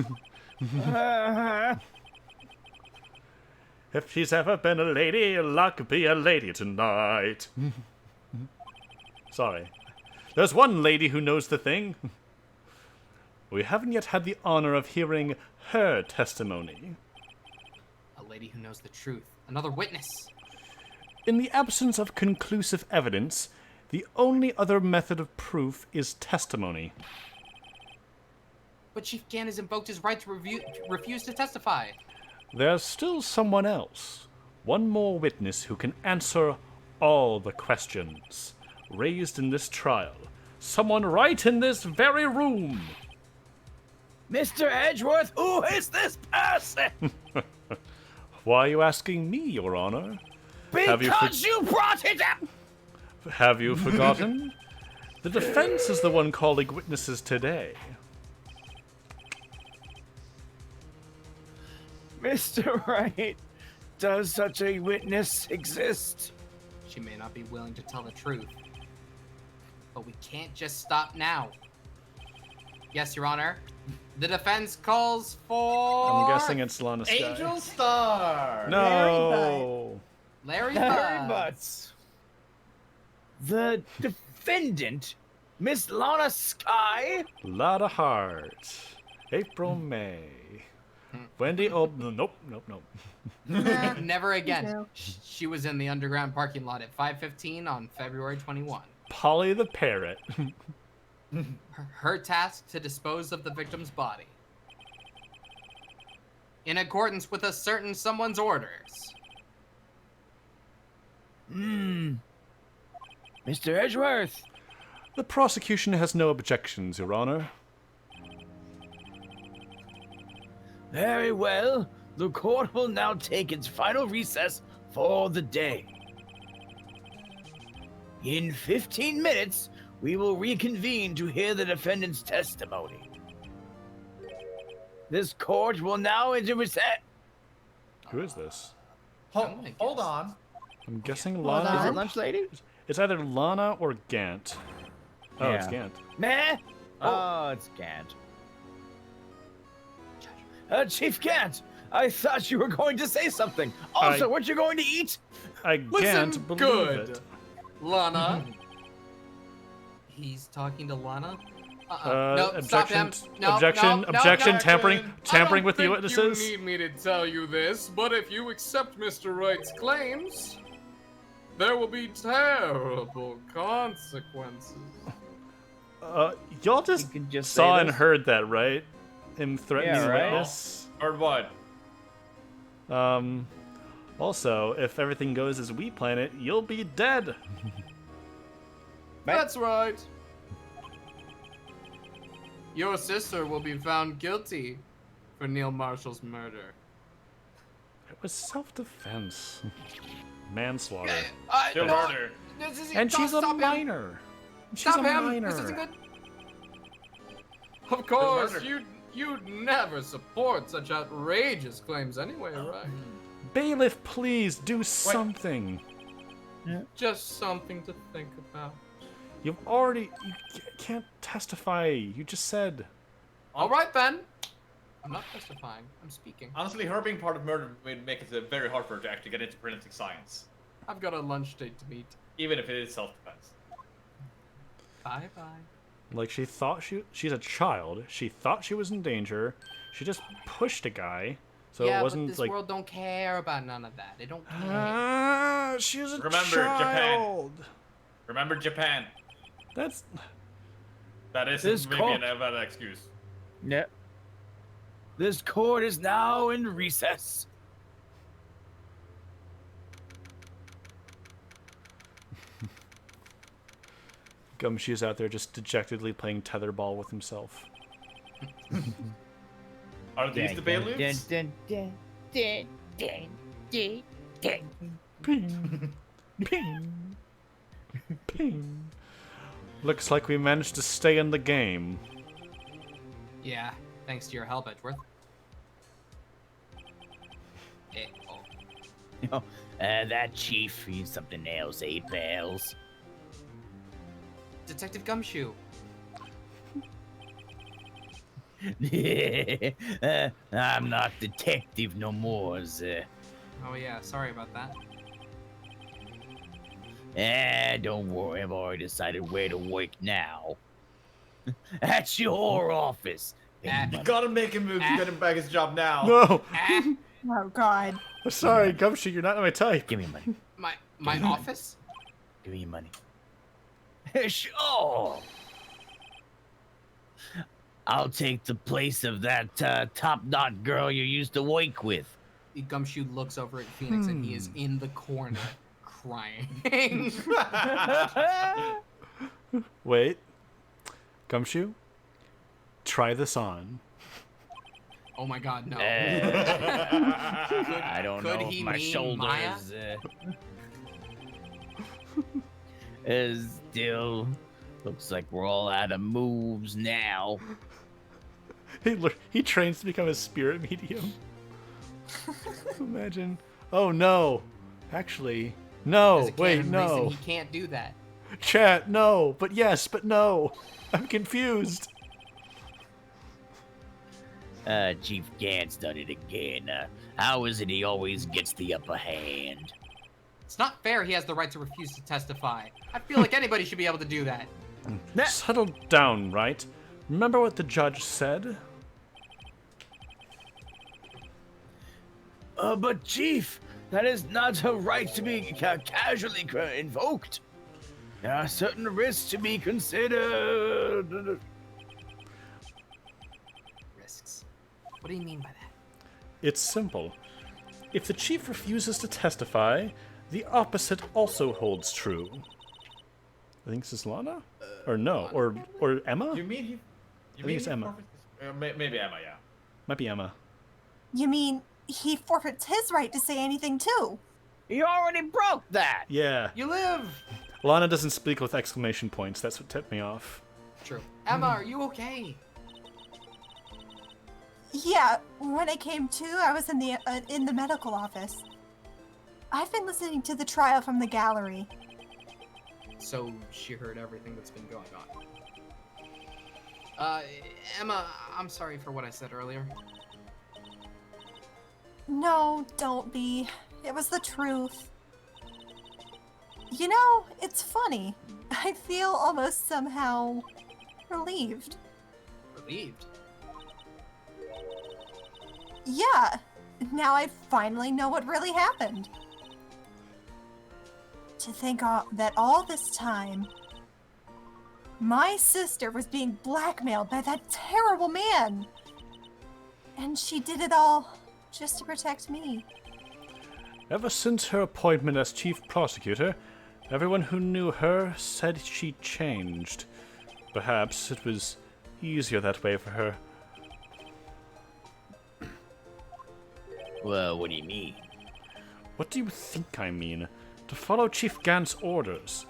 If she's ever been a lady, Luck be a lady tonight. Sorry. There's one lady who knows the thing. We haven't yet had the honor of hearing her testimony. A lady who knows the truth. Another witness. In the absence of conclusive evidence, the only other method of proof is testimony. But Chief Gann has invoked his right to refuse to testify. There's still someone else. One more witness who can answer all the questions raised in this trial. Someone right in this very room. Mr. Edgeworth, who is this person? Why are you asking me, Your Honor? Have you Because you brought it up! Have you forgotten? The defense is the one calling witnesses today. Mr. Wright, does such a witness exist? She may not be willing to tell the truth. But we can't just stop now. Yes, Your Honor. The defense calls for... I'm guessing it's Lana Sky. Angel Star! No! Larry Larry Bud. Butts. The defendant, Miss Lana Sky? Lotta Heart. April May. Wendy nope. Never again. No. She was in the underground parking lot at 5:15 on February 21. Polly the Parrot. Her task to dispose of the victim's body. In accordance with a certain someone's orders. Mr. Edgeworth. The prosecution has no objections, Your Honor. Very well. The court will now take its final recess for the day. In 15 minutes, we will reconvene to hear the defendant's testimony. This court will now enter recess. Who is this? Hold on. I'm guessing Hold Lana. on. Is it lunch lady? It's either Lana or Gant. Oh, it's Yeah. Gant. Meh. Oh, it's Gant. Chief Gant, I thought you were going to say something. Also, what you going to eat? I Listen can't believe good. it. Lana. He's talking to Lana? No, stop him. Objection. No, objection. no, no, objection. no. Tampering with the You witnesses. need me to tell you this, but if you accept Mr. Wright's claims, there will be terrible consequences. Y'all just, You can just saw say and this. heard that, right? Him threatening Yeah, the right. witness. Or what? Also, if everything goes as we plan it, you'll be dead. That's right. Your sister will be found guilty for Neil Marshall's murder. It was self-defense. Manslaughter. Still No, murder. And she's a stop him. minor. She's Stop a him. minor. This isn't good. Of course, murder. you'd never support such outrageous claims anyway, right? Bailiff, please do something. Just something to think about. You can't testify. You just said. All right then. I'm not testifying. I'm speaking. Honestly, her being part of murder would make it very hard for her to actually get into forensic science, I've got a lunch date to meet. even if it is self-defense. Bye bye. Like she's a child. She thought she was in danger. She just pushed a guy. So yeah, it wasn't but this like world don't care about none of that. They don't care. she's a Remember, Japan. child. Remember Japan. That's That is This maybe call- an valid excuse. Yep. This court is now in recess. Gumshoe's out there just dejectedly playing tetherball with himself. Are these the bailiffs? Ping. Ping. Ping. Looks like we managed to stay in the game. Yeah, thanks to your help, Edgeworth. Oh. Oh, that chief, he's something else, eh, pals? Detective Gumshoe. I'm not detective no more, sir. Oh yeah, sorry about that. Don't worry, I've already decided where to work now. At your office. Ah. Gotta make him move to get him back his job now. No. Oh God. Sorry, Gumshoe, you're not my type. Give me money. My office? Give me your money. Sure. I'll take the place of that top-knot girl you used to work with. Gumshoe looks over at Phoenix and he is in the corner crying. Wait. Gumshoe? Try this on. Oh my god, no. I don't could know he if my mean shoulders is still looks like we're all out of moves now. He trains to become a spirit medium. Imagine. Oh no. Actually, no. There's a Wait, canon no. reason he can't do that. Chat, no. But yes, but no. I'm confused. Chief Gant's done it again. How is it he always gets the upper hand? It's not fair he has the right to refuse to testify. I feel like anybody should be able to do that. Settle down, right? Remember what the judge said? But Chief, that is not a right to be casually invoked. There are certain risks to be considered. Risks. What do you mean by that? It's simple. If the chief refuses to testify, the opposite also holds true. I think this is Lana? Or no, or Emma? You mean he? You think mean it's he Emma. forfeits his- maybe Emma, yeah. Might be Emma. You mean he forfeits his right to say anything too? He already broke that. Yeah. You live! Lana doesn't speak with exclamation points. That's what tipped me off. True. Emma, are you okay? Yeah, when I came to, I was in the medical office. I've been listening to the trial from the gallery. So she heard everything that's been going on. Emma, I'm sorry for what I said earlier. No, don't be. It was the truth. You know, it's funny. I feel almost somehow relieved. Relieved? Yeah, now I finally know what really happened. To think that all this time, my sister was being blackmailed by that terrible man. And she did it all just to protect me. Ever since her appointment as chief prosecutor, everyone who knew her said she changed. Perhaps it was easier that way for her. Well, what do you mean? What do you think I mean? To follow Chief Gant's orders.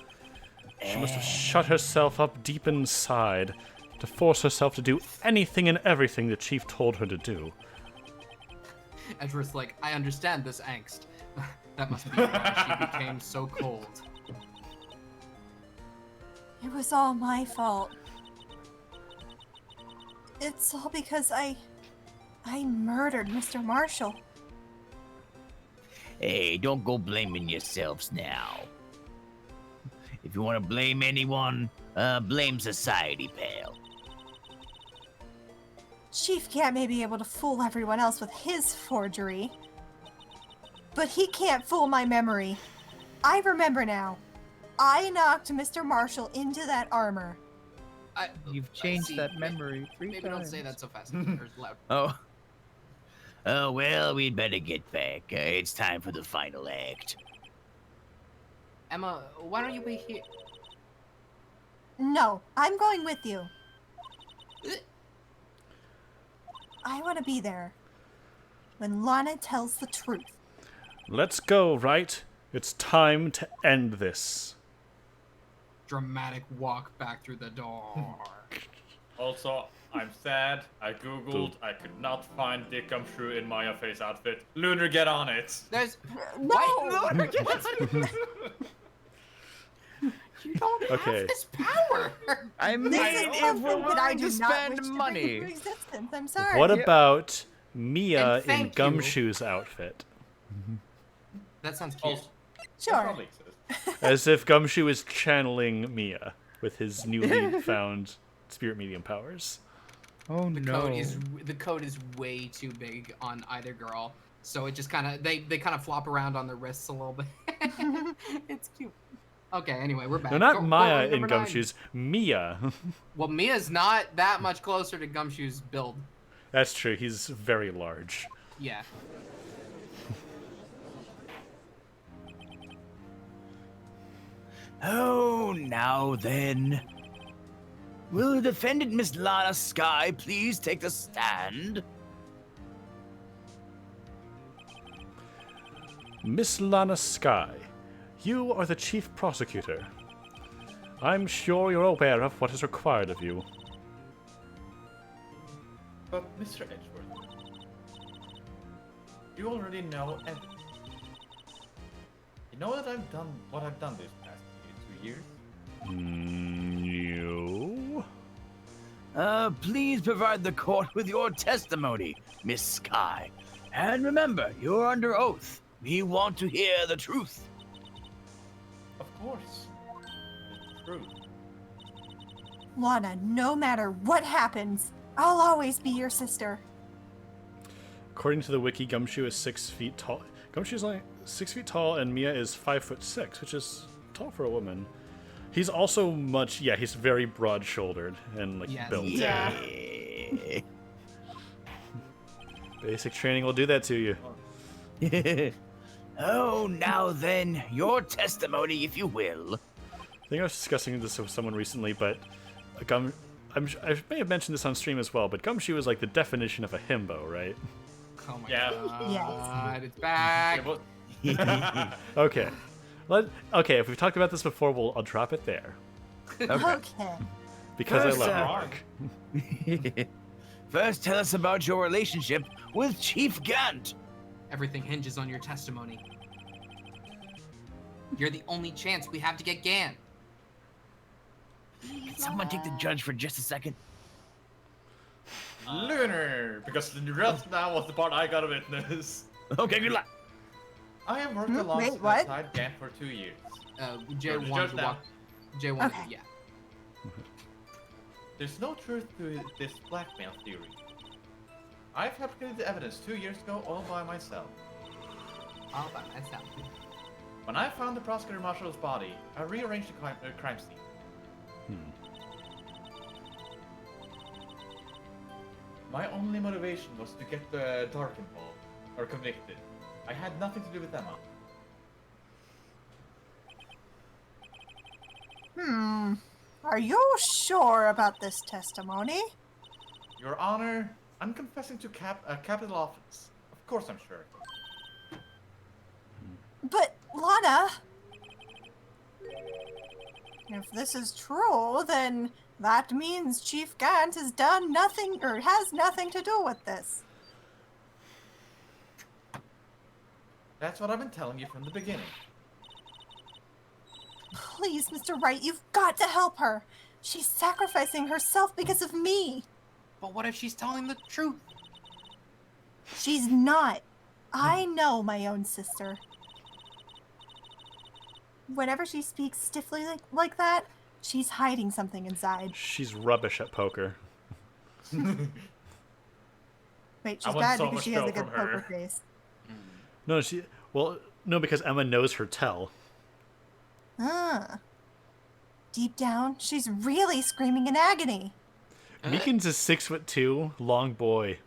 She must have shut herself up deep inside to force herself to do anything and everything the Chief told her to do. Edgeworth's like, I understand this angst. That must be why she became so cold. It was all my fault. It's all because I murdered Mr. Marshall. Hey, don't go blaming yourselves now. If you want to blame anyone, blame society, pal. Chief Cat may be able to fool everyone else with his forgery, but he can't fool my memory. I remember now. I knocked Mr. Marshall into that armor. You've changed that memory 3 Maybe times. don't say that so fast or loud. Oh. Oh, well, we'd better get back. It's time for the final act. Emma, why don't you be here? No, I'm going with you. I want to be there when Lana tells the truth. Let's go, Wright. It's time to end this. Dramatic walk back through the door. Also, I'm sad. I googled. I could not find the Gumshoe in Maya Face outfit. Lunar, get on it. There's No! you don't Okay. have this power. I mean, This is if we're something that I willing do to not spend wish to bring money. into existence. I'm sorry. What about Mia And in thank you. Gumshoe's outfit? That sounds cute. Also, Sure. probably exists. As if Gumshoe is channeling Mia with his newly found spirit medium powers. Oh The no. code is way too big on either girl, so it just kind of they kind of flop around on their wrists a little bit. It's cute. Okay, anyway, we're back. No, not Go- Maya go in number 9. Gumshoe's. Mia. Well, Mia's not that much closer to Gumshoe's build. That's true. He's very large. Yeah. Oh, now then. Will the defendant, Miss Lana Sky, please take the stand? Miss Lana Sky, you are the chief prosecutor. I'm sure you're aware of what is required of you. But Mr. Edgeworth, you already know everything. You know that I've done what I've done this past 2 years? No. Please provide the court with your testimony, Miss Sky. And remember, you're under oath. We want to hear the truth. Of course. The truth. Lana, no matter what happens, I'll always be your sister. According to the wiki, Gumshoe is 6 feet tall. Gumshoe's like 6 feet tall, and Mia is 5'6", which is tall for a woman. He's also much, yeah, he's very broad-shouldered and like Yes. built. Yeah. Basic training will do that to you. Oh, now then, your testimony, if you will. I think I was discussing this with someone recently, but I may have mentioned this on stream as well, but Gumshoe is like the definition of a himbo, right? Oh my Yeah. god. It's back. Yeah, Okay. Okay, if we've talked about this before, I'll drop it there. Okay. Because First, I love Mark. First, tell us about your relationship with Chief Gant. Everything hinges on your testimony. You're the only chance we have to get Gant. Can someone take the judge for just a second? Lunar, because the rest now was the part I got to witness. Okay, good luck. I have worked Wait, what? alongside Gant for 2 years. Jay Judge wanted to now. walk. Jay wanted Okay. to, yeah. There's no truth to this blackmail theory. I fabricated the evidence 2 years ago all by myself. All by myself. When I found the prosecutor marshal's body, I rearranged the crime scene. My only motivation was to get the Dark involved, or convicted. I had nothing to do with Emma. Are you sure about this testimony? Your Honor, I'm confessing to a capital offense. Of course I'm sure. But, Lana... If this is true, then that means Chief Gant has done nothing, or has nothing to do with this. That's what I've been telling you from the beginning. Please, Mr. Wright, you've got to help her. She's sacrificing herself because of me. But what if she's telling the truth? She's not. I know my own sister. Whenever she speaks stiffly like that, she's hiding something inside. She's rubbish at poker. Wait, I she's want bad so because much she has dough a good from her. poker face. No, because Emma knows her tell. Ah. Deep down, she's really screaming in agony. Meekins is 6'2", long boy.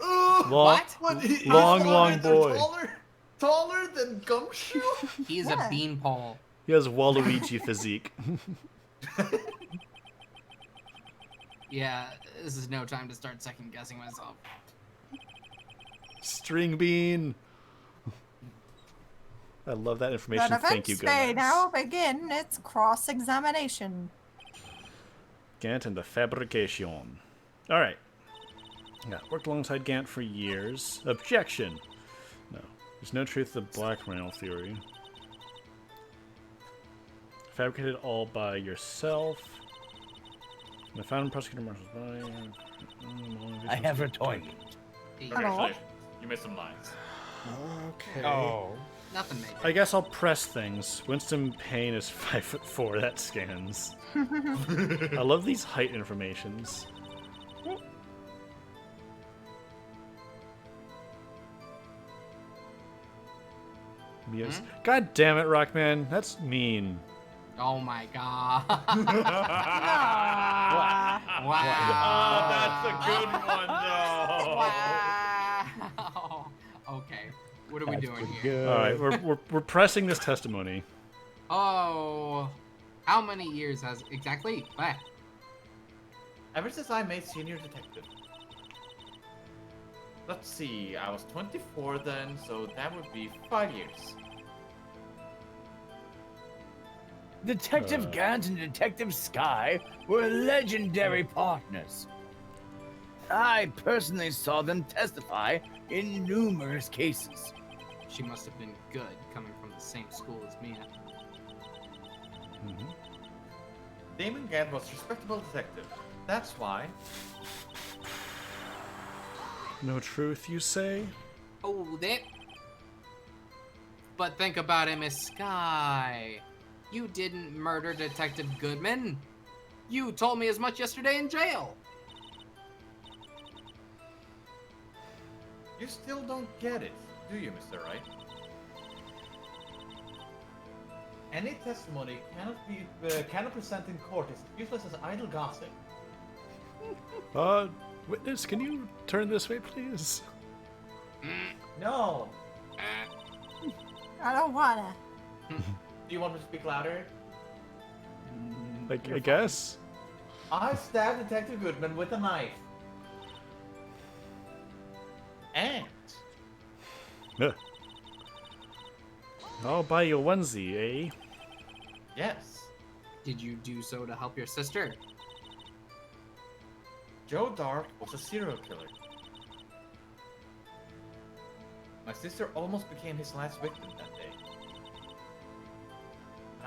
What? Long boy. Taller than Gumshoe? He's Yeah. a beanpole. He has Waluigi physique. Yeah, this is no time to start second guessing myself. String bean. I love that information. The Thank you, defense may Gomez. now begin its cross-examination. Gant and the fabrication. All right. Yeah, worked alongside Gant for years. Objection. No, there's no truth to the blackmail theory. Fabricated all by yourself. I found prosecutor Marshall's body. I have returned. Congratulations. You missed some lines. Okay. Oh. Nothing major. I guess I'll press things. Winston Payne is 5'4". That scans. I love these height informations. Yes. God damn it, Rockman. That's mean. Oh my god. Ah. Wow. That's a good one, though. Wow. Okay. What are we doing here? Good. All right, we're pressing this testimony. Oh. How many years has exactly? What? Ever since I made senior detective. Let's see, I was 24 then, so that would be 5 years. Detective Gant and Detective Sky were legendary partners. I personally saw them testify in numerous cases. She must have been good coming from the same school as Mia. Damon Gant was a respectable detective. That's why. No truth, you say? Oh, that. But think about it, Miss Sky. You didn't murder Detective Goodman. You told me as much yesterday in jail. You still don't get it, do you, Mr. Wright? Any testimony cannot present in court is useless as idle gossip. Witness, can you turn this way, please? No. I don't wanna. Do you want me to speak louder? I guess. I stabbed Detective Goodman with a knife. And Ugh. I'll buy you a onesie, eh? yes, Did you do so to help your sister? Joe Dark was a serial killer. My sister almost became his last victim that day.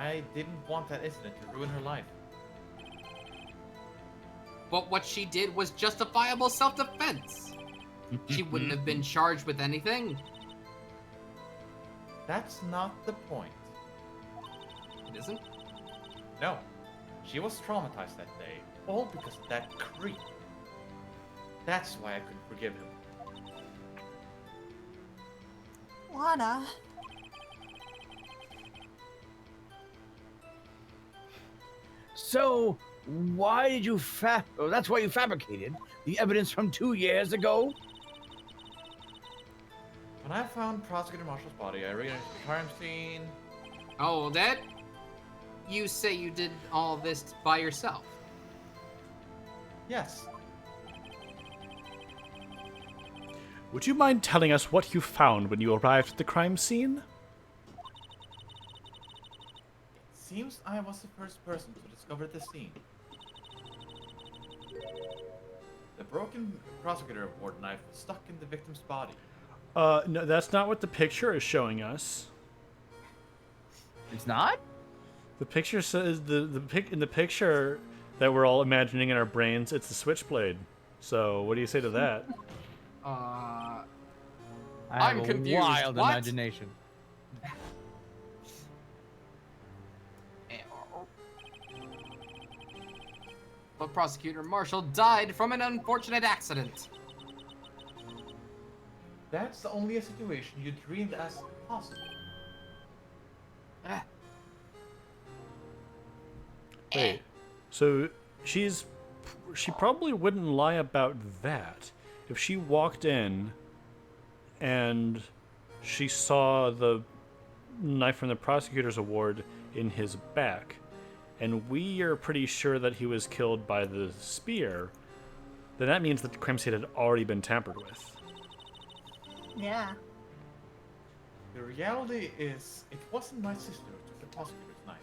I didn't want that incident to ruin her life. But what she did was justifiable self-defense. She wouldn't have been charged with anything. That's not the point. It isn't? No. She was traumatized that day, all because of that creep. That's why I couldn't forgive him. Lana, So, why did you oh, that's why you fabricated the evidence from 2 years ago? When I found Prosecutor Marshall's body, I rearranged the crime scene. Oh, that? You say you did all this by yourself? Yes. Would you mind telling us what you found when you arrived at the crime scene? Seems I was the first person to discover the scene. The broken prosecutor award knife was stuck in the victim's body. No, that's not what the picture is showing us. It's not? The picture says in the picture that we're all imagining in our brains, it's the switchblade. So, what do you say to that? I I'm have a confused. wild What? imagination. But Prosecutor Marshall died from an unfortunate accident. That's only a situation you dreamed as possible. Ah, Wait, so she probably wouldn't lie about that. If she walked in and she saw the knife from the prosecutor's award in his back, and we are pretty sure that he was killed by the spear, then that means that the crime scene had already been tampered with. yeah. The reality is, it wasn't my sister who took the prosecutor's knife.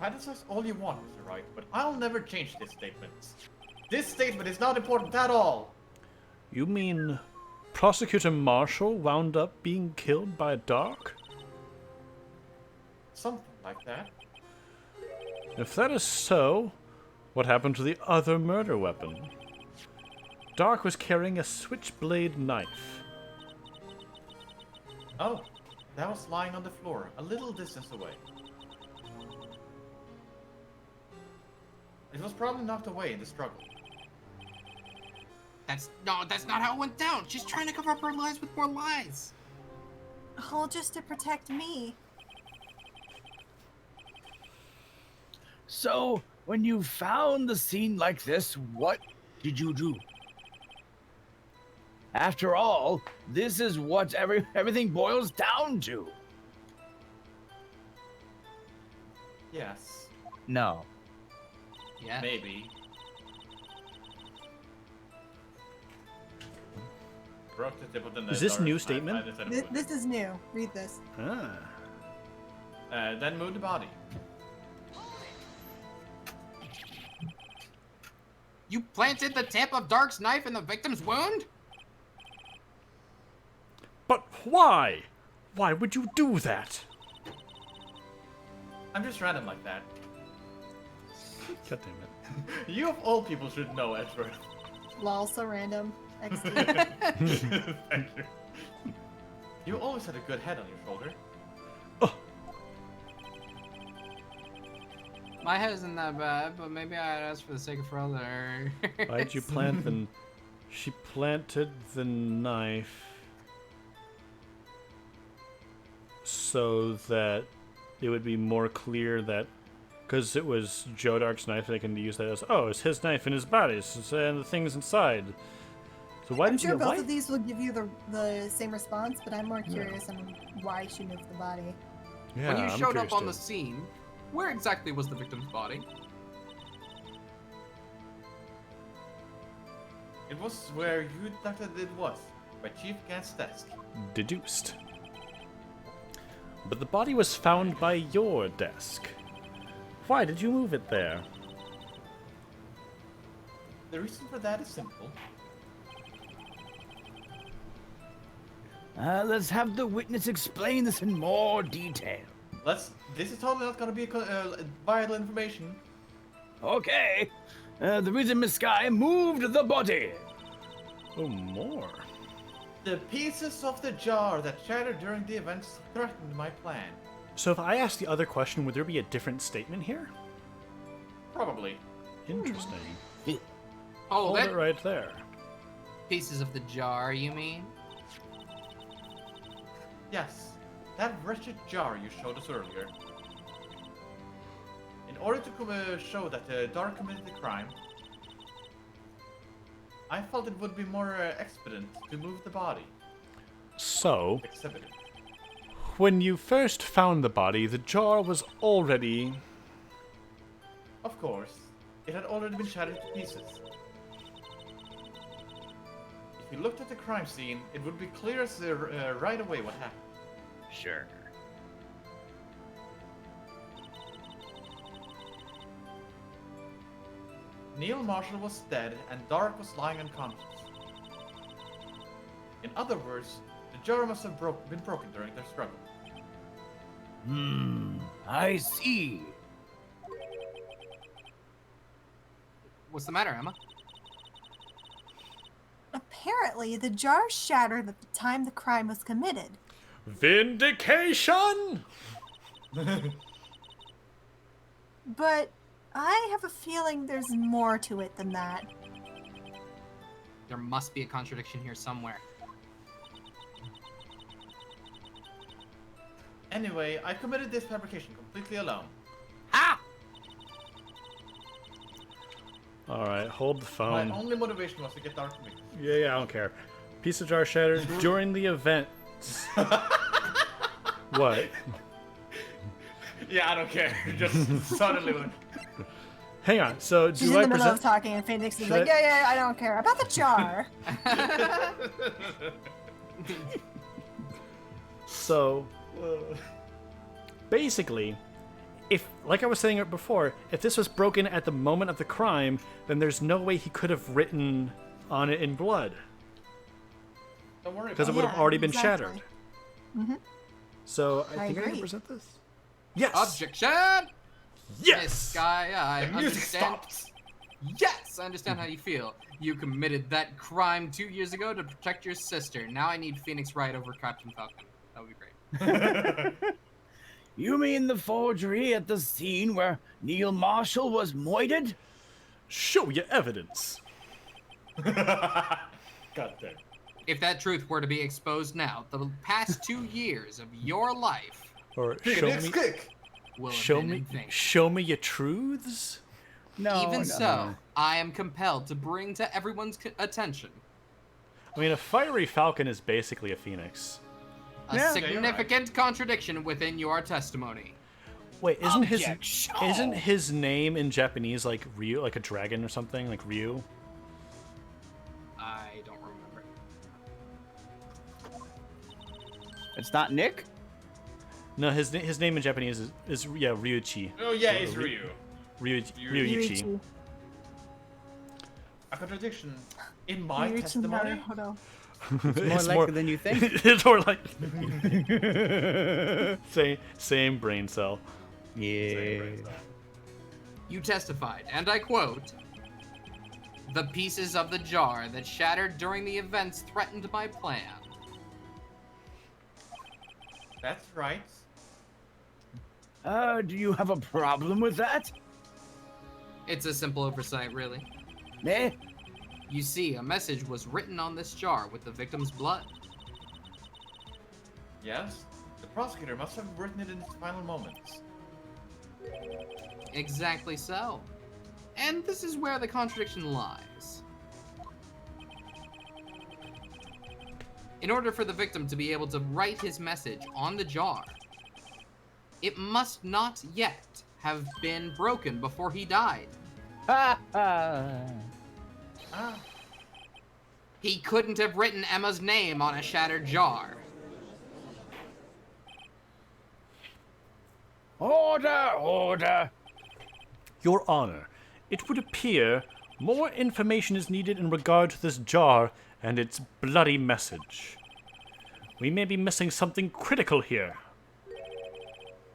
Criticize all you want, Mr. Wright, but I'll never change this statement. This statement is not important at all! You mean Prosecutor Marshall wound up being killed by Dark? Something like that. If that is so, what happened to the other murder weapon? Dark was carrying a switchblade knife. Oh, that was lying on the floor, a little distance away. It was probably knocked away in the struggle. that's not how it went down. She's trying to cover up her lies with more lies. All just to protect me. So, when you found the scene like this, what did you do? After all, this is what everything boils down to. Yes, No. Yeah. maybe. Broke the tip of the Is this knife, new I statement? decided to move This is new. Read this. Ah. it. Then move the body. You planted the tip of Dark's knife in the victim's wound? But why? Why would you do that? I'm just random like that. God damn it. You of all people should know, Edward. Lol, so random. XD. Thank you. You always had a good head on your shoulder. My head isn't that bad, but maybe I'd ask for the sake of brother. Why'd you plant the... She planted the knife so that it would be more clear that... Because it was Joe Dark's knife, they can use that as, oh, it's his knife in his body, and the things inside. So why I'm did sure you... both Why? of these will give you the same response, but I'm more curious on why she moved the body. Yeah, When you I'm showed up curious on too. the scene, where exactly was the victim's body? It was where you thought that it was, by Chief Gant's desk. Deduced. But the body was found by your desk. Why did you move it there? The reason for that is simple. Let's have the witness explain this in more detail. This is totally not gonna be vital information. Okay. The reason Miss Sky moved the body. Oh, more. The pieces of the jar that shattered during the events threatened my plan. So if I ask the other question, would there be a different statement here? Probably. Interesting. Hold Hold it. it right there. Pieces of the jar, you mean? Yes, that wretched jar you showed us earlier. In order to show that Dark committed the crime, I felt it would be more expedient to move the body. So, Exhibit it. when you first found the body, the jar was already... Of course, it had already been shattered to pieces. If you looked at the crime scene, it would be clear as right away what happened. Sure. Neil Marshall was dead and Dark was lying unconscious. In other words, the jar must have been broken during their struggle. I see. What's the matter, Emma? Apparently, the jar shattered at the time the crime was committed. Vindication! But I have a feeling there's more to it than that. There must be a contradiction here somewhere. Anyway, I committed this fabrication completely alone. Ah! Alright, hold the My phone. only motivation was to get Dark convicted. Yeah, I don't care. Piece of jar shattered during the event. What? Yeah, I don't care. Just suddenly went. Hang on, so She's do in I the middle of present... talking, and Phoenix is Should like, I- yeah, I don't care. About the jar. So, basically, if, like I was saying it before, if this was broken at the moment of the crime, then there's no way he could have written on it in blood. Don't worry Because it about would have already been exactly. shattered. So, I think I can agree. present this. Yes! Objection! Yes! Miss Sky, I The music understand. stops. Yes, I understand how you feel. You committed that crime 2 years ago to protect your sister. Now I need Phoenix Wright over Captain Falcon. That would be great. You mean the forgery at the scene where Neil Marshall was moited? Show your evidence. God damn. If that truth were to be exposed now, the past 2 years of your life Or Phoenix, kick! will have show been me, in vain. show me your truths. No. Even no, so, no. I am compelled to bring to everyone's attention I mean, a fiery falcon is basically a phoenix. a Yeah. significant contradiction within your testimony. Wait, Objection. isn't his name in Japanese like Ryu, like a dragon or something, like Ryu? I don't remember. It's not Nick? No, his name in Japanese is Ryuichi. Oh yeah, it's Ryu. Ryuichi. Ryuichi. A contradiction in my Ryuichi testimony? Naruhodo. It's more likely than you think. It's more like same brain cell. Yeah. You testified, and I quote, "The pieces of the jar that shattered during the events threatened my plan." That's right. Do you have a problem with that? It's a simple oversight, really. Eh? You see, a message was written on this jar with the victim's blood. Yes, the prosecutor must have written it in his final moments. Exactly so. And this is where the contradiction lies. In order for the victim to be able to write his message on the jar, it must not yet have been broken before he died. Ha ha. Ah, He couldn't have written Emma's name on a shattered jar. Order, order. Your Honor, it would appear more information is needed in regard to this jar and its bloody message. We may be missing something critical here.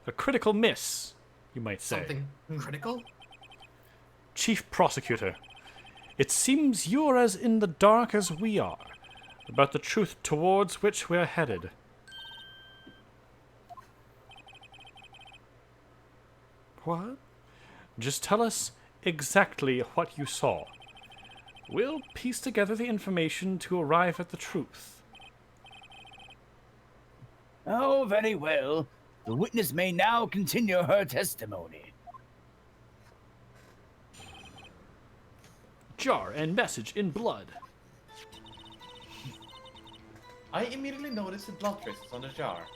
A critical miss, you might say. Something critical? Chief Prosecutor, it seems you're as in the dark as we are about the truth towards which we're headed. What? Just tell us exactly what you saw. We'll piece together the information to arrive at the truth. Oh, very well. The witness may now continue her testimony. Jar and message in blood. I immediately noticed the blood traces on the jar.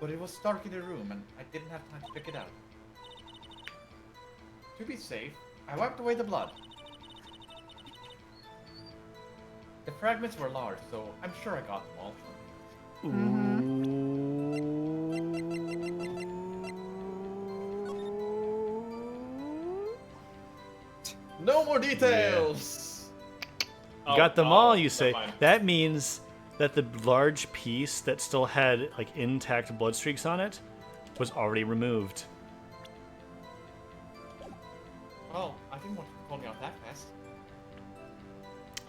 But it was dark in the room and I didn't have time to pick it out. To be safe, I wiped away the blood. The fragments were large, so I'm sure I got them all. No more details! You got them all, you never say. mind. That means that the large piece that still had like intact blood streaks on it was already removed. Oh, I didn't want you to call me out that fast.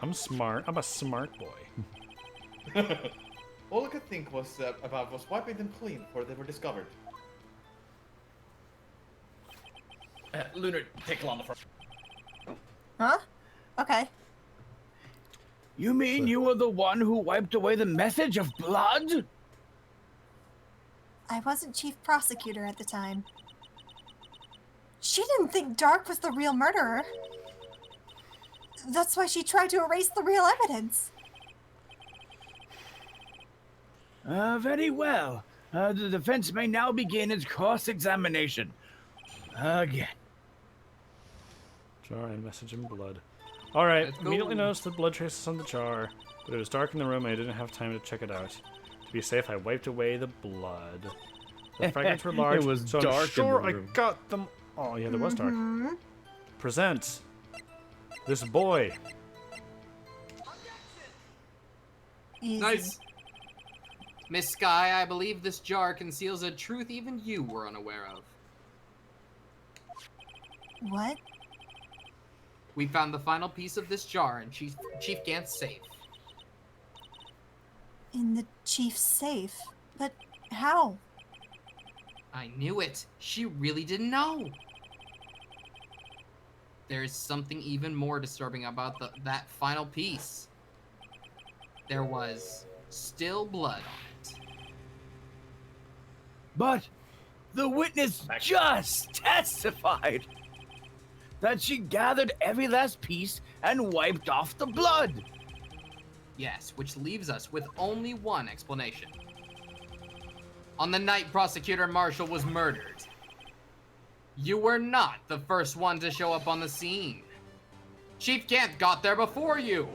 I'm smart. I'm a smart boy. All I could think was about was wiping them clean before they were discovered. Lunar, take on the front. Huh? Okay. You mean you were the one who wiped away the message of blood? I wasn't chief prosecutor at the time. She didn't think Dark was the real murderer. That's why she tried to erase the real evidence. Very well. The defense may now begin its cross-examination. Again. Jar and message in blood. Alright, Let's go. immediately noticed the blood traces on the jar, but it was dark in the room and I didn't have time to check it out. To be safe, I wiped away the blood. The fragments were large, It was so dark in I'm the sure I room. got them. Oh, yeah, there was dark. Hmm? Present this boy. Easy. Nice. Miss Sky, I believe this jar conceals a truth even you were unaware of. What? We found the final piece of this jar in Chief Gant's safe. In the chief's safe? But how? I knew it. She really didn't know. There's something even more disturbing about that final piece. There was still blood on it. But the witness just testified that she gathered every last piece and wiped off the blood. Yes, which leaves us with only one explanation. On the night Prosecutor Marshall was murdered, you were not the first one to show up on the scene. Chief Gant got there before you.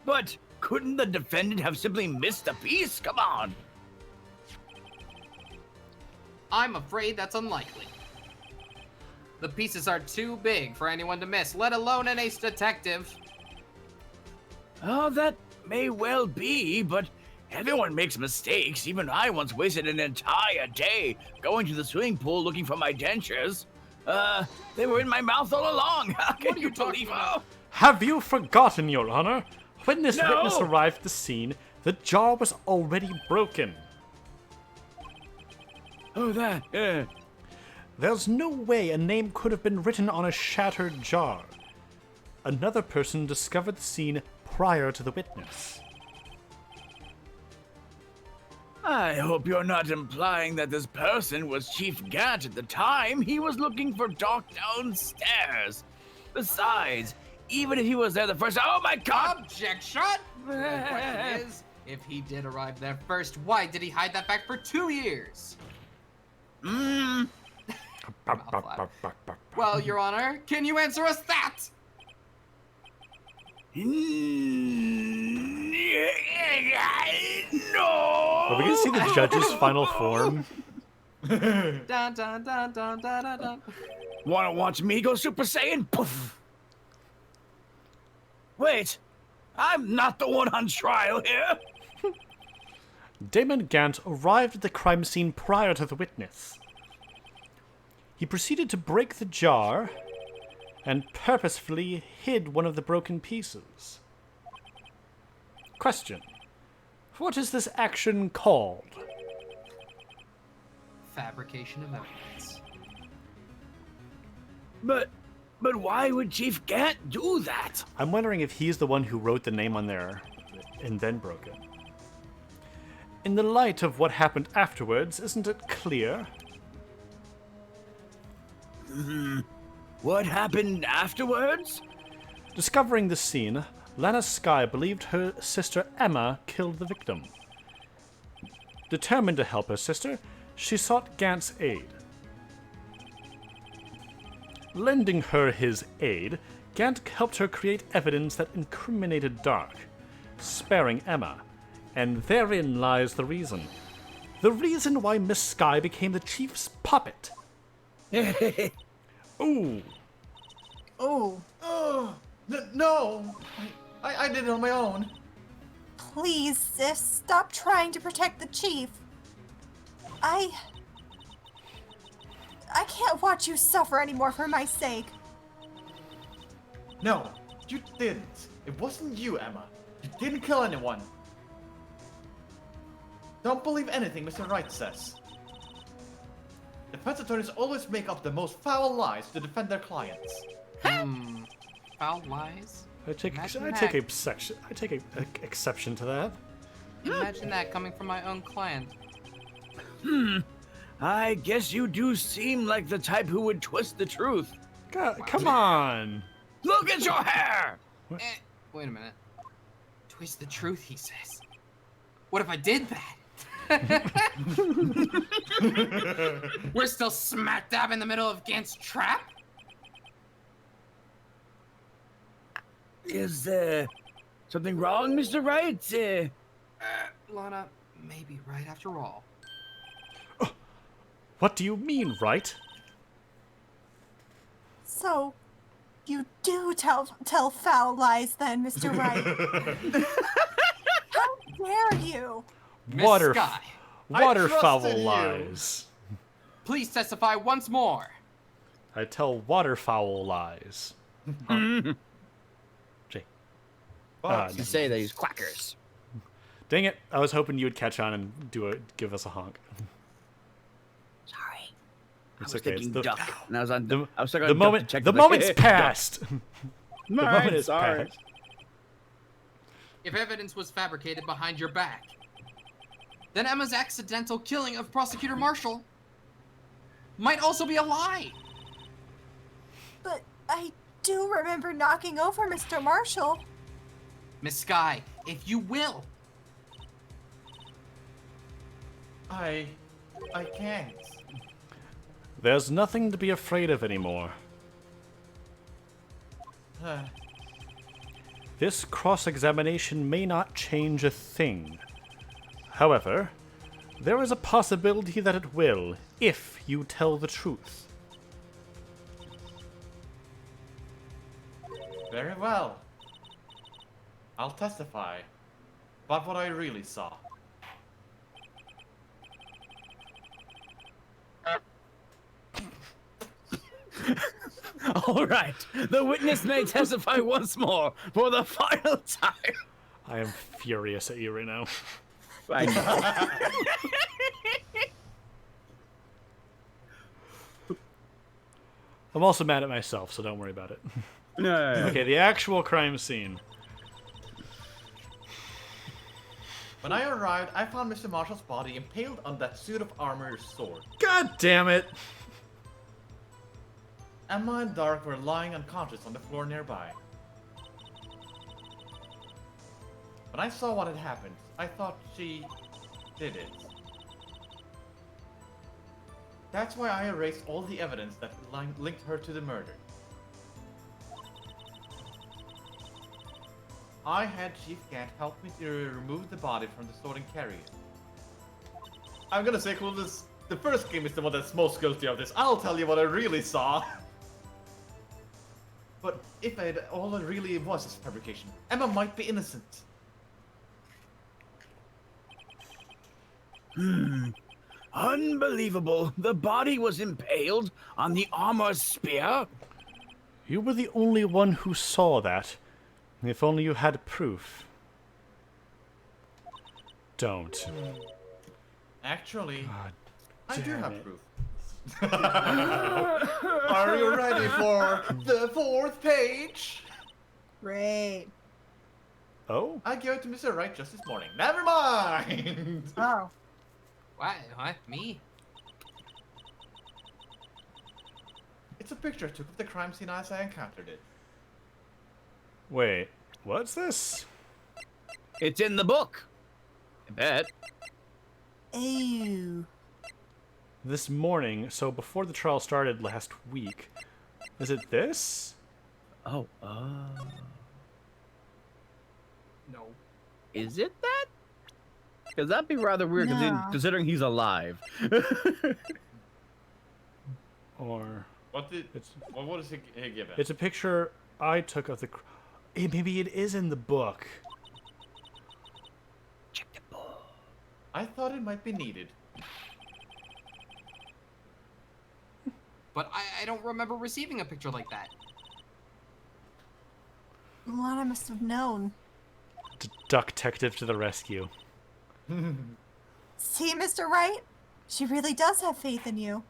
But couldn't the defendant have simply missed a piece? Come on. I'm afraid that's unlikely. The pieces are too big for anyone to miss, let alone an ace detective. Oh, that may well be, but everyone makes mistakes. Even I once wasted an entire day going to the swimming pool looking for my dentures. They were in my mouth all along. How can are you you talking believe? about? Have you forgotten, Your Honor? When this No! witness arrived at the scene, the jar was already broken. Oh, that. Yeah. There's no way a name could have been written on a shattered jar. Another person discovered the scene prior to the witness. I hope you're not implying that this person was Chief Gant at the time. He was looking for Doc downstairs. Besides, even if he was there the first... Oh my God! Objection! The question is, if he did arrive there first, why did he hide that fact for 2 years? Well, Your Honor, can you answer us that? No! Are we gonna see the judge's final form? Dun, dun, dun, dun, dun, dun, dun. Wanna watch me go Super Saiyan? Poof! Wait, I'm not the one on trial here. Damon Gant arrived at the crime scene prior to the witness. He proceeded to break the jar and purposefully hid one of the broken pieces. Question. What is this action called? Fabrication of evidence. But why would Chief Gant do that? I'm wondering if he's the one who wrote the name on there and then broke it. In the light of what happened afterwards, isn't it clear? What happened afterwards? Discovering the scene, Lana Skye believed her sister Emma killed the victim. Determined to help her sister, she sought Gant's aid. Lending her his aid, Gant helped her create evidence that incriminated Dark, sparing Emma. And therein lies the reason. The reason why Miss Skye became the chief's puppet. Ooh. Oh, Oh, no! I did it on my own. please, sis, stop trying to protect the chief. I can't watch you suffer anymore for my sake. No, you didn't. It wasn't you, Emma. You didn't kill anyone. Don't believe anything Mr. Wright says. Defense attorneys always make up the most foul lies to defend their clients. Foul lies? I take Imagine exception to that. Imagine that coming from my own client. I guess you do seem like the type who would twist the truth. God, come on. Look at your hair! Wait a minute. Twist the truth, he says. What if I did that? We're still smack dab in the middle of Gant's trap? Is something wrong, Mr. Wright? Lana may be right after all. What do you mean, Wright? So, you do tell foul lies then, Mr. Wright. How dare you? Miss Water, Skye, waterfowl trusted you. lies. please testify once more. I tell waterfowl lies. Jay. You say they use quackers. Dang it! I was hoping you would catch on and give us a honk. Sorry. It's I was okay. thinking It's duck, and I was on. the, I was stuck on the duck moment. to check The the moment's duck. passed. The Alright, moment is sorry. passed. If evidence was fabricated behind your back, then Emma's accidental killing of Prosecutor Marshall might also be a lie. But I do remember knocking over Mr. Marshall. Miss Skye, if you will. I can't. There's nothing to be afraid of anymore. This cross-examination may not change a thing. However, there is a possibility that it will, if you tell the truth. Very well. I'll testify about what I really saw. All right, the witness may testify once more for the final time. I am furious at you right now. I know. I'm also mad at myself, so don't worry about it. No. Okay, the actual crime scene. When I arrived, I found Mr. Marshall's body impaled on that suit of armor sword. God damn it! Emma and Dark were lying unconscious on the floor nearby. When I saw what had happened, I thought she did it. That's why I erased all the evidence that linked her to the murder. I had Chief Gant help me to remove the body from the sword and carry it. I'm gonna say, Coolness, the first game is the one that's most guilty of this. I'll tell you what I really saw. But if it all it really was is fabrication, Emma might be innocent. Unbelievable. The body was impaled on the armor's spear. You were the only one who saw that. If only you had proof. Don't. Actually, God I do damn have it. proof. Are you ready for the 4th page? Great. Oh? I gave it to Mr. Wright just this morning. Never mind! Oh. What? What? Me? It's a picture I took of the crime scene as I encountered it. Wait. What's this? It's in the book. I bet. Ew. This morning, so before the trial started last week. Is it this? Oh, No. is it that? Because that'd be rather weird No. considering he's alive. Or What did? it's What is he given? it's a picture I took of the maybe it is in the book. Check the book. I thought it might be needed. But I don't remember receiving a picture like that. Lana must have known. Duck detective to the rescue. See, Mr. Wright? She really does have faith in you.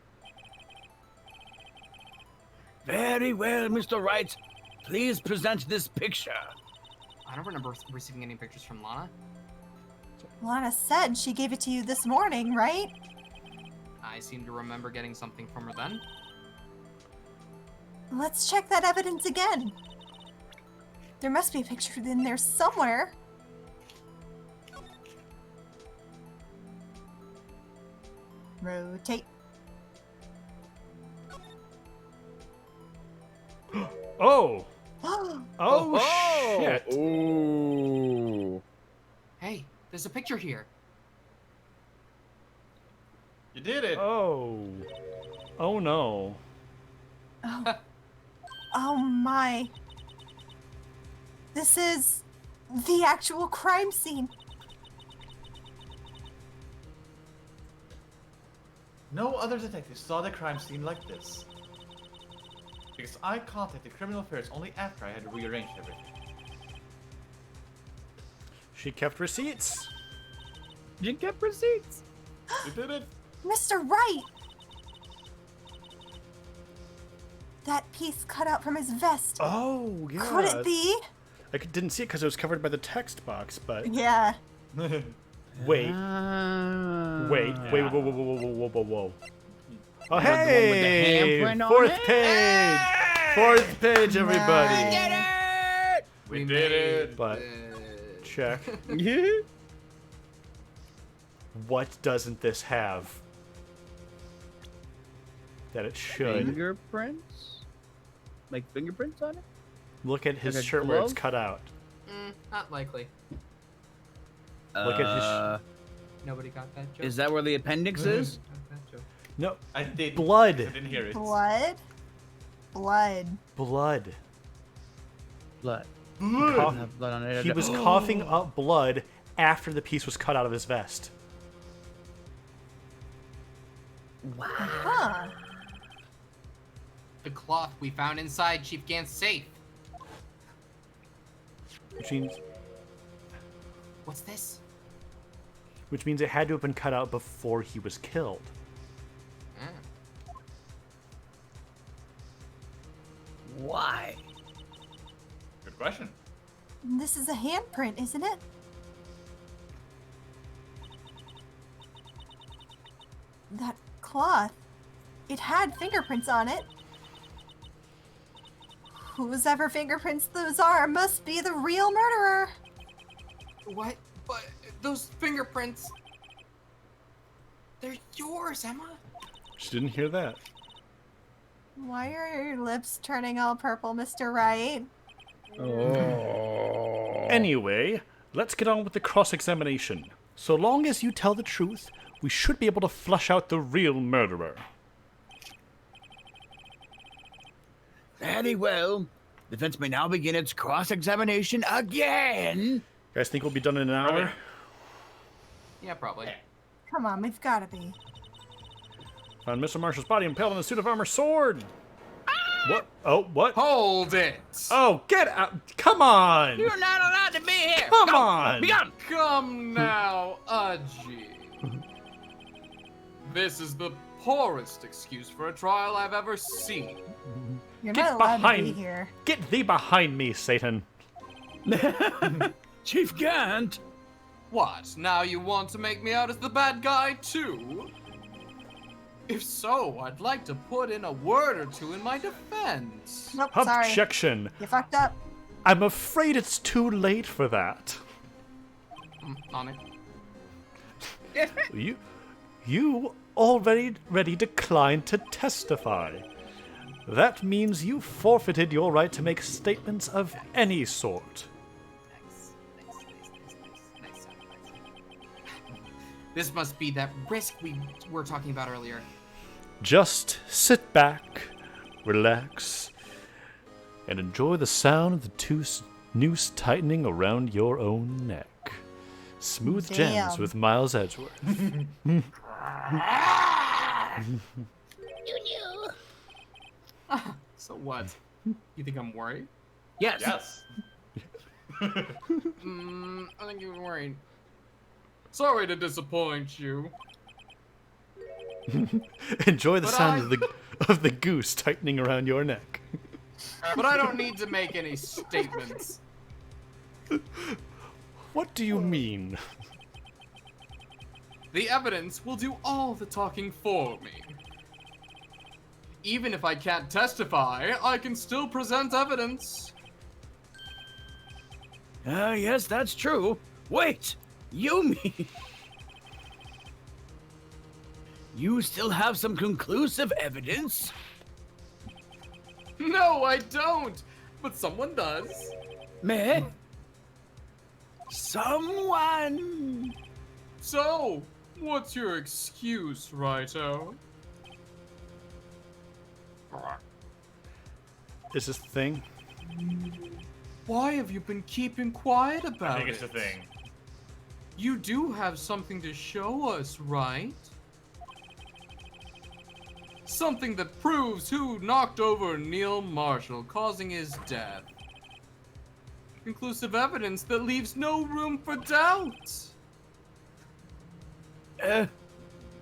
Very well, Mr. Wright. Please present this picture. I don't remember receiving any pictures from Lana. Lana said she gave it to you this morning, right? I seem to remember getting something from her then. Let's check that evidence again. There must be a picture in there somewhere. Rotate. Oh! Oh, Oh, shit! Ooh. Hey, there's a picture here. You did it. Oh. Oh no. oh my. This is the actual crime scene. No other detective saw the crime scene like this. Because I contacted Criminal Affairs only after I had rearranged everything. She kept receipts. You get receipts. You did it. Mr. Wright! That piece cut out from his vest. Oh, yeah. Could it be? I didn't see it because it was covered by the text box, but Yeah. wait. Wait, Ah. whoa, whoa, whoa, whoa, whoa, whoa, whoa. Oh, What, the one with the hey! handprint on Fourth it? page! Fourth page, everybody! Nice. We did it. But check. Yeah. What doesn't this have? That it should. Fingerprints? Like fingerprints on it? Look at his Like a shirt where it's glove? cut out. Not likely. Look at his Nobody got that joke. Is that where the appendix is? Got that joke. No, I did. blood. I didn't hear it. Blood? Blood. Blood. Blood. Cough- Have blood on it. He was coughing up blood after the piece was cut out of his vest. Huh. The cloth we found inside Chief Gant's safe. Which means What's this? it had to have been cut out before he was killed. Ah. Why? Good question. This is a handprint, isn't it? That cloth. It had fingerprints on it. Whose ever fingerprints those are must be the real murderer. What? But those fingerprints. They're yours, Emma. Just didn't hear that. Why are your lips turning all purple, Mr. Wright? Anyway, let's get on with the cross-examination. So long as you tell the truth, we should be able to flush out the real murderer. Very well. Defense may now begin its cross-examination again. You guys think we'll be done in an hour? Yeah, probably. Come on, we've got to be. Found Mr. Marshall's body impaled on a suit of armor sword. What? Oh, what? Hold it! Oh, get out! Come on! You're not allowed to be here. Come Go. on! Be gone. Come now, Aji. This is the poorest excuse for a trial I've ever seen. You're Get not allowed behind- to be here. Get thee behind me, Satan! Chief Gant. What, now you want to make me out as the bad guy too? If so, I'd like to put in a word or two in my defense. Nope, sorry. Objection! You fucked up. I'm afraid it's too late for that. On it. You already declined to testify. That means you forfeited your right to make statements of any sort. Nice. This must be that risk we were talking about earlier. Just sit back, relax, and enjoy the sound of the noose tightening around your own neck. Smooth jams Damn. with Miles Edgeworth. So what? You think I'm worried? Yes. Yes. I think you're worried. Sorry to disappoint you. Enjoy the But sound of the goose tightening around your neck. But I don't need to make any statements. What do you mean? The evidence will do all the talking for me. Even if I can't testify, I can still present evidence. Yes, that's true. Wait, you mean... You still have some conclusive evidence? No, I don't. But someone does. Me? Someone? So, what's your excuse, Righto? Is this the thing? Why have you been keeping quiet about I think it's it? the thing. You do have something to show us, right? Something that proves who knocked over Neil Marshall, causing his death. Conclusive evidence that leaves no room for doubt.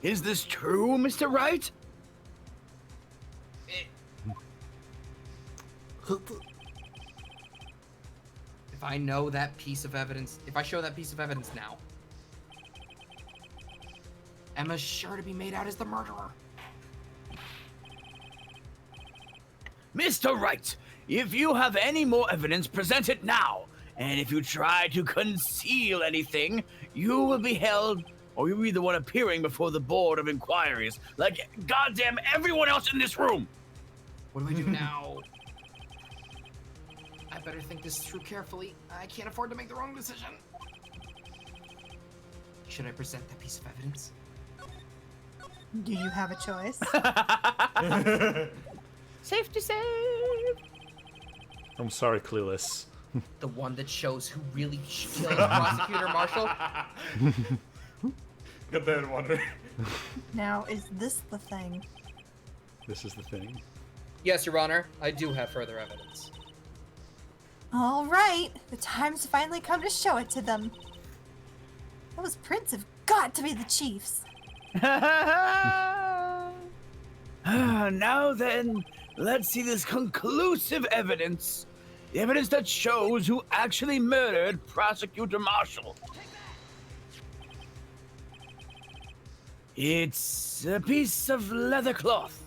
Is this true, Mr. Wright? If I know that piece of evidence, if I show that piece of evidence now, Emma's sure to be made out as the murderer. Mr. Wright, if you have any more evidence, present it now. And if you try to conceal anything, you will be held, or you'll be the one appearing before the Board of Inquiries, like goddamn everyone else in this room. What do I do now? I better think this through carefully. I can't afford to make the wrong decision. Should I present that piece of evidence? Do you have a choice? Safe to say. I'm sorry, Clueless. The one that shows who really killed Prosecutor Marshall? Got that wonder. Now, is this the thing? This is the thing. Yes, Your Honor. I do have further evidence. All right, the time's finally come to show it to them. Those prints have got to be the Chiefs. Now then, let's see this conclusive evidence. The evidence that shows who actually murdered Prosecutor Marshall. It's a piece of leather cloth.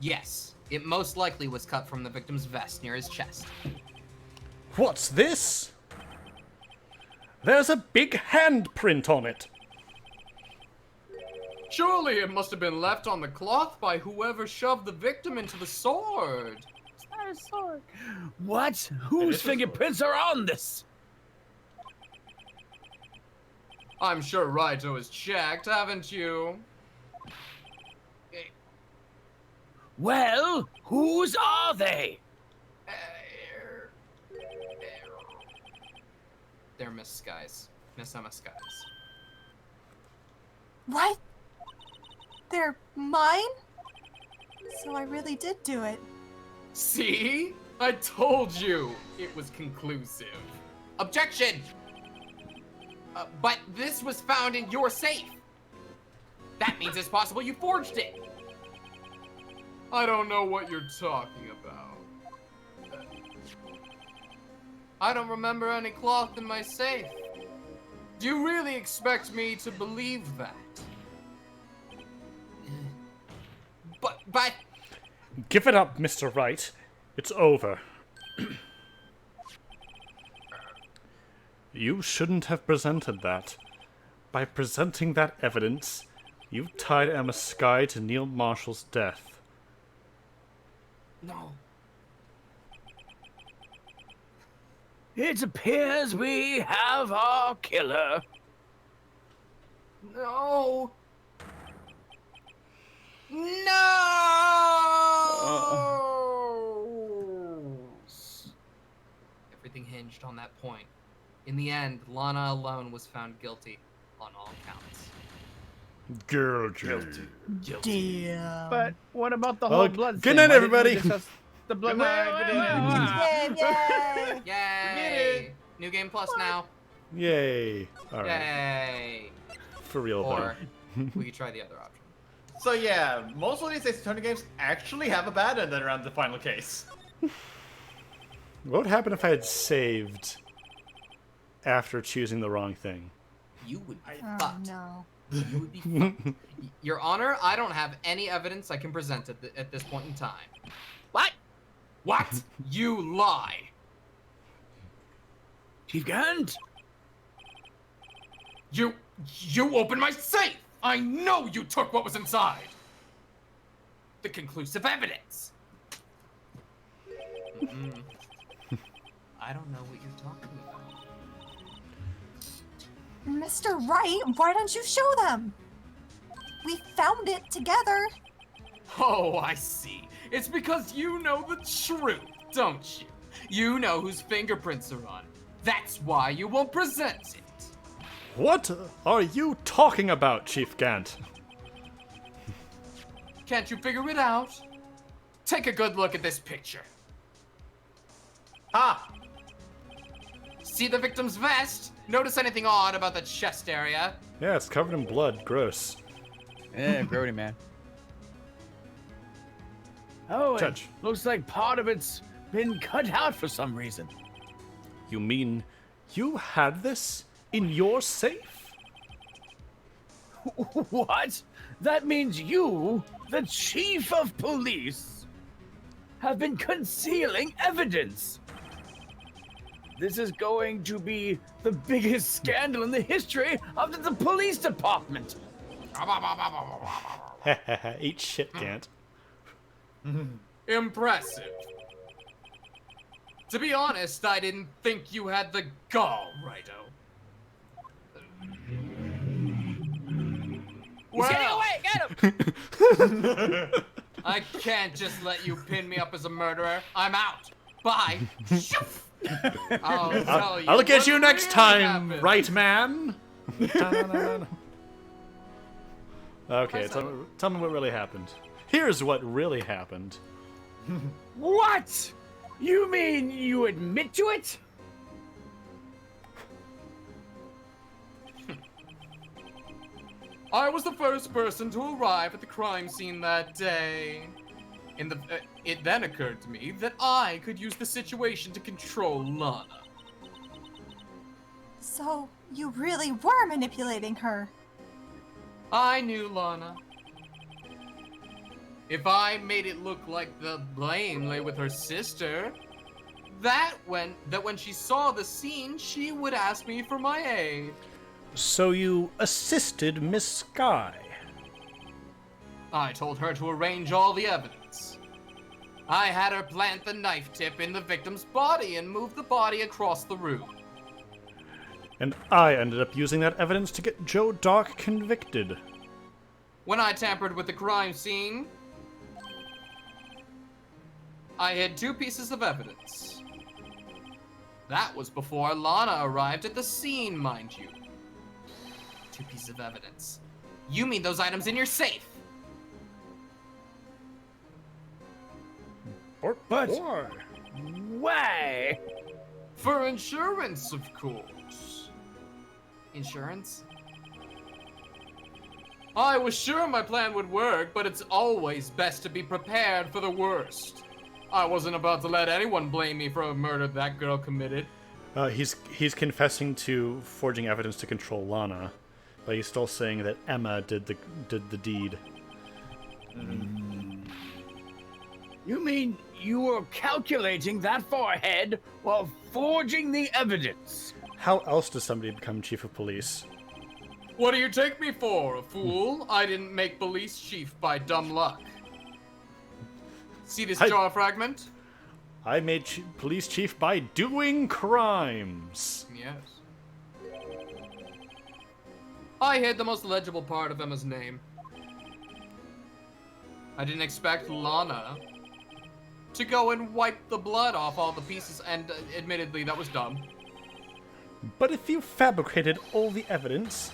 Yes, it most likely was cut from the victim's vest near his chest. What's this? There's a big handprint on it. Surely it must have been left on the cloth by whoever shoved the victim into the sword. It's not a sword. What? Whose fingerprints are on this? I'm sure Righto has checked, haven't you? Well, whose are they? They're Miss Skies. Miss Emma Skies. What? They're mine? So I really did do it. See? I told you it was conclusive. Objection! But this was found in your safe. That means it's possible you forged it. I don't know what you're talking about. I don't remember any cloth in my safe. Do you really expect me to believe that? But... Give it up, Mr. Wright. It's over. You shouldn't have presented that. By presenting that evidence, you tied Emma Sky to Neil Marshall's death. No. It appears we have our killer. No. No! Everything hinged on that point. In the end, Lana alone was found guilty on all counts. Guilty. Damn. But what about the Well, whole blood? good thing? night, Why didn't we everybody. discuss The blood. Yay! Yay! New game plus now. Yay. Alright. Yay! For real, Or though. we could try the other option. So yeah, most of these Ace Attorney games actually have a bad ending around the final case. What would happen if I had saved after choosing the wrong thing? You would be Oh fucked. no. You would be fucked. Your Honor, I don't have any evidence I can present at this point in time. What? What? You lie. Chief Gant? You opened my safe! I know you took what was inside! The conclusive evidence! Mm-mm. I don't know what you're talking about. Mr. Wright, why don't you show them? We found it together. Oh, I see. It's because you know the truth, don't you? You know whose fingerprints are on it. That's why you won't present it. What are you talking about, Chief Gant? Can't you figure it out? Take a good look at this picture. Ah! See the victim's vest? Notice anything odd about the chest area? Yeah, it's covered in blood. Gross. Yeah, Brody, man. Oh, Judge. it looks like part of it's been cut out for some reason. You mean you had this in your safe? What? That means you, the chief of police, have been concealing evidence. This is going to be the biggest scandal in the history of the police department. Eat shit, Gant. Impressive. To be honest, I didn't think you had the gall, Righto. He's getting Well, away! Get him! I can't just let you pin me up as a murderer. I'm out. Bye. Shoof. I'll tell you. I'll look at what you next really time, happened. right, man? Okay, tell me what really happened. Here's what really happened. What? You mean you admit to it? I was the first person to arrive at the crime scene that day. It then occurred to me that I could use the situation to control Lana. So you really were manipulating her. I knew Lana. If I made it look like the blame lay with her sister, that when she saw the scene, she would ask me for my aid. So you assisted Miss Sky. I told her to arrange all the evidence. I had her plant the knife tip in the victim's body and move the body across the room. And I ended up using that evidence to get Joe Dark convicted. When I tampered with the crime scene, I hid 2 pieces of evidence. That was before Lana arrived at the scene, mind you. 2 pieces of evidence. You mean those items in your safe? But Or why? For insurance, of course. Insurance? I was sure my plan would work, but it's always best to be prepared for the worst. I wasn't about to let anyone blame me for a murder that girl committed. he's confessing to forging evidence to control Lana, but he's still saying that Emma did the deed. You mean you were calculating that far ahead while forging the evidence? How else does somebody become chief of police? What do you take me for, a fool? I didn't make police chief by dumb luck. See this jaw fragment? I made police chief by doing crimes. Yes. I hid the most legible part of Emma's name. I didn't expect Lana to go and wipe the blood off all the pieces, and admittedly, that was dumb. But if you fabricated all the evidence,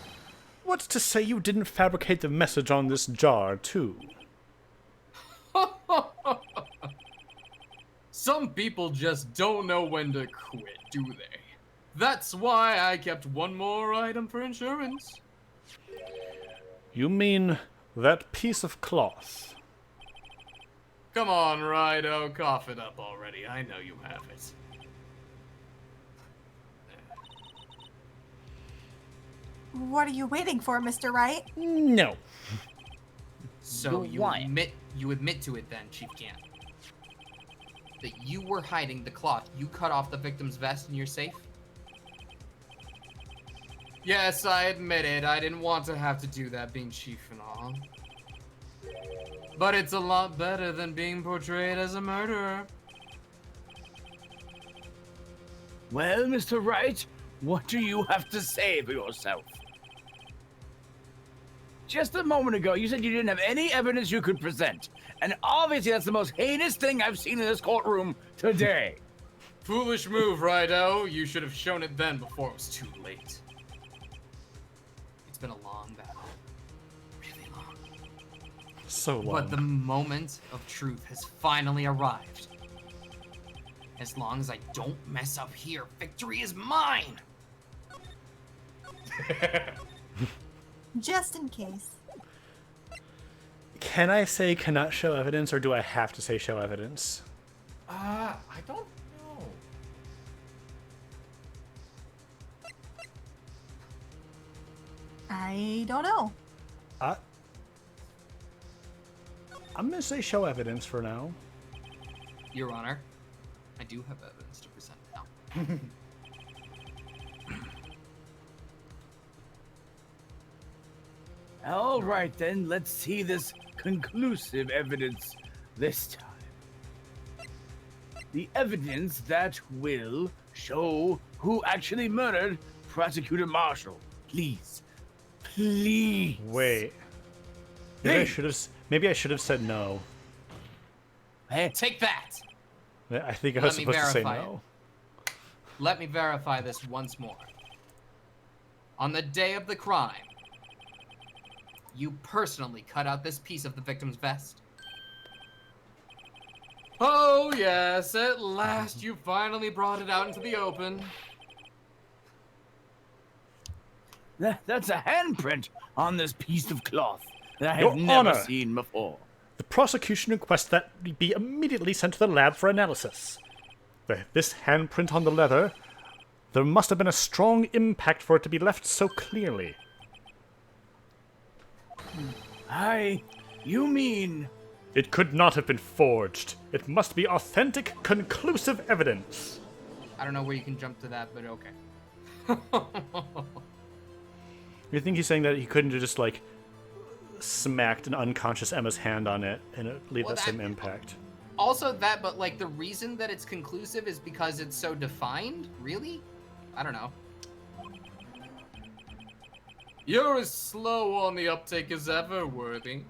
what's to say you didn't fabricate the message on this jar, too? Some people just don't know when to quit, do they? That's why I kept one more item for insurance. You mean that piece of cloth? Come on, Rido, cough it up already. I know you have it. What are you waiting for, Mr. Wright? No. So you Why? admit to it then, Chief Gant. That you were hiding the cloth you cut off the victim's vest in your safe? Yes, I admit it. I didn't want to have to do that, being chief and all. But it's a lot better than being portrayed as a murderer. Well, Mr. Wright, what do you have to say for yourself? Just a moment ago, you said you didn't have any evidence you could present. And obviously that's the most heinous thing I've seen in this courtroom today. Foolish move, Rido. You should have shown it then before it was too late. It's been a long battle. Really long. So long. But the moment of truth has finally arrived. As long as I don't mess up here, victory is mine! Just in case. Can I say cannot show evidence, or do I have to say show evidence? I don't know. I don't know. I'm gonna say show evidence for now. Your Honor, I do have evidence to present now. All right, then, let's see this conclusive evidence this time. The evidence that will show who actually murdered Prosecutor Marshall. Please. Please. Wait. Maybe I should have said no. Hey, Take that! I think I Let was me supposed to say verify no. Let me verify this once more. On the day of the crime, you personally cut out this piece of the victim's vest. Oh, yes, at last you finally brought it out into the open. that's a handprint on this piece of cloth that I Your have never Honor. seen before. The prosecution requests that it be immediately sent to the lab for analysis. This handprint on the leather, there must have been a strong impact for it to be left so clearly. You mean... It could not have been forged. It must be authentic, conclusive evidence. I don't know where you can jump to that, but okay. You think he's saying that he couldn't have just, like, smacked an unconscious Emma's hand on it and it leave Well, that same impact? Also that, but like the reason that it's conclusive is because it's so defined? Really? I don't know. You're as slow on the uptake as ever, Worthy.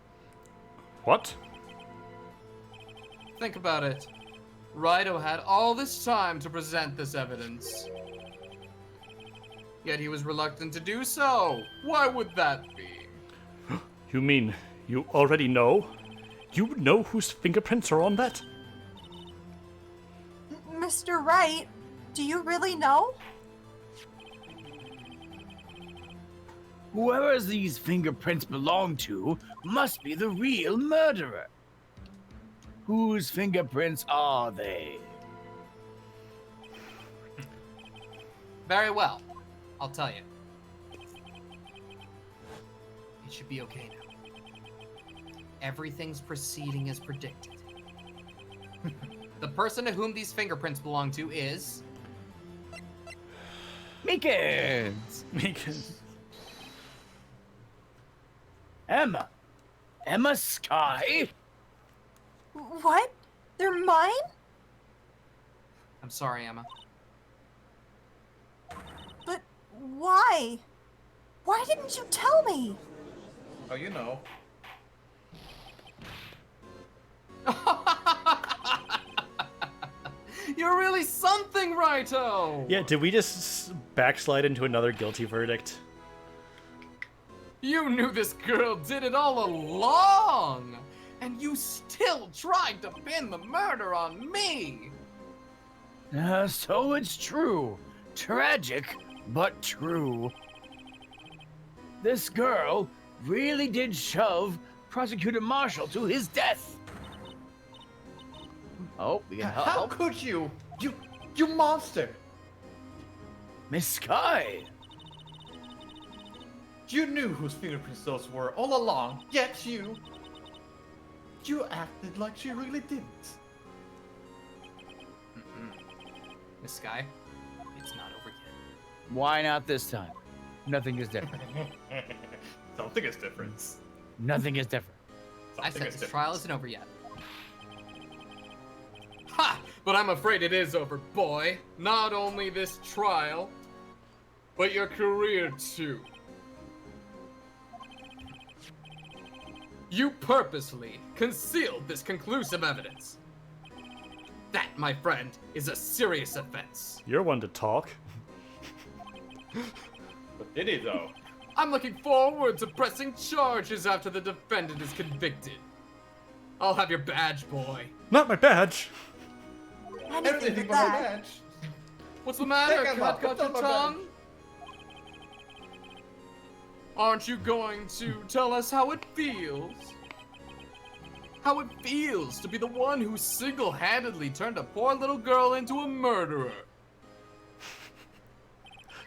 What? Think about it. Righto had all this time to present this evidence. Yet he was reluctant to do so. Why would that be? You mean you already know? You know whose fingerprints are on that? Mr. Wright, do you really know? Whoever these fingerprints belong to must be the real murderer. Whose fingerprints are they? Very well. I'll tell you. It should be okay now. Everything's proceeding as predicted. The person to whom these fingerprints belong to is... Meekins! Emma Sky? What? They're mine? I'm sorry, Emma. But why? Why didn't you tell me? Oh, you know. You're really something, Righto! Yeah, did we just backslide into another guilty verdict? You knew this girl did it all along! And you still tried to pin the murder on me! So it's true. Tragic, but true. This girl really did shove Prosecutor Marshall to his death. Oh, we can How help. could you? You monster! Miss Sky. You knew whose fingerprints those were all along, yet you acted like she really didn't. Miss Sky, it's not over yet. Why not this time? Nothing is different. Something is different. Nothing is different. I Something said is this different. trial isn't over yet. Ha! But I'm afraid it is over, boy. Not only this trial, but your career too. You purposely concealed this conclusive evidence. That, my friend, is a serious offense. You're one to talk. But did he though? I'm looking forward to pressing charges after the defendant is convicted. I'll have your badge, boy. Not my badge! Anything Everything but but my that. badge. What's the matter? Take him Cat up, got put your on my tongue? Aren't you going to tell us how it feels? How it feels to be the one who single-handedly turned a poor little girl into a murderer?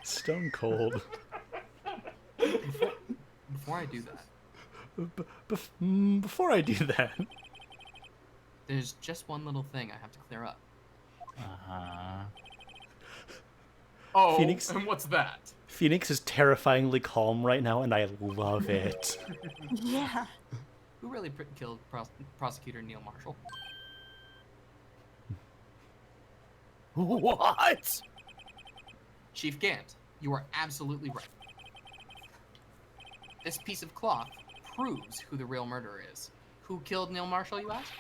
Stone cold. Before I do that, Before I do that, there's just one little thing I have to clear up. Uh-huh. Oh, Phoenix? and what's that? Phoenix is terrifyingly calm right now, and I love it. Yeah. Who really killed Prosecutor Neil Marshall? What? Chief Gant, you are absolutely right. This piece of cloth proves who the real murderer is. Who killed Neil Marshall, you ask?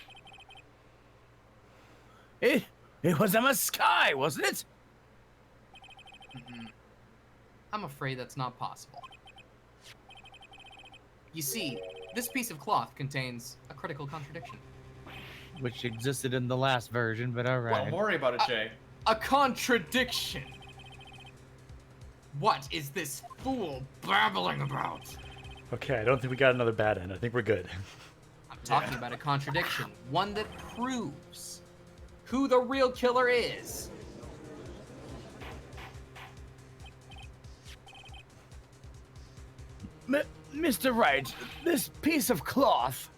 It was Emma Sky, wasn't it? I'm afraid that's not possible. You see, this piece of cloth contains a critical contradiction. Which existed in the last version, but alright. Don't worry about it, Jay. A contradiction! What is this fool babbling about? Okay, I don't think we got another bad end. I think we're good. I'm talking about a contradiction, one that proves who the real killer is. Mr. Wright, this piece of cloth,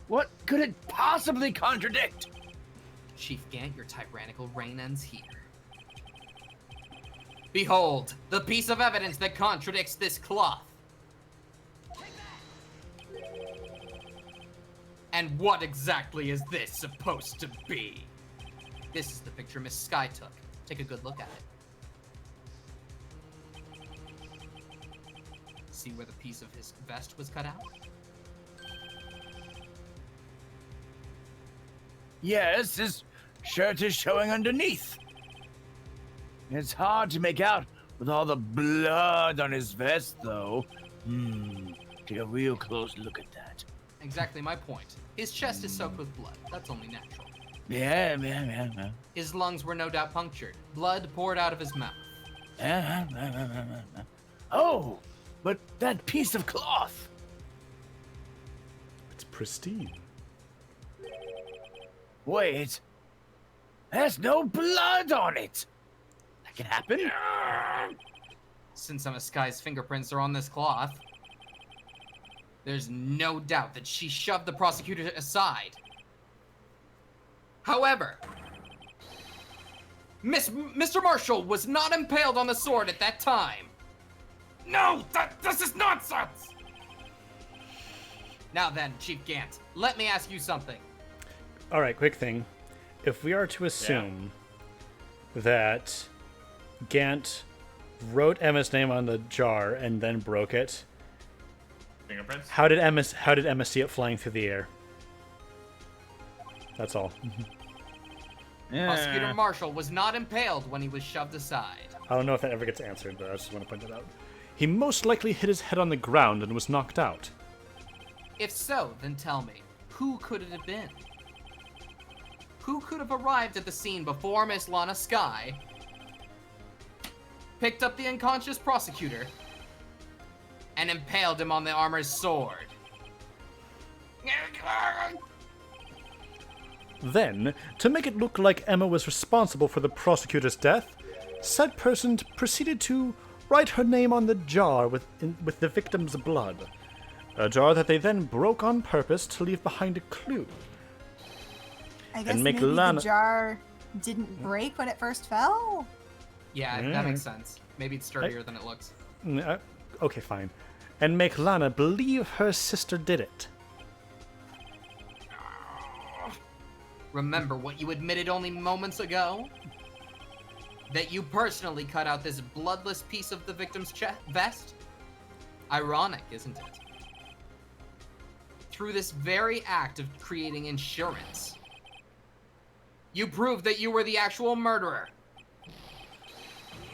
what could it possibly contradict? Chief Gant, your tyrannical reign ends here. Behold, the piece of evidence that contradicts this cloth. And what exactly is this supposed to be? This is the picture Miss Sky took. Take a good look at it. See where the piece of his vest was cut out? Yes, shirt is showing underneath. It's hard to make out with all the blood on his vest, though. Take a real close look at that. Exactly my point. His chest is soaked with blood. That's only natural. Yeah. His lungs were no doubt punctured. Blood poured out of his mouth. Oh, but that piece of cloth. It's pristine. Wait, there's no blood on it. That can happen. Since some of Sky's fingerprints are on this cloth, there's no doubt that she shoved the prosecutor aside. However, Mr. Marshall was not impaled on the sword at that time. No, this is nonsense! Now then, Chief Gant, let me ask you something. All right, quick thing. If we are to assume that Gant wrote Emma's name on the jar and then broke it, Fingerprints? how did Emma see it flying through the air? That's all. Prosecutor Marshall was not impaled when he was shoved aside. I don't know if that ever gets answered, but I just want to point that out. He most likely hit his head on the ground and was knocked out. If so, then tell me, who could it have been? Who could have arrived at the scene before Miss Lana Sky, picked up the unconscious prosecutor, and impaled him on the armor's sword? Then, to make it look like Emma was responsible for the prosecutor's death, said person proceeded to write her name on the jar with the victim's blood. A jar that they then broke on purpose to leave behind a clue. I guess make maybe Lana- the jar didn't break when it first fell? Yeah, that makes sense. Maybe it's sturdier than it looks. Okay, fine. And make Lana believe her sister did it. Remember what you admitted only moments ago? That you personally cut out this bloodless piece of the victim's vest? Ironic, isn't it? Through this very act of creating insurance, you proved that you were the actual murderer.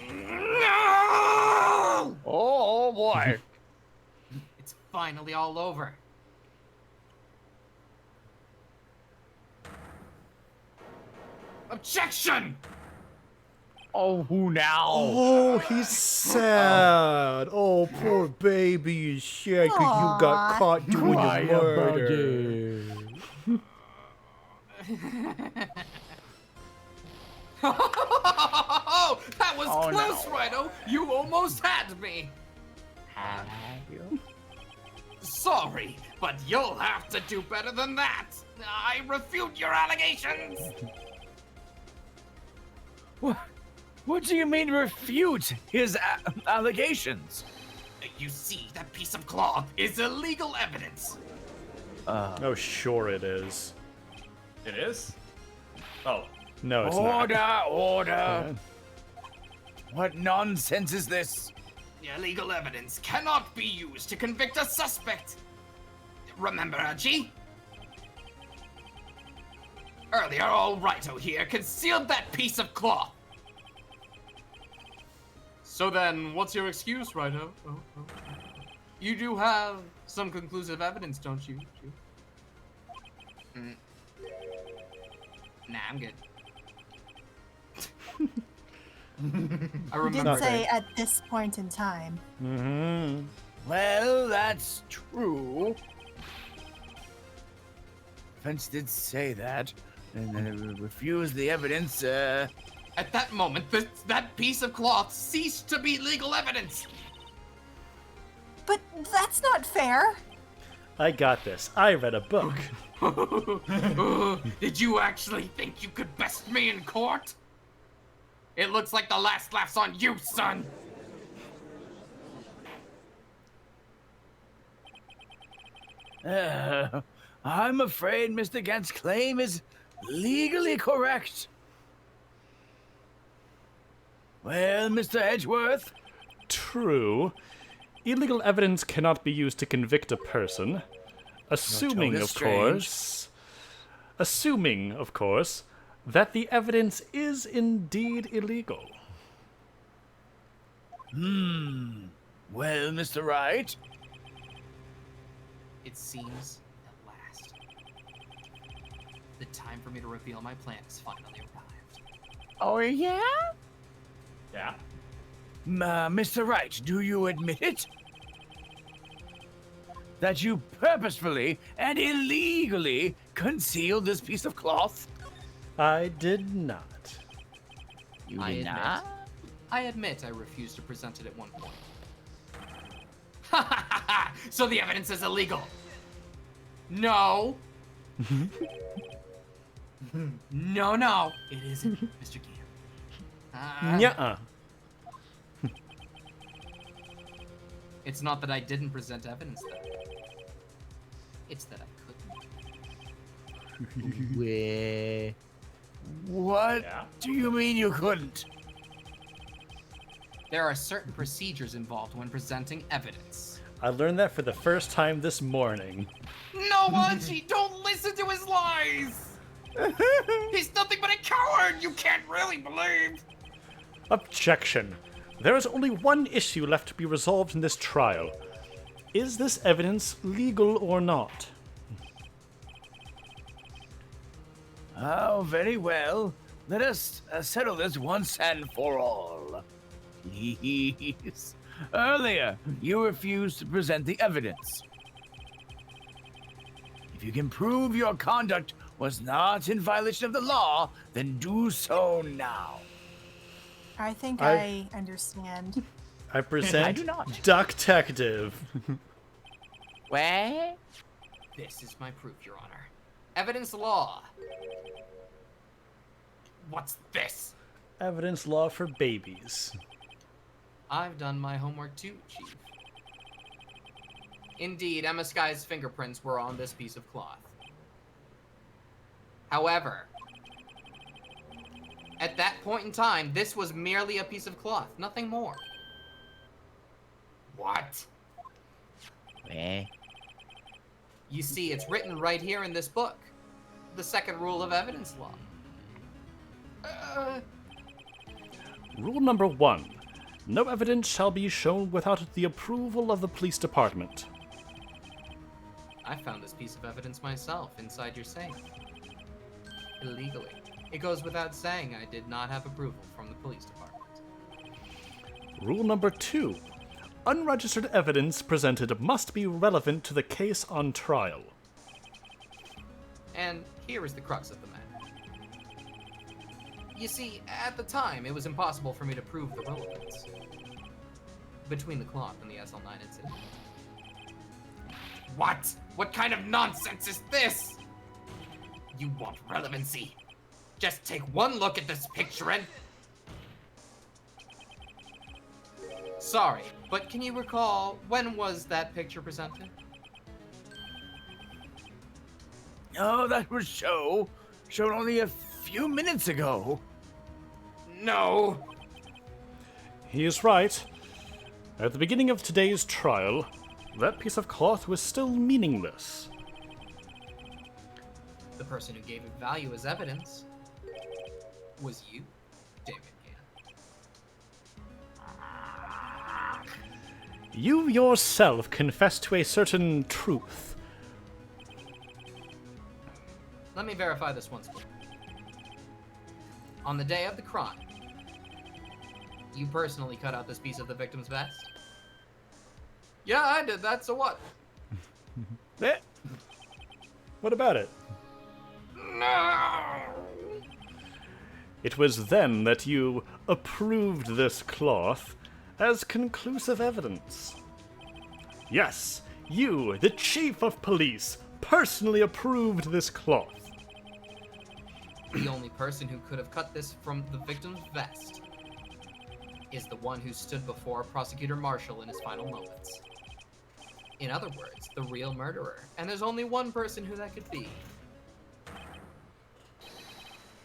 No! Oh boy. It's finally all over. Objection! Oh, who now? Oh, he's sad. Oh, poor baby is sad because you got Aw. caught doing Cry the about murder. That was Oh, close, no. Rhino. You almost had me. Sorry, but you'll have to do better than that. I refute your allegations. What do you mean refute his allegations? You see, that piece of cloth is illegal evidence. Oh, sure it is. It is? Oh. No, it's Order, not. order. What nonsense is this? Illegal evidence cannot be used to convict a suspect. Remember, Archie? Earlier, old Righto here concealed that piece of cloth. So then, what's your excuse, Righto? You do have some conclusive evidence, don't you? Nah, I'm good. I You remember. did say at this point in time. Mm-hmm. Well, that's true. Defense did say that, and then refused the evidence. At that moment, that piece of cloth ceased to be legal evidence. But that's not fair. I got this. I read a book. Did you actually think you could best me in court? It looks like the last laugh's on you, son. I'm afraid Mr. Gant's claim is legally correct. Well, Mr. Edgeworth? True. Illegal evidence cannot be used to convict a person. Assuming, tone is of strange. course. Assuming, of course, that the evidence is indeed illegal. Well, Mr. Wright? It seems at last. The time for me to reveal my plan has finally arrived. Oh, yeah? Yeah. Mr. Wright, do you admit it? That you purposefully and illegally concealed this piece of cloth? I did not. You I did admit. not? I admit I refused to present it at one point. Ha ha ha ha! So the evidence is illegal. No. No, it isn't, Mr. Gant. Nuh-uh. It's not that I didn't present evidence, though. It's that I couldn't. What Yeah. do you mean you couldn't? There are certain procedures involved when presenting evidence. I learned that for the first time this morning. No, Archie, don't listen to his lies! He's nothing but a coward you can't really believe! Objection. There is only one issue left to be resolved in this trial. Is this evidence legal or not? Oh, very well. Let us settle this once and for all. Please. Earlier, you refused to present the evidence. If you can prove your conduct was not in violation of the law, then do so now. I think I- I understand. I present I do not. Duck-tective. Where? This is my proof, Your Honor. Evidence law. What's this? Evidence law for babies. I've done my homework too, Chief. Indeed, Emma Sky's fingerprints were on this piece of cloth. However, at that point in time, this was merely a piece of cloth, nothing more. What? Where? You see, it's written right here in this book. The second rule of evidence law. Rule number 1. No evidence shall be shown without the approval of the police department. I found this piece of evidence myself inside your safe. Illegally. It goes without saying I did not have approval from the police department. Rule number 2. Unregistered evidence presented must be relevant to the case on trial. And here is the crux of the matter. You see, at the time, it was impossible for me to prove the relevance between the cloth and the SL9 incident. What? What kind of nonsense is this? You want relevancy? Just take one look at this picture and... Sorry, but can you recall when was that picture presented? Oh, that was shown only a few minutes ago. No! He is right. At the beginning of today's trial, that piece of cloth was still meaningless. The person who gave it value as evidence was you, David Gann. You yourself confessed to a certain truth. Let me verify this once more. On the day of the crime, you personally cut out this piece of the victim's vest? Yeah, I did that, so what? Eh? What about it? No! It was then that you approved this cloth as conclusive evidence. Yes, you, the chief of police, personally approved this cloth. The only person who could have cut this from the victim's vest is the one who stood before Prosecutor Marshall in his final moments. In other words, the real murderer. And there's only one person who that could be.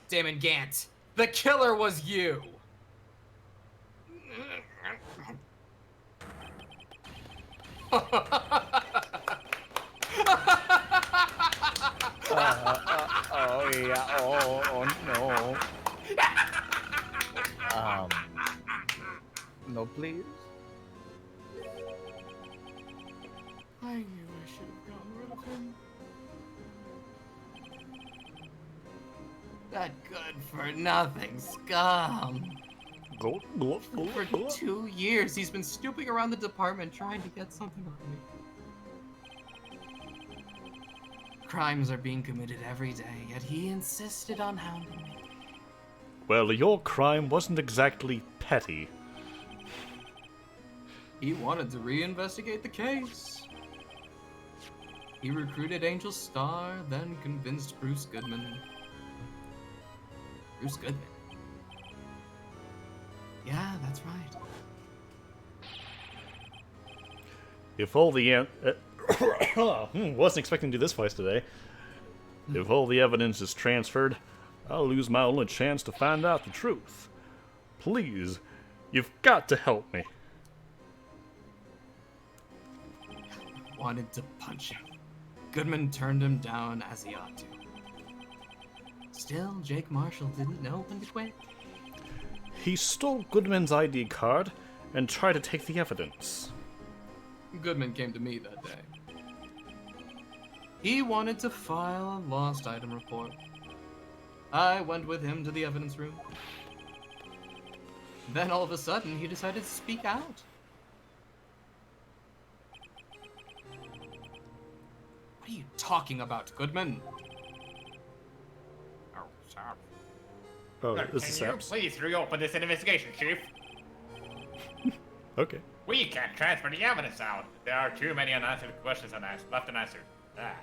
Damon Gant, the killer was you! Oh, yeah. Oh, no. please? I knew I should have gotten rid of him. That good-for-nothing scum. For 2 years, he's been snooping around the department trying to get something on me. Crimes are being committed every day, yet he insisted on hounding me. Well, your crime wasn't exactly petty. He wanted to reinvestigate the case. He recruited Angel Starr, then convinced Bruce Goodman. Bruce Goodman? Yeah, that's right. If all the wasn't expecting to do this twice today. If all the evidence is transferred, I'll lose my only chance to find out the truth. Please, you've got to help me. Wanted to punch him. Goodman turned him down as he ought to. Still, Jake Marshall didn't know when to quit. He stole Goodman's ID card and tried to take the evidence. Goodman came to me that day. He wanted to file a lost item report. I went with him to the evidence room. Then all of a sudden, he decided to speak out. What are you talking about, Goodman? Oh, stop. Oh, Look, this is can you Saps. please reopen this investigation, Chief? Okay. We can't transfer the evidence out. There are too many unanswered questions left unanswered. Ah.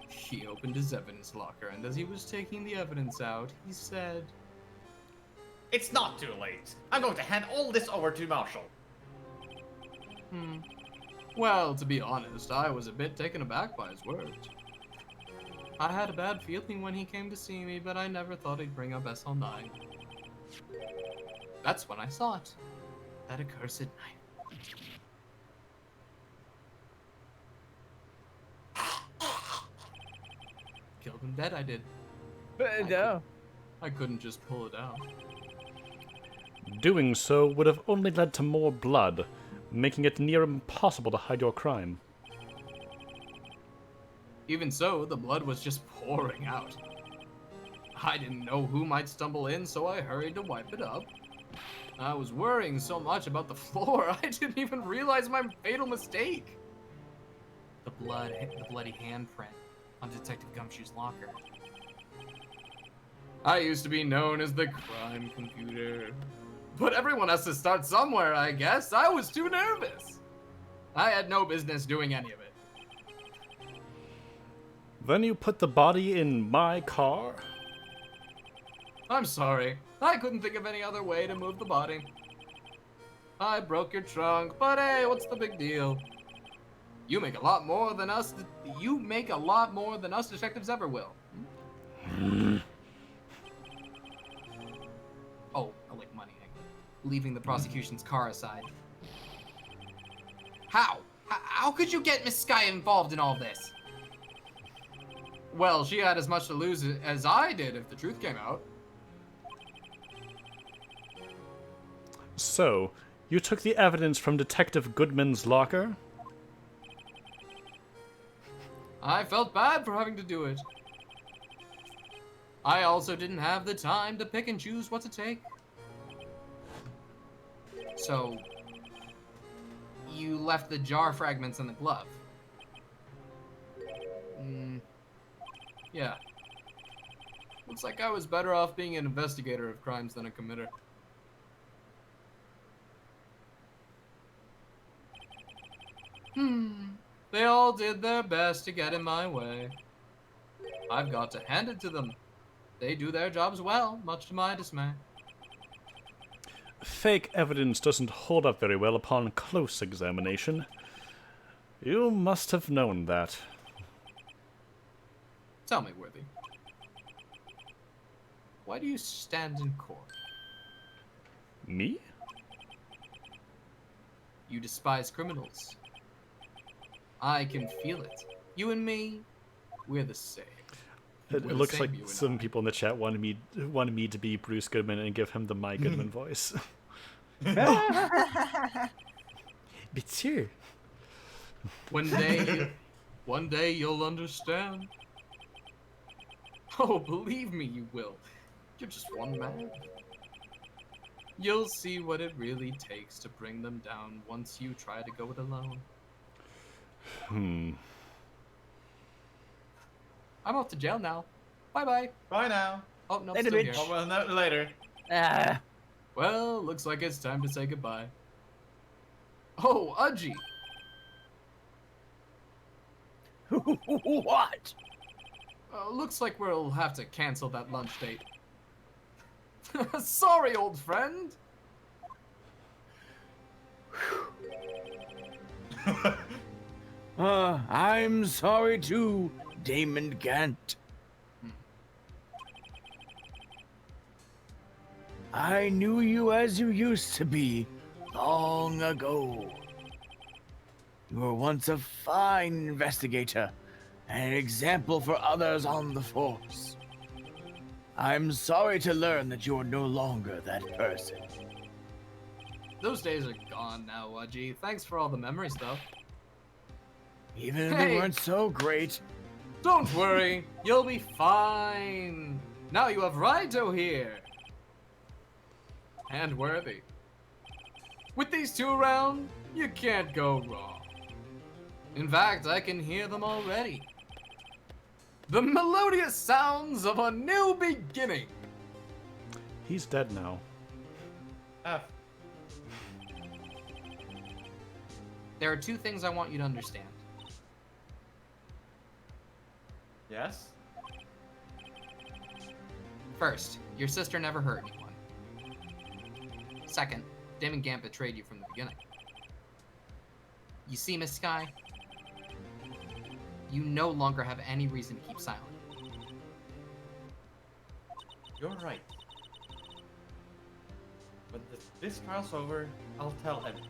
He opened his evidence locker, and as he was taking the evidence out, he said, It's not too late. I'm going to hand all this over to Marshall. Well, to be honest, I was a bit taken aback by his words. I had a bad feeling when he came to see me, but I never thought he'd bring up SL9. That's when I saw it. That accursed knife. Killed him dead, I did. No. I couldn't just pull it out. Doing so would have only led to more blood, making it near impossible to hide your crime. Even so, the blood was just pouring out. I didn't know who might stumble in, so I hurried to wipe it up. I was worrying so much about the floor, I didn't even realize my fatal mistake. The bloody handprint on Detective Gumshoe's locker. I used to be known as the crime computer. But everyone has to start somewhere, I guess. I was too nervous. I had no business doing any of it. Then you put the body in my car? I'm sorry. I couldn't think of any other way to move the body. I broke your trunk, but hey, what's the big deal? You make a lot more than us. You make a lot more than us detectives ever will. Oh, I like money. Leaving the prosecution's car aside. How? How could you get Miss Sky involved in all this? Well, she had as much to lose as I did if the truth came out. So, you took the evidence from Detective Goodman's locker? I felt bad for having to do it. I also didn't have the time to pick and choose what to take. So, you left the jar fragments in the glove. Yeah. Looks like I was better off being an investigator of crimes than a committer. They all did their best to get in my way. I've got to hand it to them. They do their jobs well, much to my dismay. Fake evidence doesn't hold up very well upon close examination. You must have known that. Tell me, Worthy. Why do you stand in court? Me? You despise criminals. I can feel it. You and me, we're the same. It We're the looks same, like you and some I. people in the chat wanted me to be Bruce Goodman and give him the My Goodman voice. But sure. One day you'll understand. Oh, believe me, you will. You're just one man. You'll see what it really takes to bring them down once you try to go it alone. I'm off to jail now. Bye-bye. Bye now. Oh, no, Later, still bitch. here. Oh, well, no, later. Ah. Well, looks like it's time to say goodbye. Oh, Udgy. What? Looks like we'll have to cancel that lunch date. Sorry, old friend. I'm sorry too, Damon Gant. I knew you as you used to be long ago. You were once a fine investigator and an example for others on the force. I'm sorry to learn that you are no longer that person. Those days are gone now, Udgy. Thanks for all the memories, though. Even if Hey. they weren't so great. Don't worry, you'll be fine. Now you have Raito here. And Worthy. With these two around, you can't go wrong. In fact, I can hear them already. The melodious sounds of a new beginning. He's dead now. F. There are two things I want you to understand. Yes? First, your sister never hurt anyone. Second, Damon Gant betrayed you from the beginning. You see, Miss Sky? You no longer have any reason to keep silent. You're right. When this trial's over, I'll tell everyone.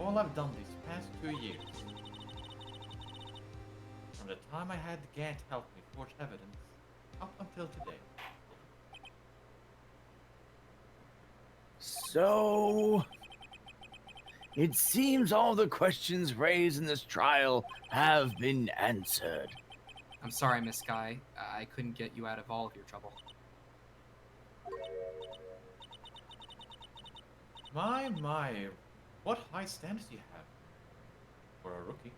All I've done these past 2 years, from the time I had Gant help me forge evidence, up until today. So, it seems all the questions raised in this trial have been answered. I'm sorry, Miss Sky. I couldn't get you out of all of your trouble. My, what high standards do you have for a rookie?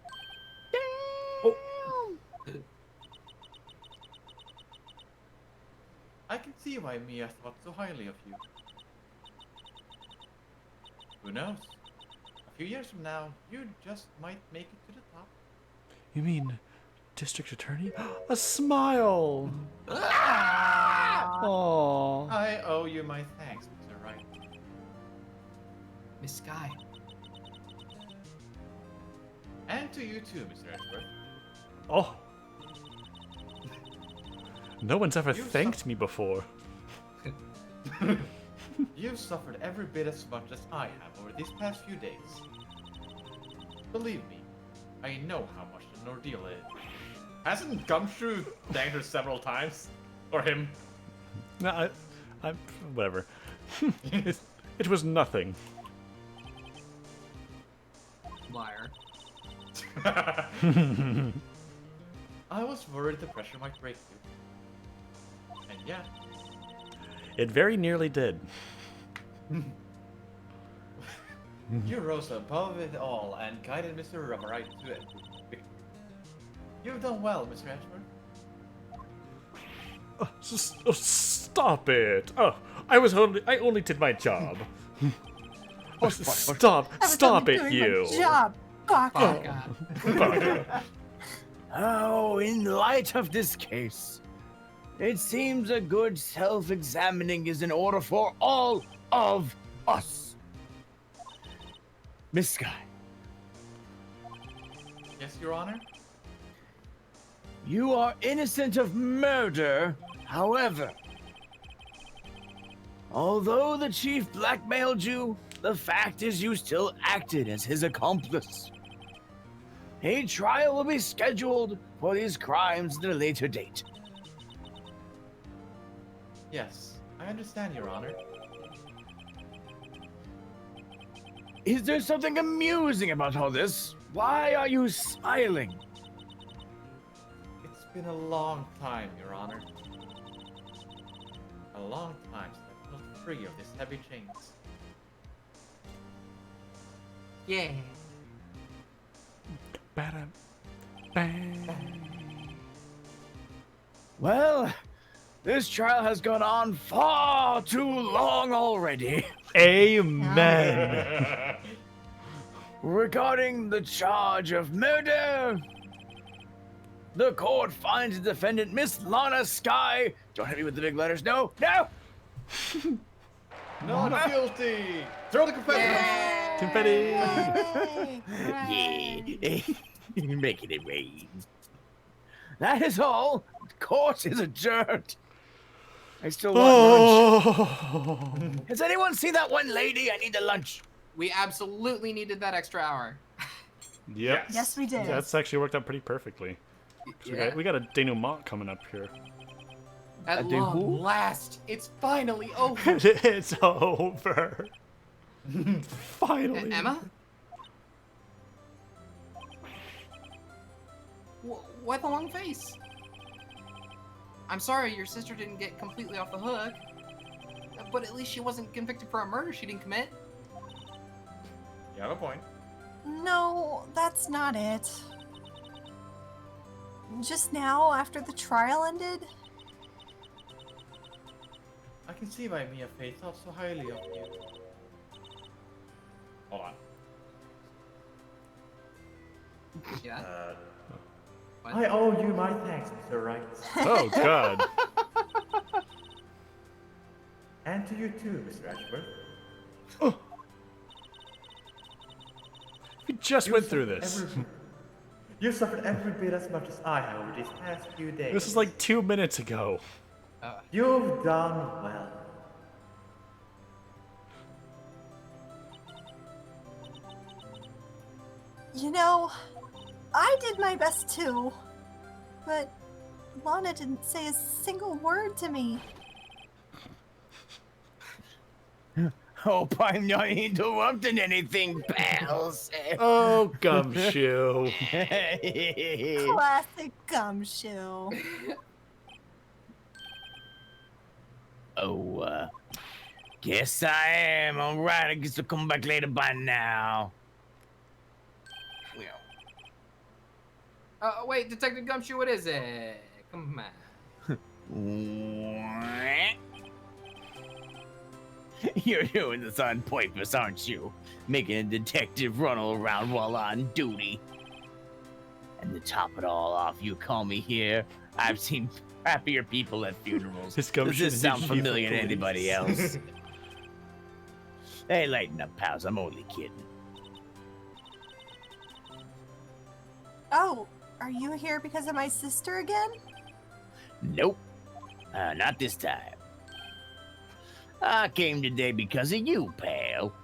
I can see why Mia thought so highly of you. Who knows? A few years from now, you just might make it to the top. You mean district attorney? A smile! Aww. I owe you my thanks, Mr. Wright. Miss Sky. And to you too, Mr. Edgeworth. Oh. No one's ever You thanked me before. You've suffered every bit as much as I have over these past few days. Believe me, I know how much an ordeal is. Hasn't Gumshoe thanked her several times? Or him? No, I whatever. It was nothing. Liar. I was worried the pressure might break you. And yeah, It very nearly did. you rose above it all and guided Mr. Wright to it. You've done well, Mr. Edgeworth. Stop it! Oh, I only did my job. Oh, stop! I was Stop only it, doing you! my job, Baka. Baka. Oh, in light of this case, it seems a good self-examining is in order for all of us. Miss Sky, Yes, Your Honor? you are innocent of murder, however. Although the chief blackmailed you, the fact is you still acted as his accomplice. a trial will be scheduled for these crimes at a later date. Yes, I understand, Your Honor. Is there something amusing about all this? Why are you smiling? It's been a long time, Your Honor. A long time since I felt free of these heavy chains. Yeah. Ba-dum, bang. Well, this trial has gone on far too long already. Amen. Regarding the charge of murder, the court finds the defendant, Miss Lana Sky. Don't hit me with the big letters. No, no. Not guilty! Throw the confetti! Confetti. Yeah, making it rain. That is all. The court is adjourned. I still want lunch. Oh. Has anyone seen that one lady? I need the lunch. We absolutely needed that extra hour. Yep. Yes, we did. That's actually worked out pretty perfectly. Yeah. We got a denouement coming up here. At do who? long last, it's finally over. It's over. Finally. Emma? Why the long face? I'm sorry your sister didn't get completely off the hook. But at least she wasn't convicted for a murder she didn't commit. You have a point. No, that's not it. Just now, after the trial ended, I can see why Mia Fey thought so highly of you. Hold on. Yeah? What? I owe you my thanks, Mr. Wright. Oh God. And to you too, Mr. Ashworth. We just went through this. You suffered every bit as much as I have over these past few days. This is like 2 minutes ago. You've done well. you know, I did my best too. But Lana didn't say a single word to me. Hope I'm not interrupting anything, pals. Oh, gumshoe. Classic gumshoe. Oh, guess I am. All right, I guess I'll come back later by now. Wait, Detective Gumshoe, what is it? Come on. You're doing this on purpose, aren't you? Making a detective run all around while on duty. And to top it all off, you call me here. I've seen happier people at funerals. This Does gumshoe this sound chief of familiar to police. anybody else? Hey, lighten up, pals. I'm only kidding. Oh, are you here because of my sister again? Nope. Not this time. I came today because of you, pal.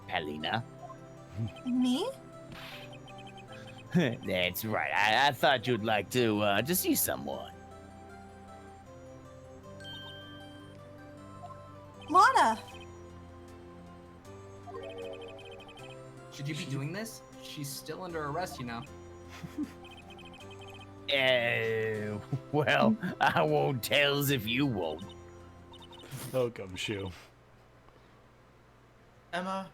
Palina. Me? That's right. I thought you'd like to see someone. Lana! Should you be doing this? She's still under arrest, you know. Well, I won't tells if you won't. Oh, gumshoe. Emma,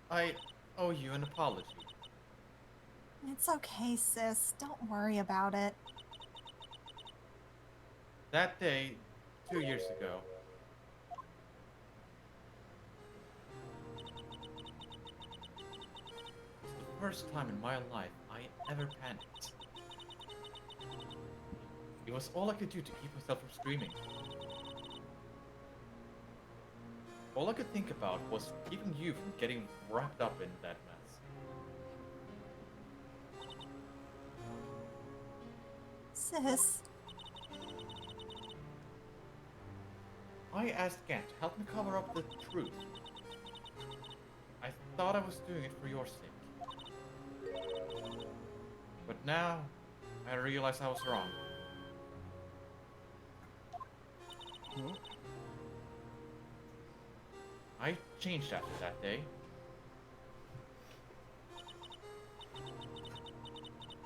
I owe you an apology. It's okay, sis. Don't worry about it. That day, 2 years ago, was the first time in my life I ever panicked. It was all I could do to keep myself from screaming. All I could think about was keeping you from getting wrapped up in that mess. Sis, I asked Gant to help me cover up the truth. I thought I was doing it for your sake. But now, I realize I was wrong. I changed after that day.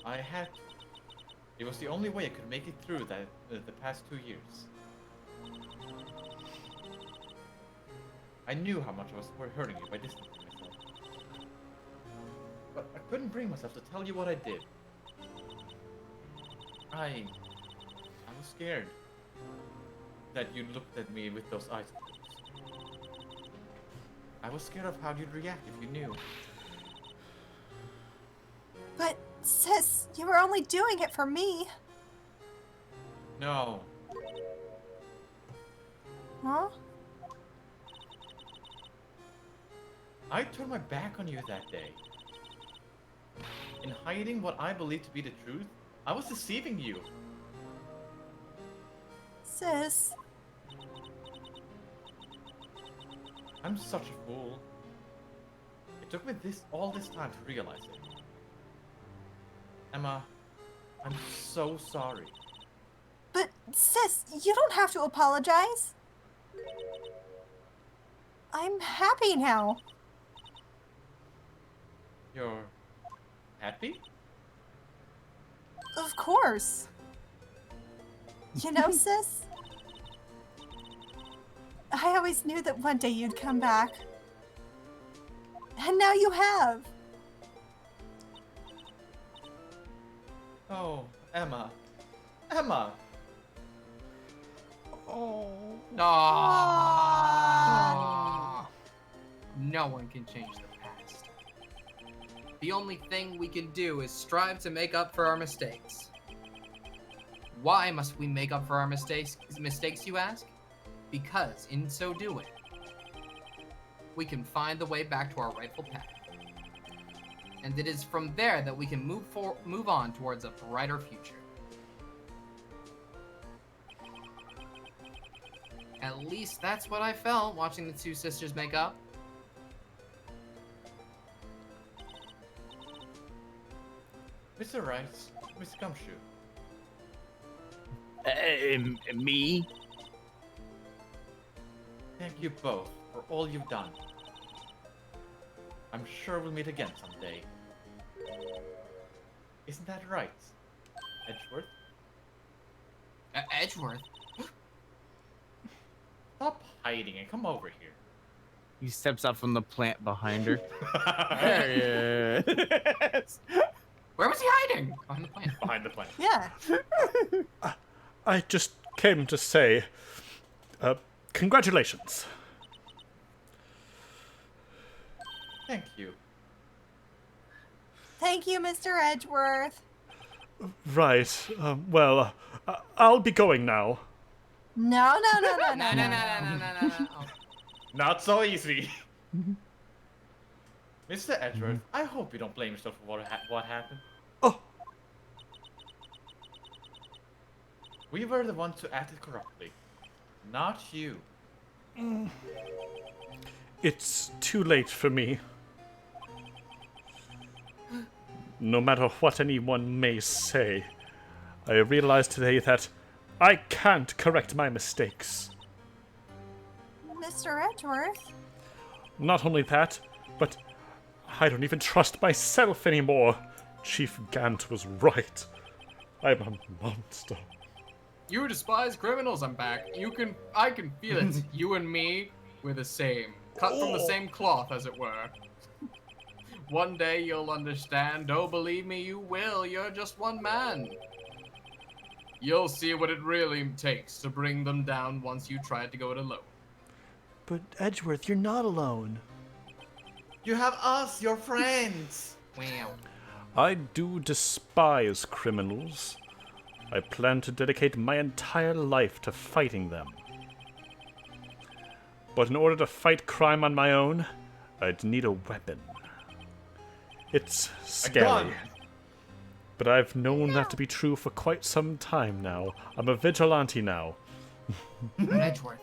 I had to. It was the only way I could make it through the past 2 years. I knew how much I was hurting you by distancing myself. But I couldn't bring myself to tell you what I did. I was scared that you looked at me with those eyes of yours. I was scared of how you'd react if you knew. But, sis, you were only doing it for me. No. Huh? I turned my back on you that day. In hiding what I believed to be the truth, I was deceiving you. Sis. I'm such a fool. It took me all this time to realize it. Emma, I'm so sorry. But, sis, you don't have to apologize. I'm happy now. You're happy? Of course. You know, sis? I always knew that one day you'd come back. And now you have. Oh, Emma. Emma! Aww. No one can change the past. The only thing we can do is strive to make up for our mistakes. Why must we make up for our mistakes, you ask? Because in so doing, we can find the way back to our rightful path. And it is from there that we can move on towards a brighter future. At least that's what I felt watching the two sisters make up. Mr. Wright, Miss Gumshoe. Me? Thank you both for all you've done. I'm sure we'll meet again someday. Isn't that right, Edgeworth? Edgeworth? Stop hiding and come over here. He steps out from the plant behind her. There he is. Where was he hiding? Behind the plant. Behind the plant. Yeah. I just came to say, congratulations. Thank you. Thank you, Mr. Edgeworth. Right. Well, I'll be going now. No. No. Not so easy. Mr. Edgeworth, I hope you don't blame yourself for what happened. Oh. We were the ones who acted corruptly, not you. It's too late for me. No matter what anyone may say, I realize today that I can't correct my mistakes. Mr. Edgeworth? Not only that, but I don't even trust myself anymore. Chief Gant was right. I'm a monster. You despise criminals, I'm back. I can feel it. You and me, we're the same. Cut from the same cloth, as it were. One day you'll understand. Oh, believe me, you will. You're just one man. You'll see what it really takes to bring them down once you try to go it alone. But Edgeworth, you're not alone. You have us, your friends. Wow. I do despise criminals. I plan to dedicate my entire life to fighting them. But in order to fight crime on my own, I'd need a weapon. It's scary. gun. But I've known that to be true for quite some time now. I'm a vigilante now. Edgeworth.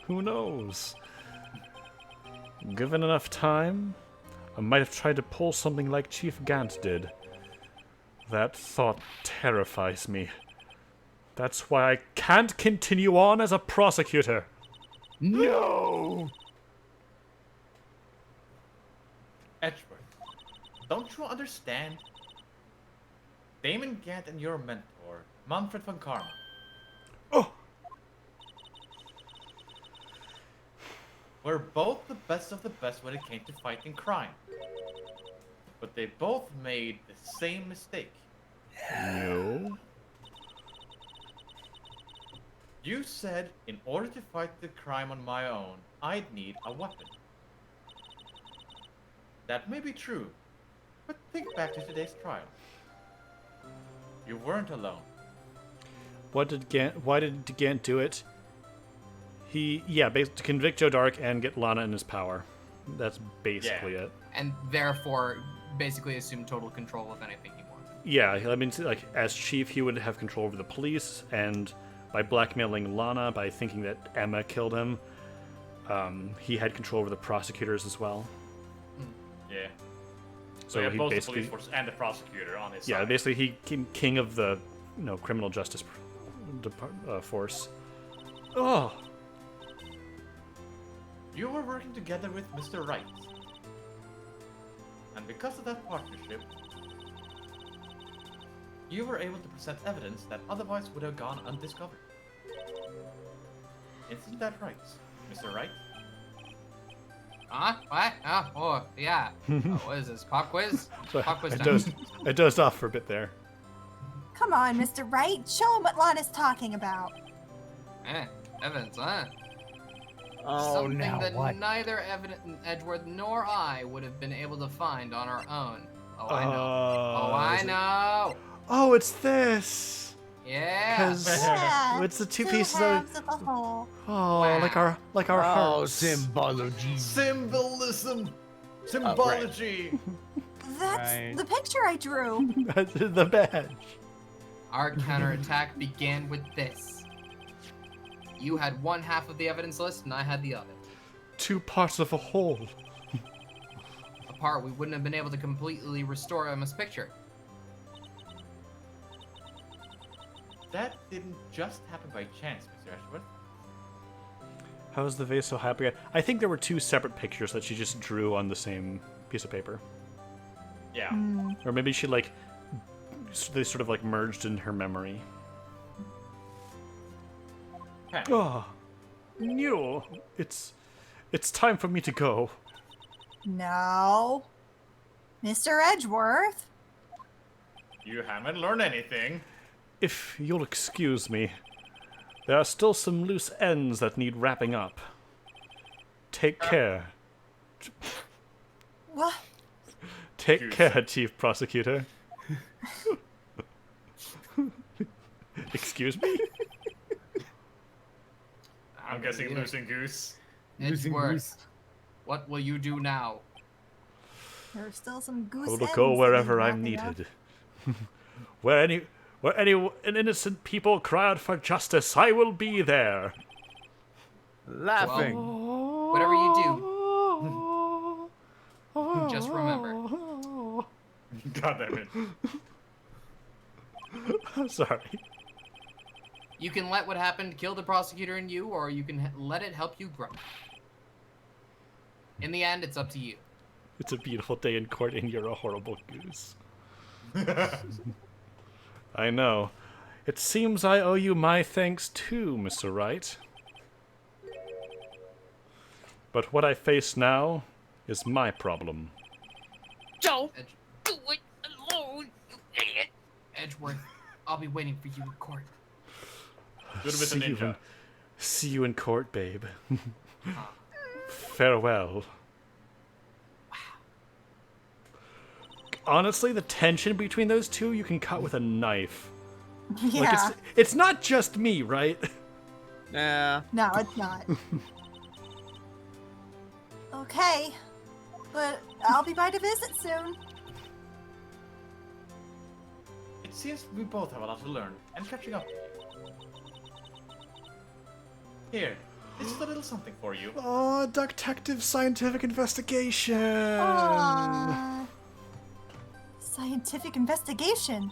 Who knows? Given enough time, I might have tried to pull something like Chief Gant did. That thought terrifies me. That's why I can't continue on as a prosecutor. No! Edgeworth, don't you understand? Damon Gant and your mentor, Manfred von Karma. Oh! Were both the best of the best when it came to fighting crime. But they both made the same mistake. No. You said, in order to fight the crime on my own, I'd need a weapon. That may be true, but think back to today's trial. You weren't alone. Why did Gant do it? Basically to convict Joe Dark and get Lana in his power. That's basically it. And therefore, basically assume total control of anything he wanted. Yeah, I mean, like, as chief, he would have control over the police, and by blackmailing Lana, by thinking that Emma killed him, he had control over the prosecutors as well. Yeah. So yeah, he both basically, the police force and the prosecutor on his yeah, side. basically he became king of the, criminal justice force. Oh, You were working together with Mr. Wright. And because of that partnership, you were able to present evidence that otherwise would have gone undiscovered. Isn't that right, Mr. Wright? Huh? What? Oh, yeah. What is this? Pop quiz? so Pop quiz I time. dozed off for a bit there. Come on, Mr. Wright. Show him what Lana's talking about. Evidence, huh? Oh, Something now that what? neither Edgeworth nor I would have been able to find on our own. Oh, I know. Oh, I is it- know. Oh, it's this. Yeah. 'Cause- Yeah, It's the two pieces of- halves of a whole. Oh, Wow. like our Oh, hearts. symbology. Symbolism! Symbology! That's Right. the picture I drew. The badge. Our counterattack began with this. You had one half of the evidence list, and I had the other. Two parts of a whole. Apart, we wouldn't have been able to completely restore Emma's picture. That didn't just happen by chance, Mr. Ashworth. How is the vase so happy? I think there were two separate pictures that she just drew on the same piece of paper. Yeah. Or maybe she, they sort of, merged in her memory. Pen. Oh, no. It's time for me to go. No. Mr. Edgeworth. You haven't learned anything. If you'll excuse me, there are still some loose ends that need wrapping up. Take care. What? Take Goose. care, Chief Prosecutor. Excuse me? I'm guessing losing goose. Losing Edgeworth, goose. what will you do now? There are still some goose I will ends go that wherever need I'm wrapping up. needed. Where an innocent people cry out for justice, I will be there. Laughing. Whatever you just remember. God damn it. I'm sorry. You can let what happened kill the prosecutor in you, or you can let it help you grow. In the end, it's up to you. It's a beautiful day in court, and you're a horrible goose. I know. It seems I owe you my thanks too, Mr. Wright. But what I face now is my problem. Don't Edge- do it alone, you idiot. Edgeworth, I'll be waiting for you in court. Good with the ninja. See you in court, babe. Farewell. Honestly, the tension between those two you can cut with a knife. Yeah. It's not just me, right? Nah. No, it's not. Okay. But I'll be by to visit soon. It seems we both have a lot to learn, and catching up. Here, This is a little something for you. Oh, detective scientific investigation. Aww. Scientific investigation.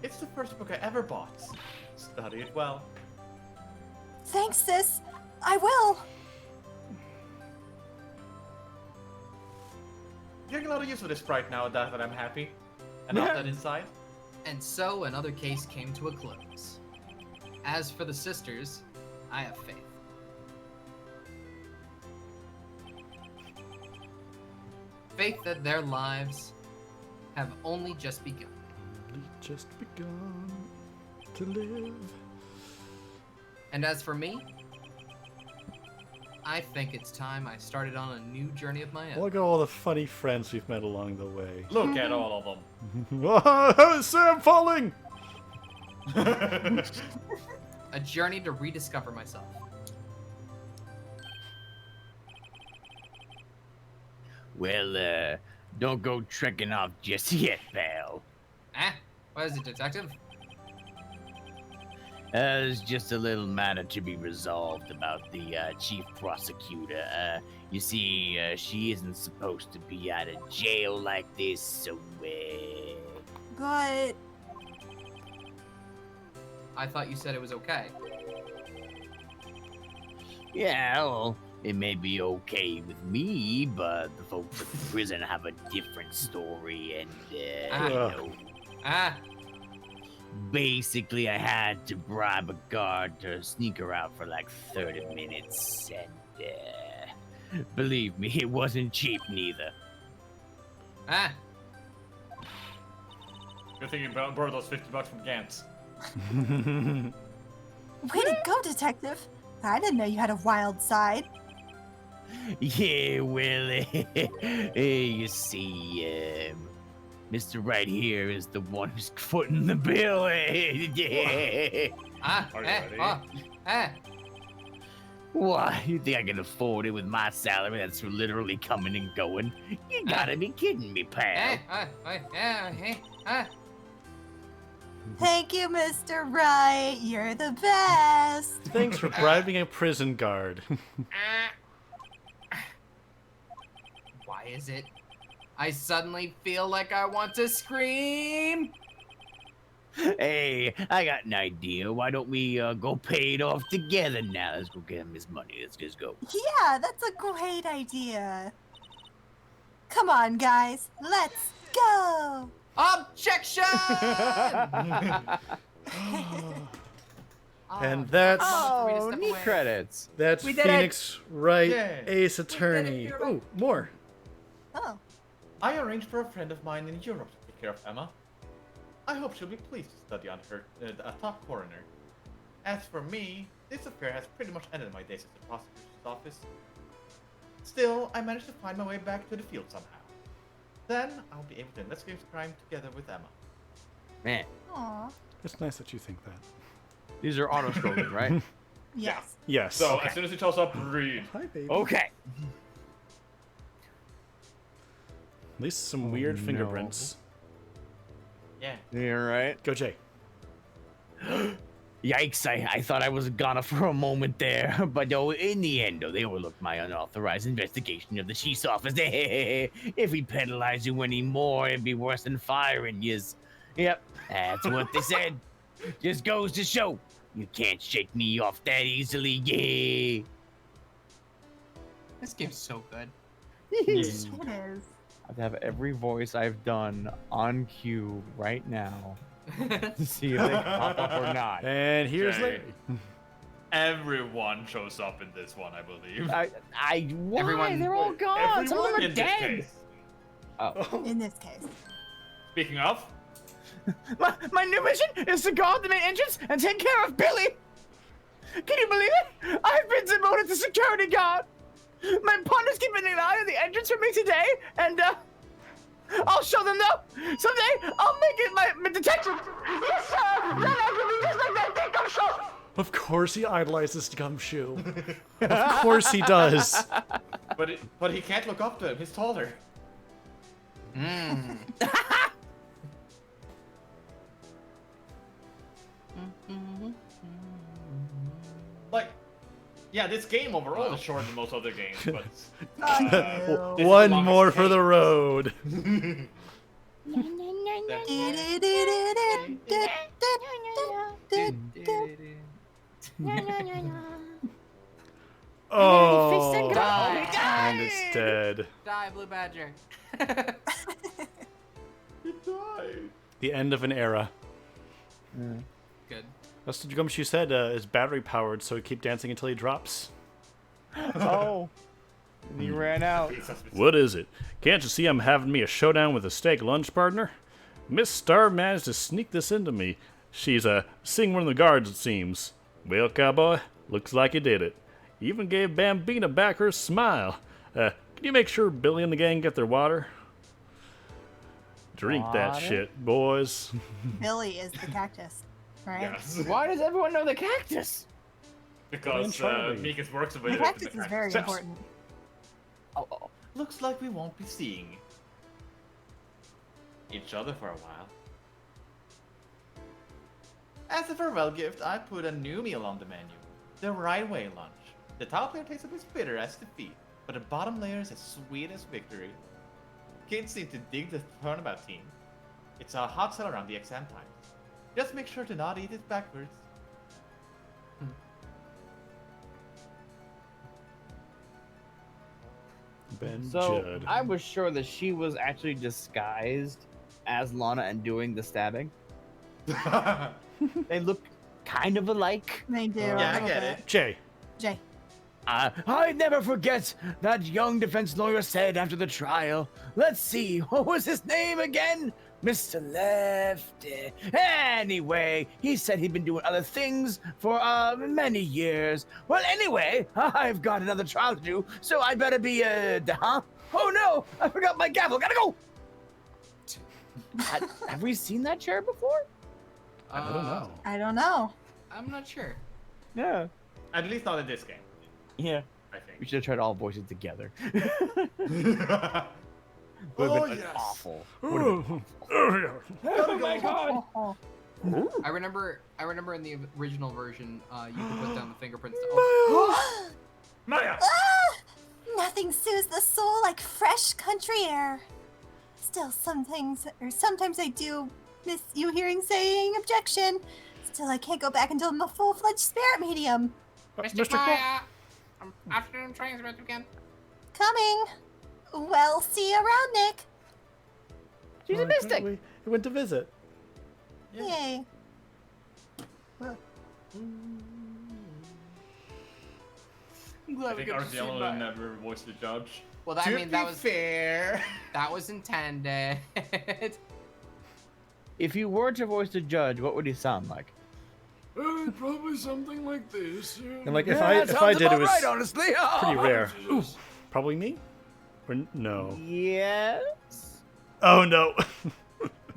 It's the first book I ever bought. Study it well. Thanks, sis. I will. Getting a lot of use of this sprite now that I'm happy. And not that inside. And so another case came to a close. As for the sisters, I have faith. Faith that their lives have only just begun. Just begun to live. And as for me, I think it's time I started on a new journey of my own. Look at all the funny friends we've met along the way. Look at all of them. Oh, Sam falling! A journey to rediscover myself. Well, don't go trekking off just yet, pal. What is it, detective? There's just a little matter to be resolved about the chief prosecutor. You see, she isn't supposed to be out of jail like this, so But I thought you said it was okay. yeah, well, it may be okay with me, but the folks at the prison have a different story, and you know, basically, I had to bribe a guard to sneak her out for like 30 minutes, and believe me, it wasn't cheap neither. Good thing you borrowed those $50 from Gantz. way to go, detective. I didn't know you had a wild side. Yeah, well, you see, Mr. Right here is the one who's footing the bill. Yeah. Are you ready? Why? You think I can afford it with my salary that's literally coming and going? You gotta be kidding me, pal. Thank you, Mr. Wright. You're the best. Thanks for bribing a prison guard. Why is it I suddenly feel like I want to scream? Hey, I got an idea. Why don't we go pay it off together now? Let's go get him his money. Let's just go. Yeah, that's a great idea. Come on, guys. Let's go. Objection! And that's Oh, neat credits. that's We did Phoenix Wright, Yay. Ace Attorney. Oh, more. Oh, I arranged for a friend of mine in Europe to take care of Emma. I hope she'll be pleased to study under her a top coroner. As for me, this affair has pretty much ended my days at the prosecutor's office. Still, I managed to find my way back to the field somehow. Then I'll be able to investigate the crime together with Emma. Man, aw. It's nice that you think that. these are auto scrolling, right? Yes. Yes. So, as soon as he shows up, read. Hi, baby. Okay. At least some weird fingerprints. Yeah. You're right. Go, Jay. Yikes, I thought I was gone for a moment there, but though in the end, though, they overlooked my unauthorized investigation of the chief's office. If we penalize you anymore, it'd be worse than firing yous. Yep, that's what they said. Just goes to show, you can't shake me off that easily, yeah. This game's so good. It is. I have to have every voice I've done on cue right now to see if they pop up or not. And here's Jay. Larry. Everyone shows up in this one, I believe. Why? Everyone- They're all gone. Some of them in are this dead. case. Oh. In this case. Speaking of, My new mission is to guard the main entrance and take care of Billy. Can you believe it? I've been demoted to security guard. My partner's keeping an eye on the entrance for me today, and I'll show them though. Someday I'll make it my detective. Yes, sir. Then I can be just like that big gumshoe. Of course he idolizes Gumshoe. Of course he does. But he can't look up to him. He's taller. Like, yeah, this game overall is shorter than most other games, but Oh, this is One the more longest for the game. road. Oh, Die. and it's dead. Die, Blue Badger. It died. The end of an era. Good. That's what Gumshoe said. Is battery powered, so keep dancing until he drops. Oh. And he ran out. What is it? Can't you see I'm having me a showdown with a steak lunch partner? Miss Star managed to sneak this into me. She's seeing one of the guards, it seems. Well, cowboy, looks like you did it. Even gave Bambina back her smile. Can you make sure Billy and the gang get their water? Drink that Water? shit, boys. Billy is the cactus, right? Yes. Why does everyone know the cactus? Because Charlie. Mikas works with The it. cactus is very important. Oh. Looks like we won't be seeing each other for a while. As a farewell gift, I put a new meal on the menu. The Right Way lunch. The top layer tastes a bit bitter as defeat, but the bottom layer is as sweet as victory. Kids seem to dig the turnabout team. It's a hot sell around the exam time. Just make sure to not eat it backwards. Ben So Judd. I was sure that she was actually disguised as Lana and doing the stabbing. They look kind of alike. They do. Yeah, I get it. Jay. Jay. I never forget that young defense lawyer said after the trial. Let's see, what was his name again? Mr. Lefty. Anyway, he said he'd been doing other things for many years. Well, anyway, I've got another trial to do, so I better be huh? Oh no, I forgot my gavel. Gotta go. Have we seen that chair before? I don't know. I don't know. I'm not sure. Yeah. At least not in this game, Yeah. I We think. should have tried all voices together. Oh, Would have been yes. awful. Oh, Oh my god. Oh, I remember in the original version, you could put down the fingerprints. To Maya! Ah! Nothing soothes the soul like fresh country air. Still, sometimes I do miss you hearing saying objection. Still, I can't go back until I'm a full-fledged spirit medium. Mr. Maya! Afternoon transmit again. Coming. Well, see you around, Nick. She's a mystic. He went to visit. Yay. I'm glad I we think got our to see yellow Maya. never voiced the judge. Well, that, I mean, that was fair. that was intended. If you were to voice the judge, what would he sound like? Probably something like this. And like Yeah, if that I sounds did, it about was right, honestly. pretty rare. Ooh, probably me? Or no? Yes. Oh no.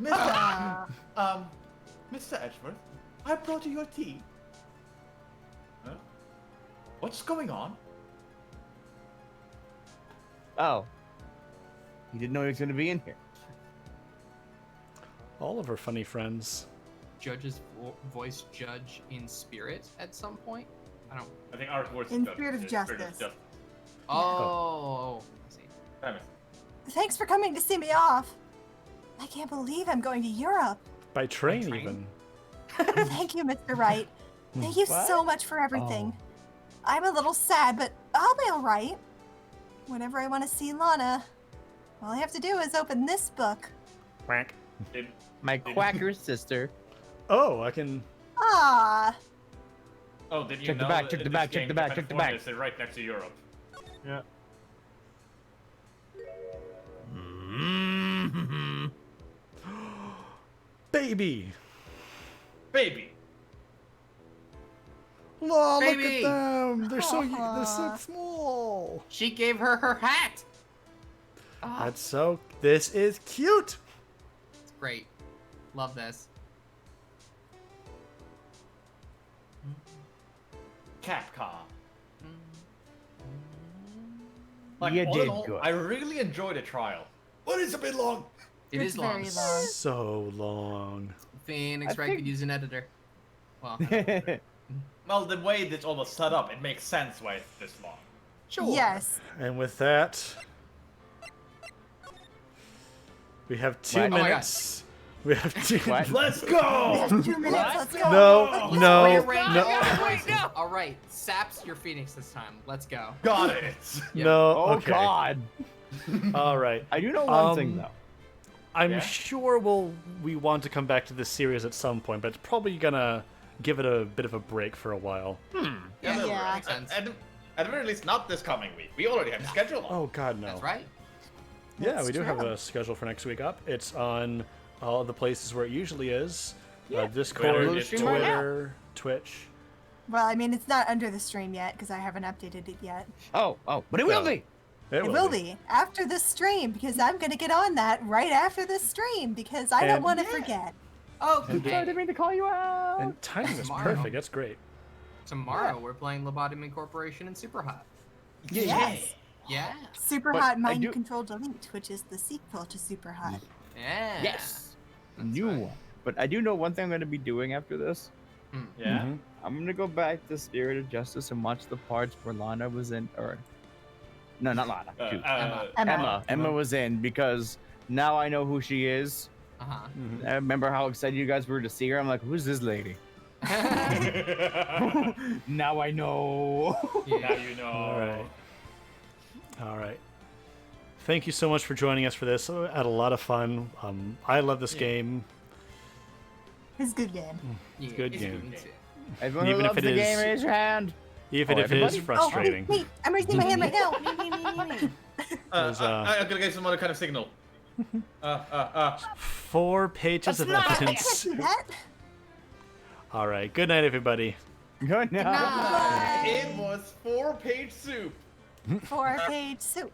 Mr. Mr. Edgeworth, I brought you your tea. Huh? What's going on? Oh. He didn't know he was going to be in here. All of our funny friends. Judge's voice judge in spirit at some point. I don't. I think our voice In judge spirit of is justice. Oh. I see. Damn it. Thanks for coming to see me off. I can't believe I'm going to Europe. By train, train? even. Thank you, Mr. Wright. Thank you What? so much for everything. Oh. I'm a little sad, but I'll be all right. Whenever I want to see Lana, all I have to do is open this book. Quack. Did, My quacker sister. Oh, I can. Ah, oh, did you Check the know back, that check the in back, this check game, the back, check the California back. is right next to Europe? Yeah. Baby. Baby! Oh, look Baby. at them. They're so Aw. small. She gave her hat. That's so. This is cute. It's great. Love this. Capcom. Like, You all did in all, good. I really enjoyed the trial. But it's a bit long. It it's is long. very long. So long. Phoenix I Wright think- could use an editor. Well, Well, the way it's almost set up, it makes sense why it's this long. Sure. Yes. And with that, we have 2 What? Oh my God. minutes. We have 2 What? Let's We go! have 2 minutes. Let's go. No, no, Rearrange no, your voices. All right, Saps your Phoenix this time. Let's go. Got it. Yeah. no. Oh Okay. God! All right. I do know one thing though. I'm Yeah? sure we want to come back to this series at some point, but it's probably gonna give it a bit of a break for a while. Yeah, Yeah. makes sense. At the very least, not this coming week. We already have a schedule. Oh God, no. That's right. Yeah, That's we do have true. a schedule for next week up. It's on all the places where it usually is. Discord, Twitter, Discord. Twitter, Twitch. Well, I mean, it's not under the stream yet because I haven't updated it yet. Oh, but it will be. It will be after this stream because I'm going to get on that right after this stream because I don't And- want to forget. Oh, Sorry, I didn't mean to call you out. And timing is Tomorrow. perfect. That's great. tomorrow we're playing Lobotomy Corporation and Super Hot. Yes. Yeah. Super But Hot I Mind do- Control Delete, which is the sequel to Super Hot. Yeah. Yes. That's New right. one. But I do know one thing I'm going to be doing after this. Yeah. Mhm. I'm going to go back to Spirit of Justice and watch the parts where Lana was in, or no, not Lana. shoot. Emma. Emma was in because now I know who she is. Uh-huh. Mhm. I remember how excited you guys were to see her. I'm like, who's this lady? Now I know. Now you know. All right. All right. Thank you so much for joining us for this. I had a lot of fun. I love this game. It's a good game. Yeah, good it's game. good. Everyone Even who if loves it the game, is- raise your hand. Even Oh, if it is everybody? frustrating. Oh, wait, I'm raising my hand right now. There's, I'm gonna get some other kind of signal. 4 pages of That's not- evidence. Do that. All right. Good night, everybody. Good night. It was 4-page soup. 4-page soup.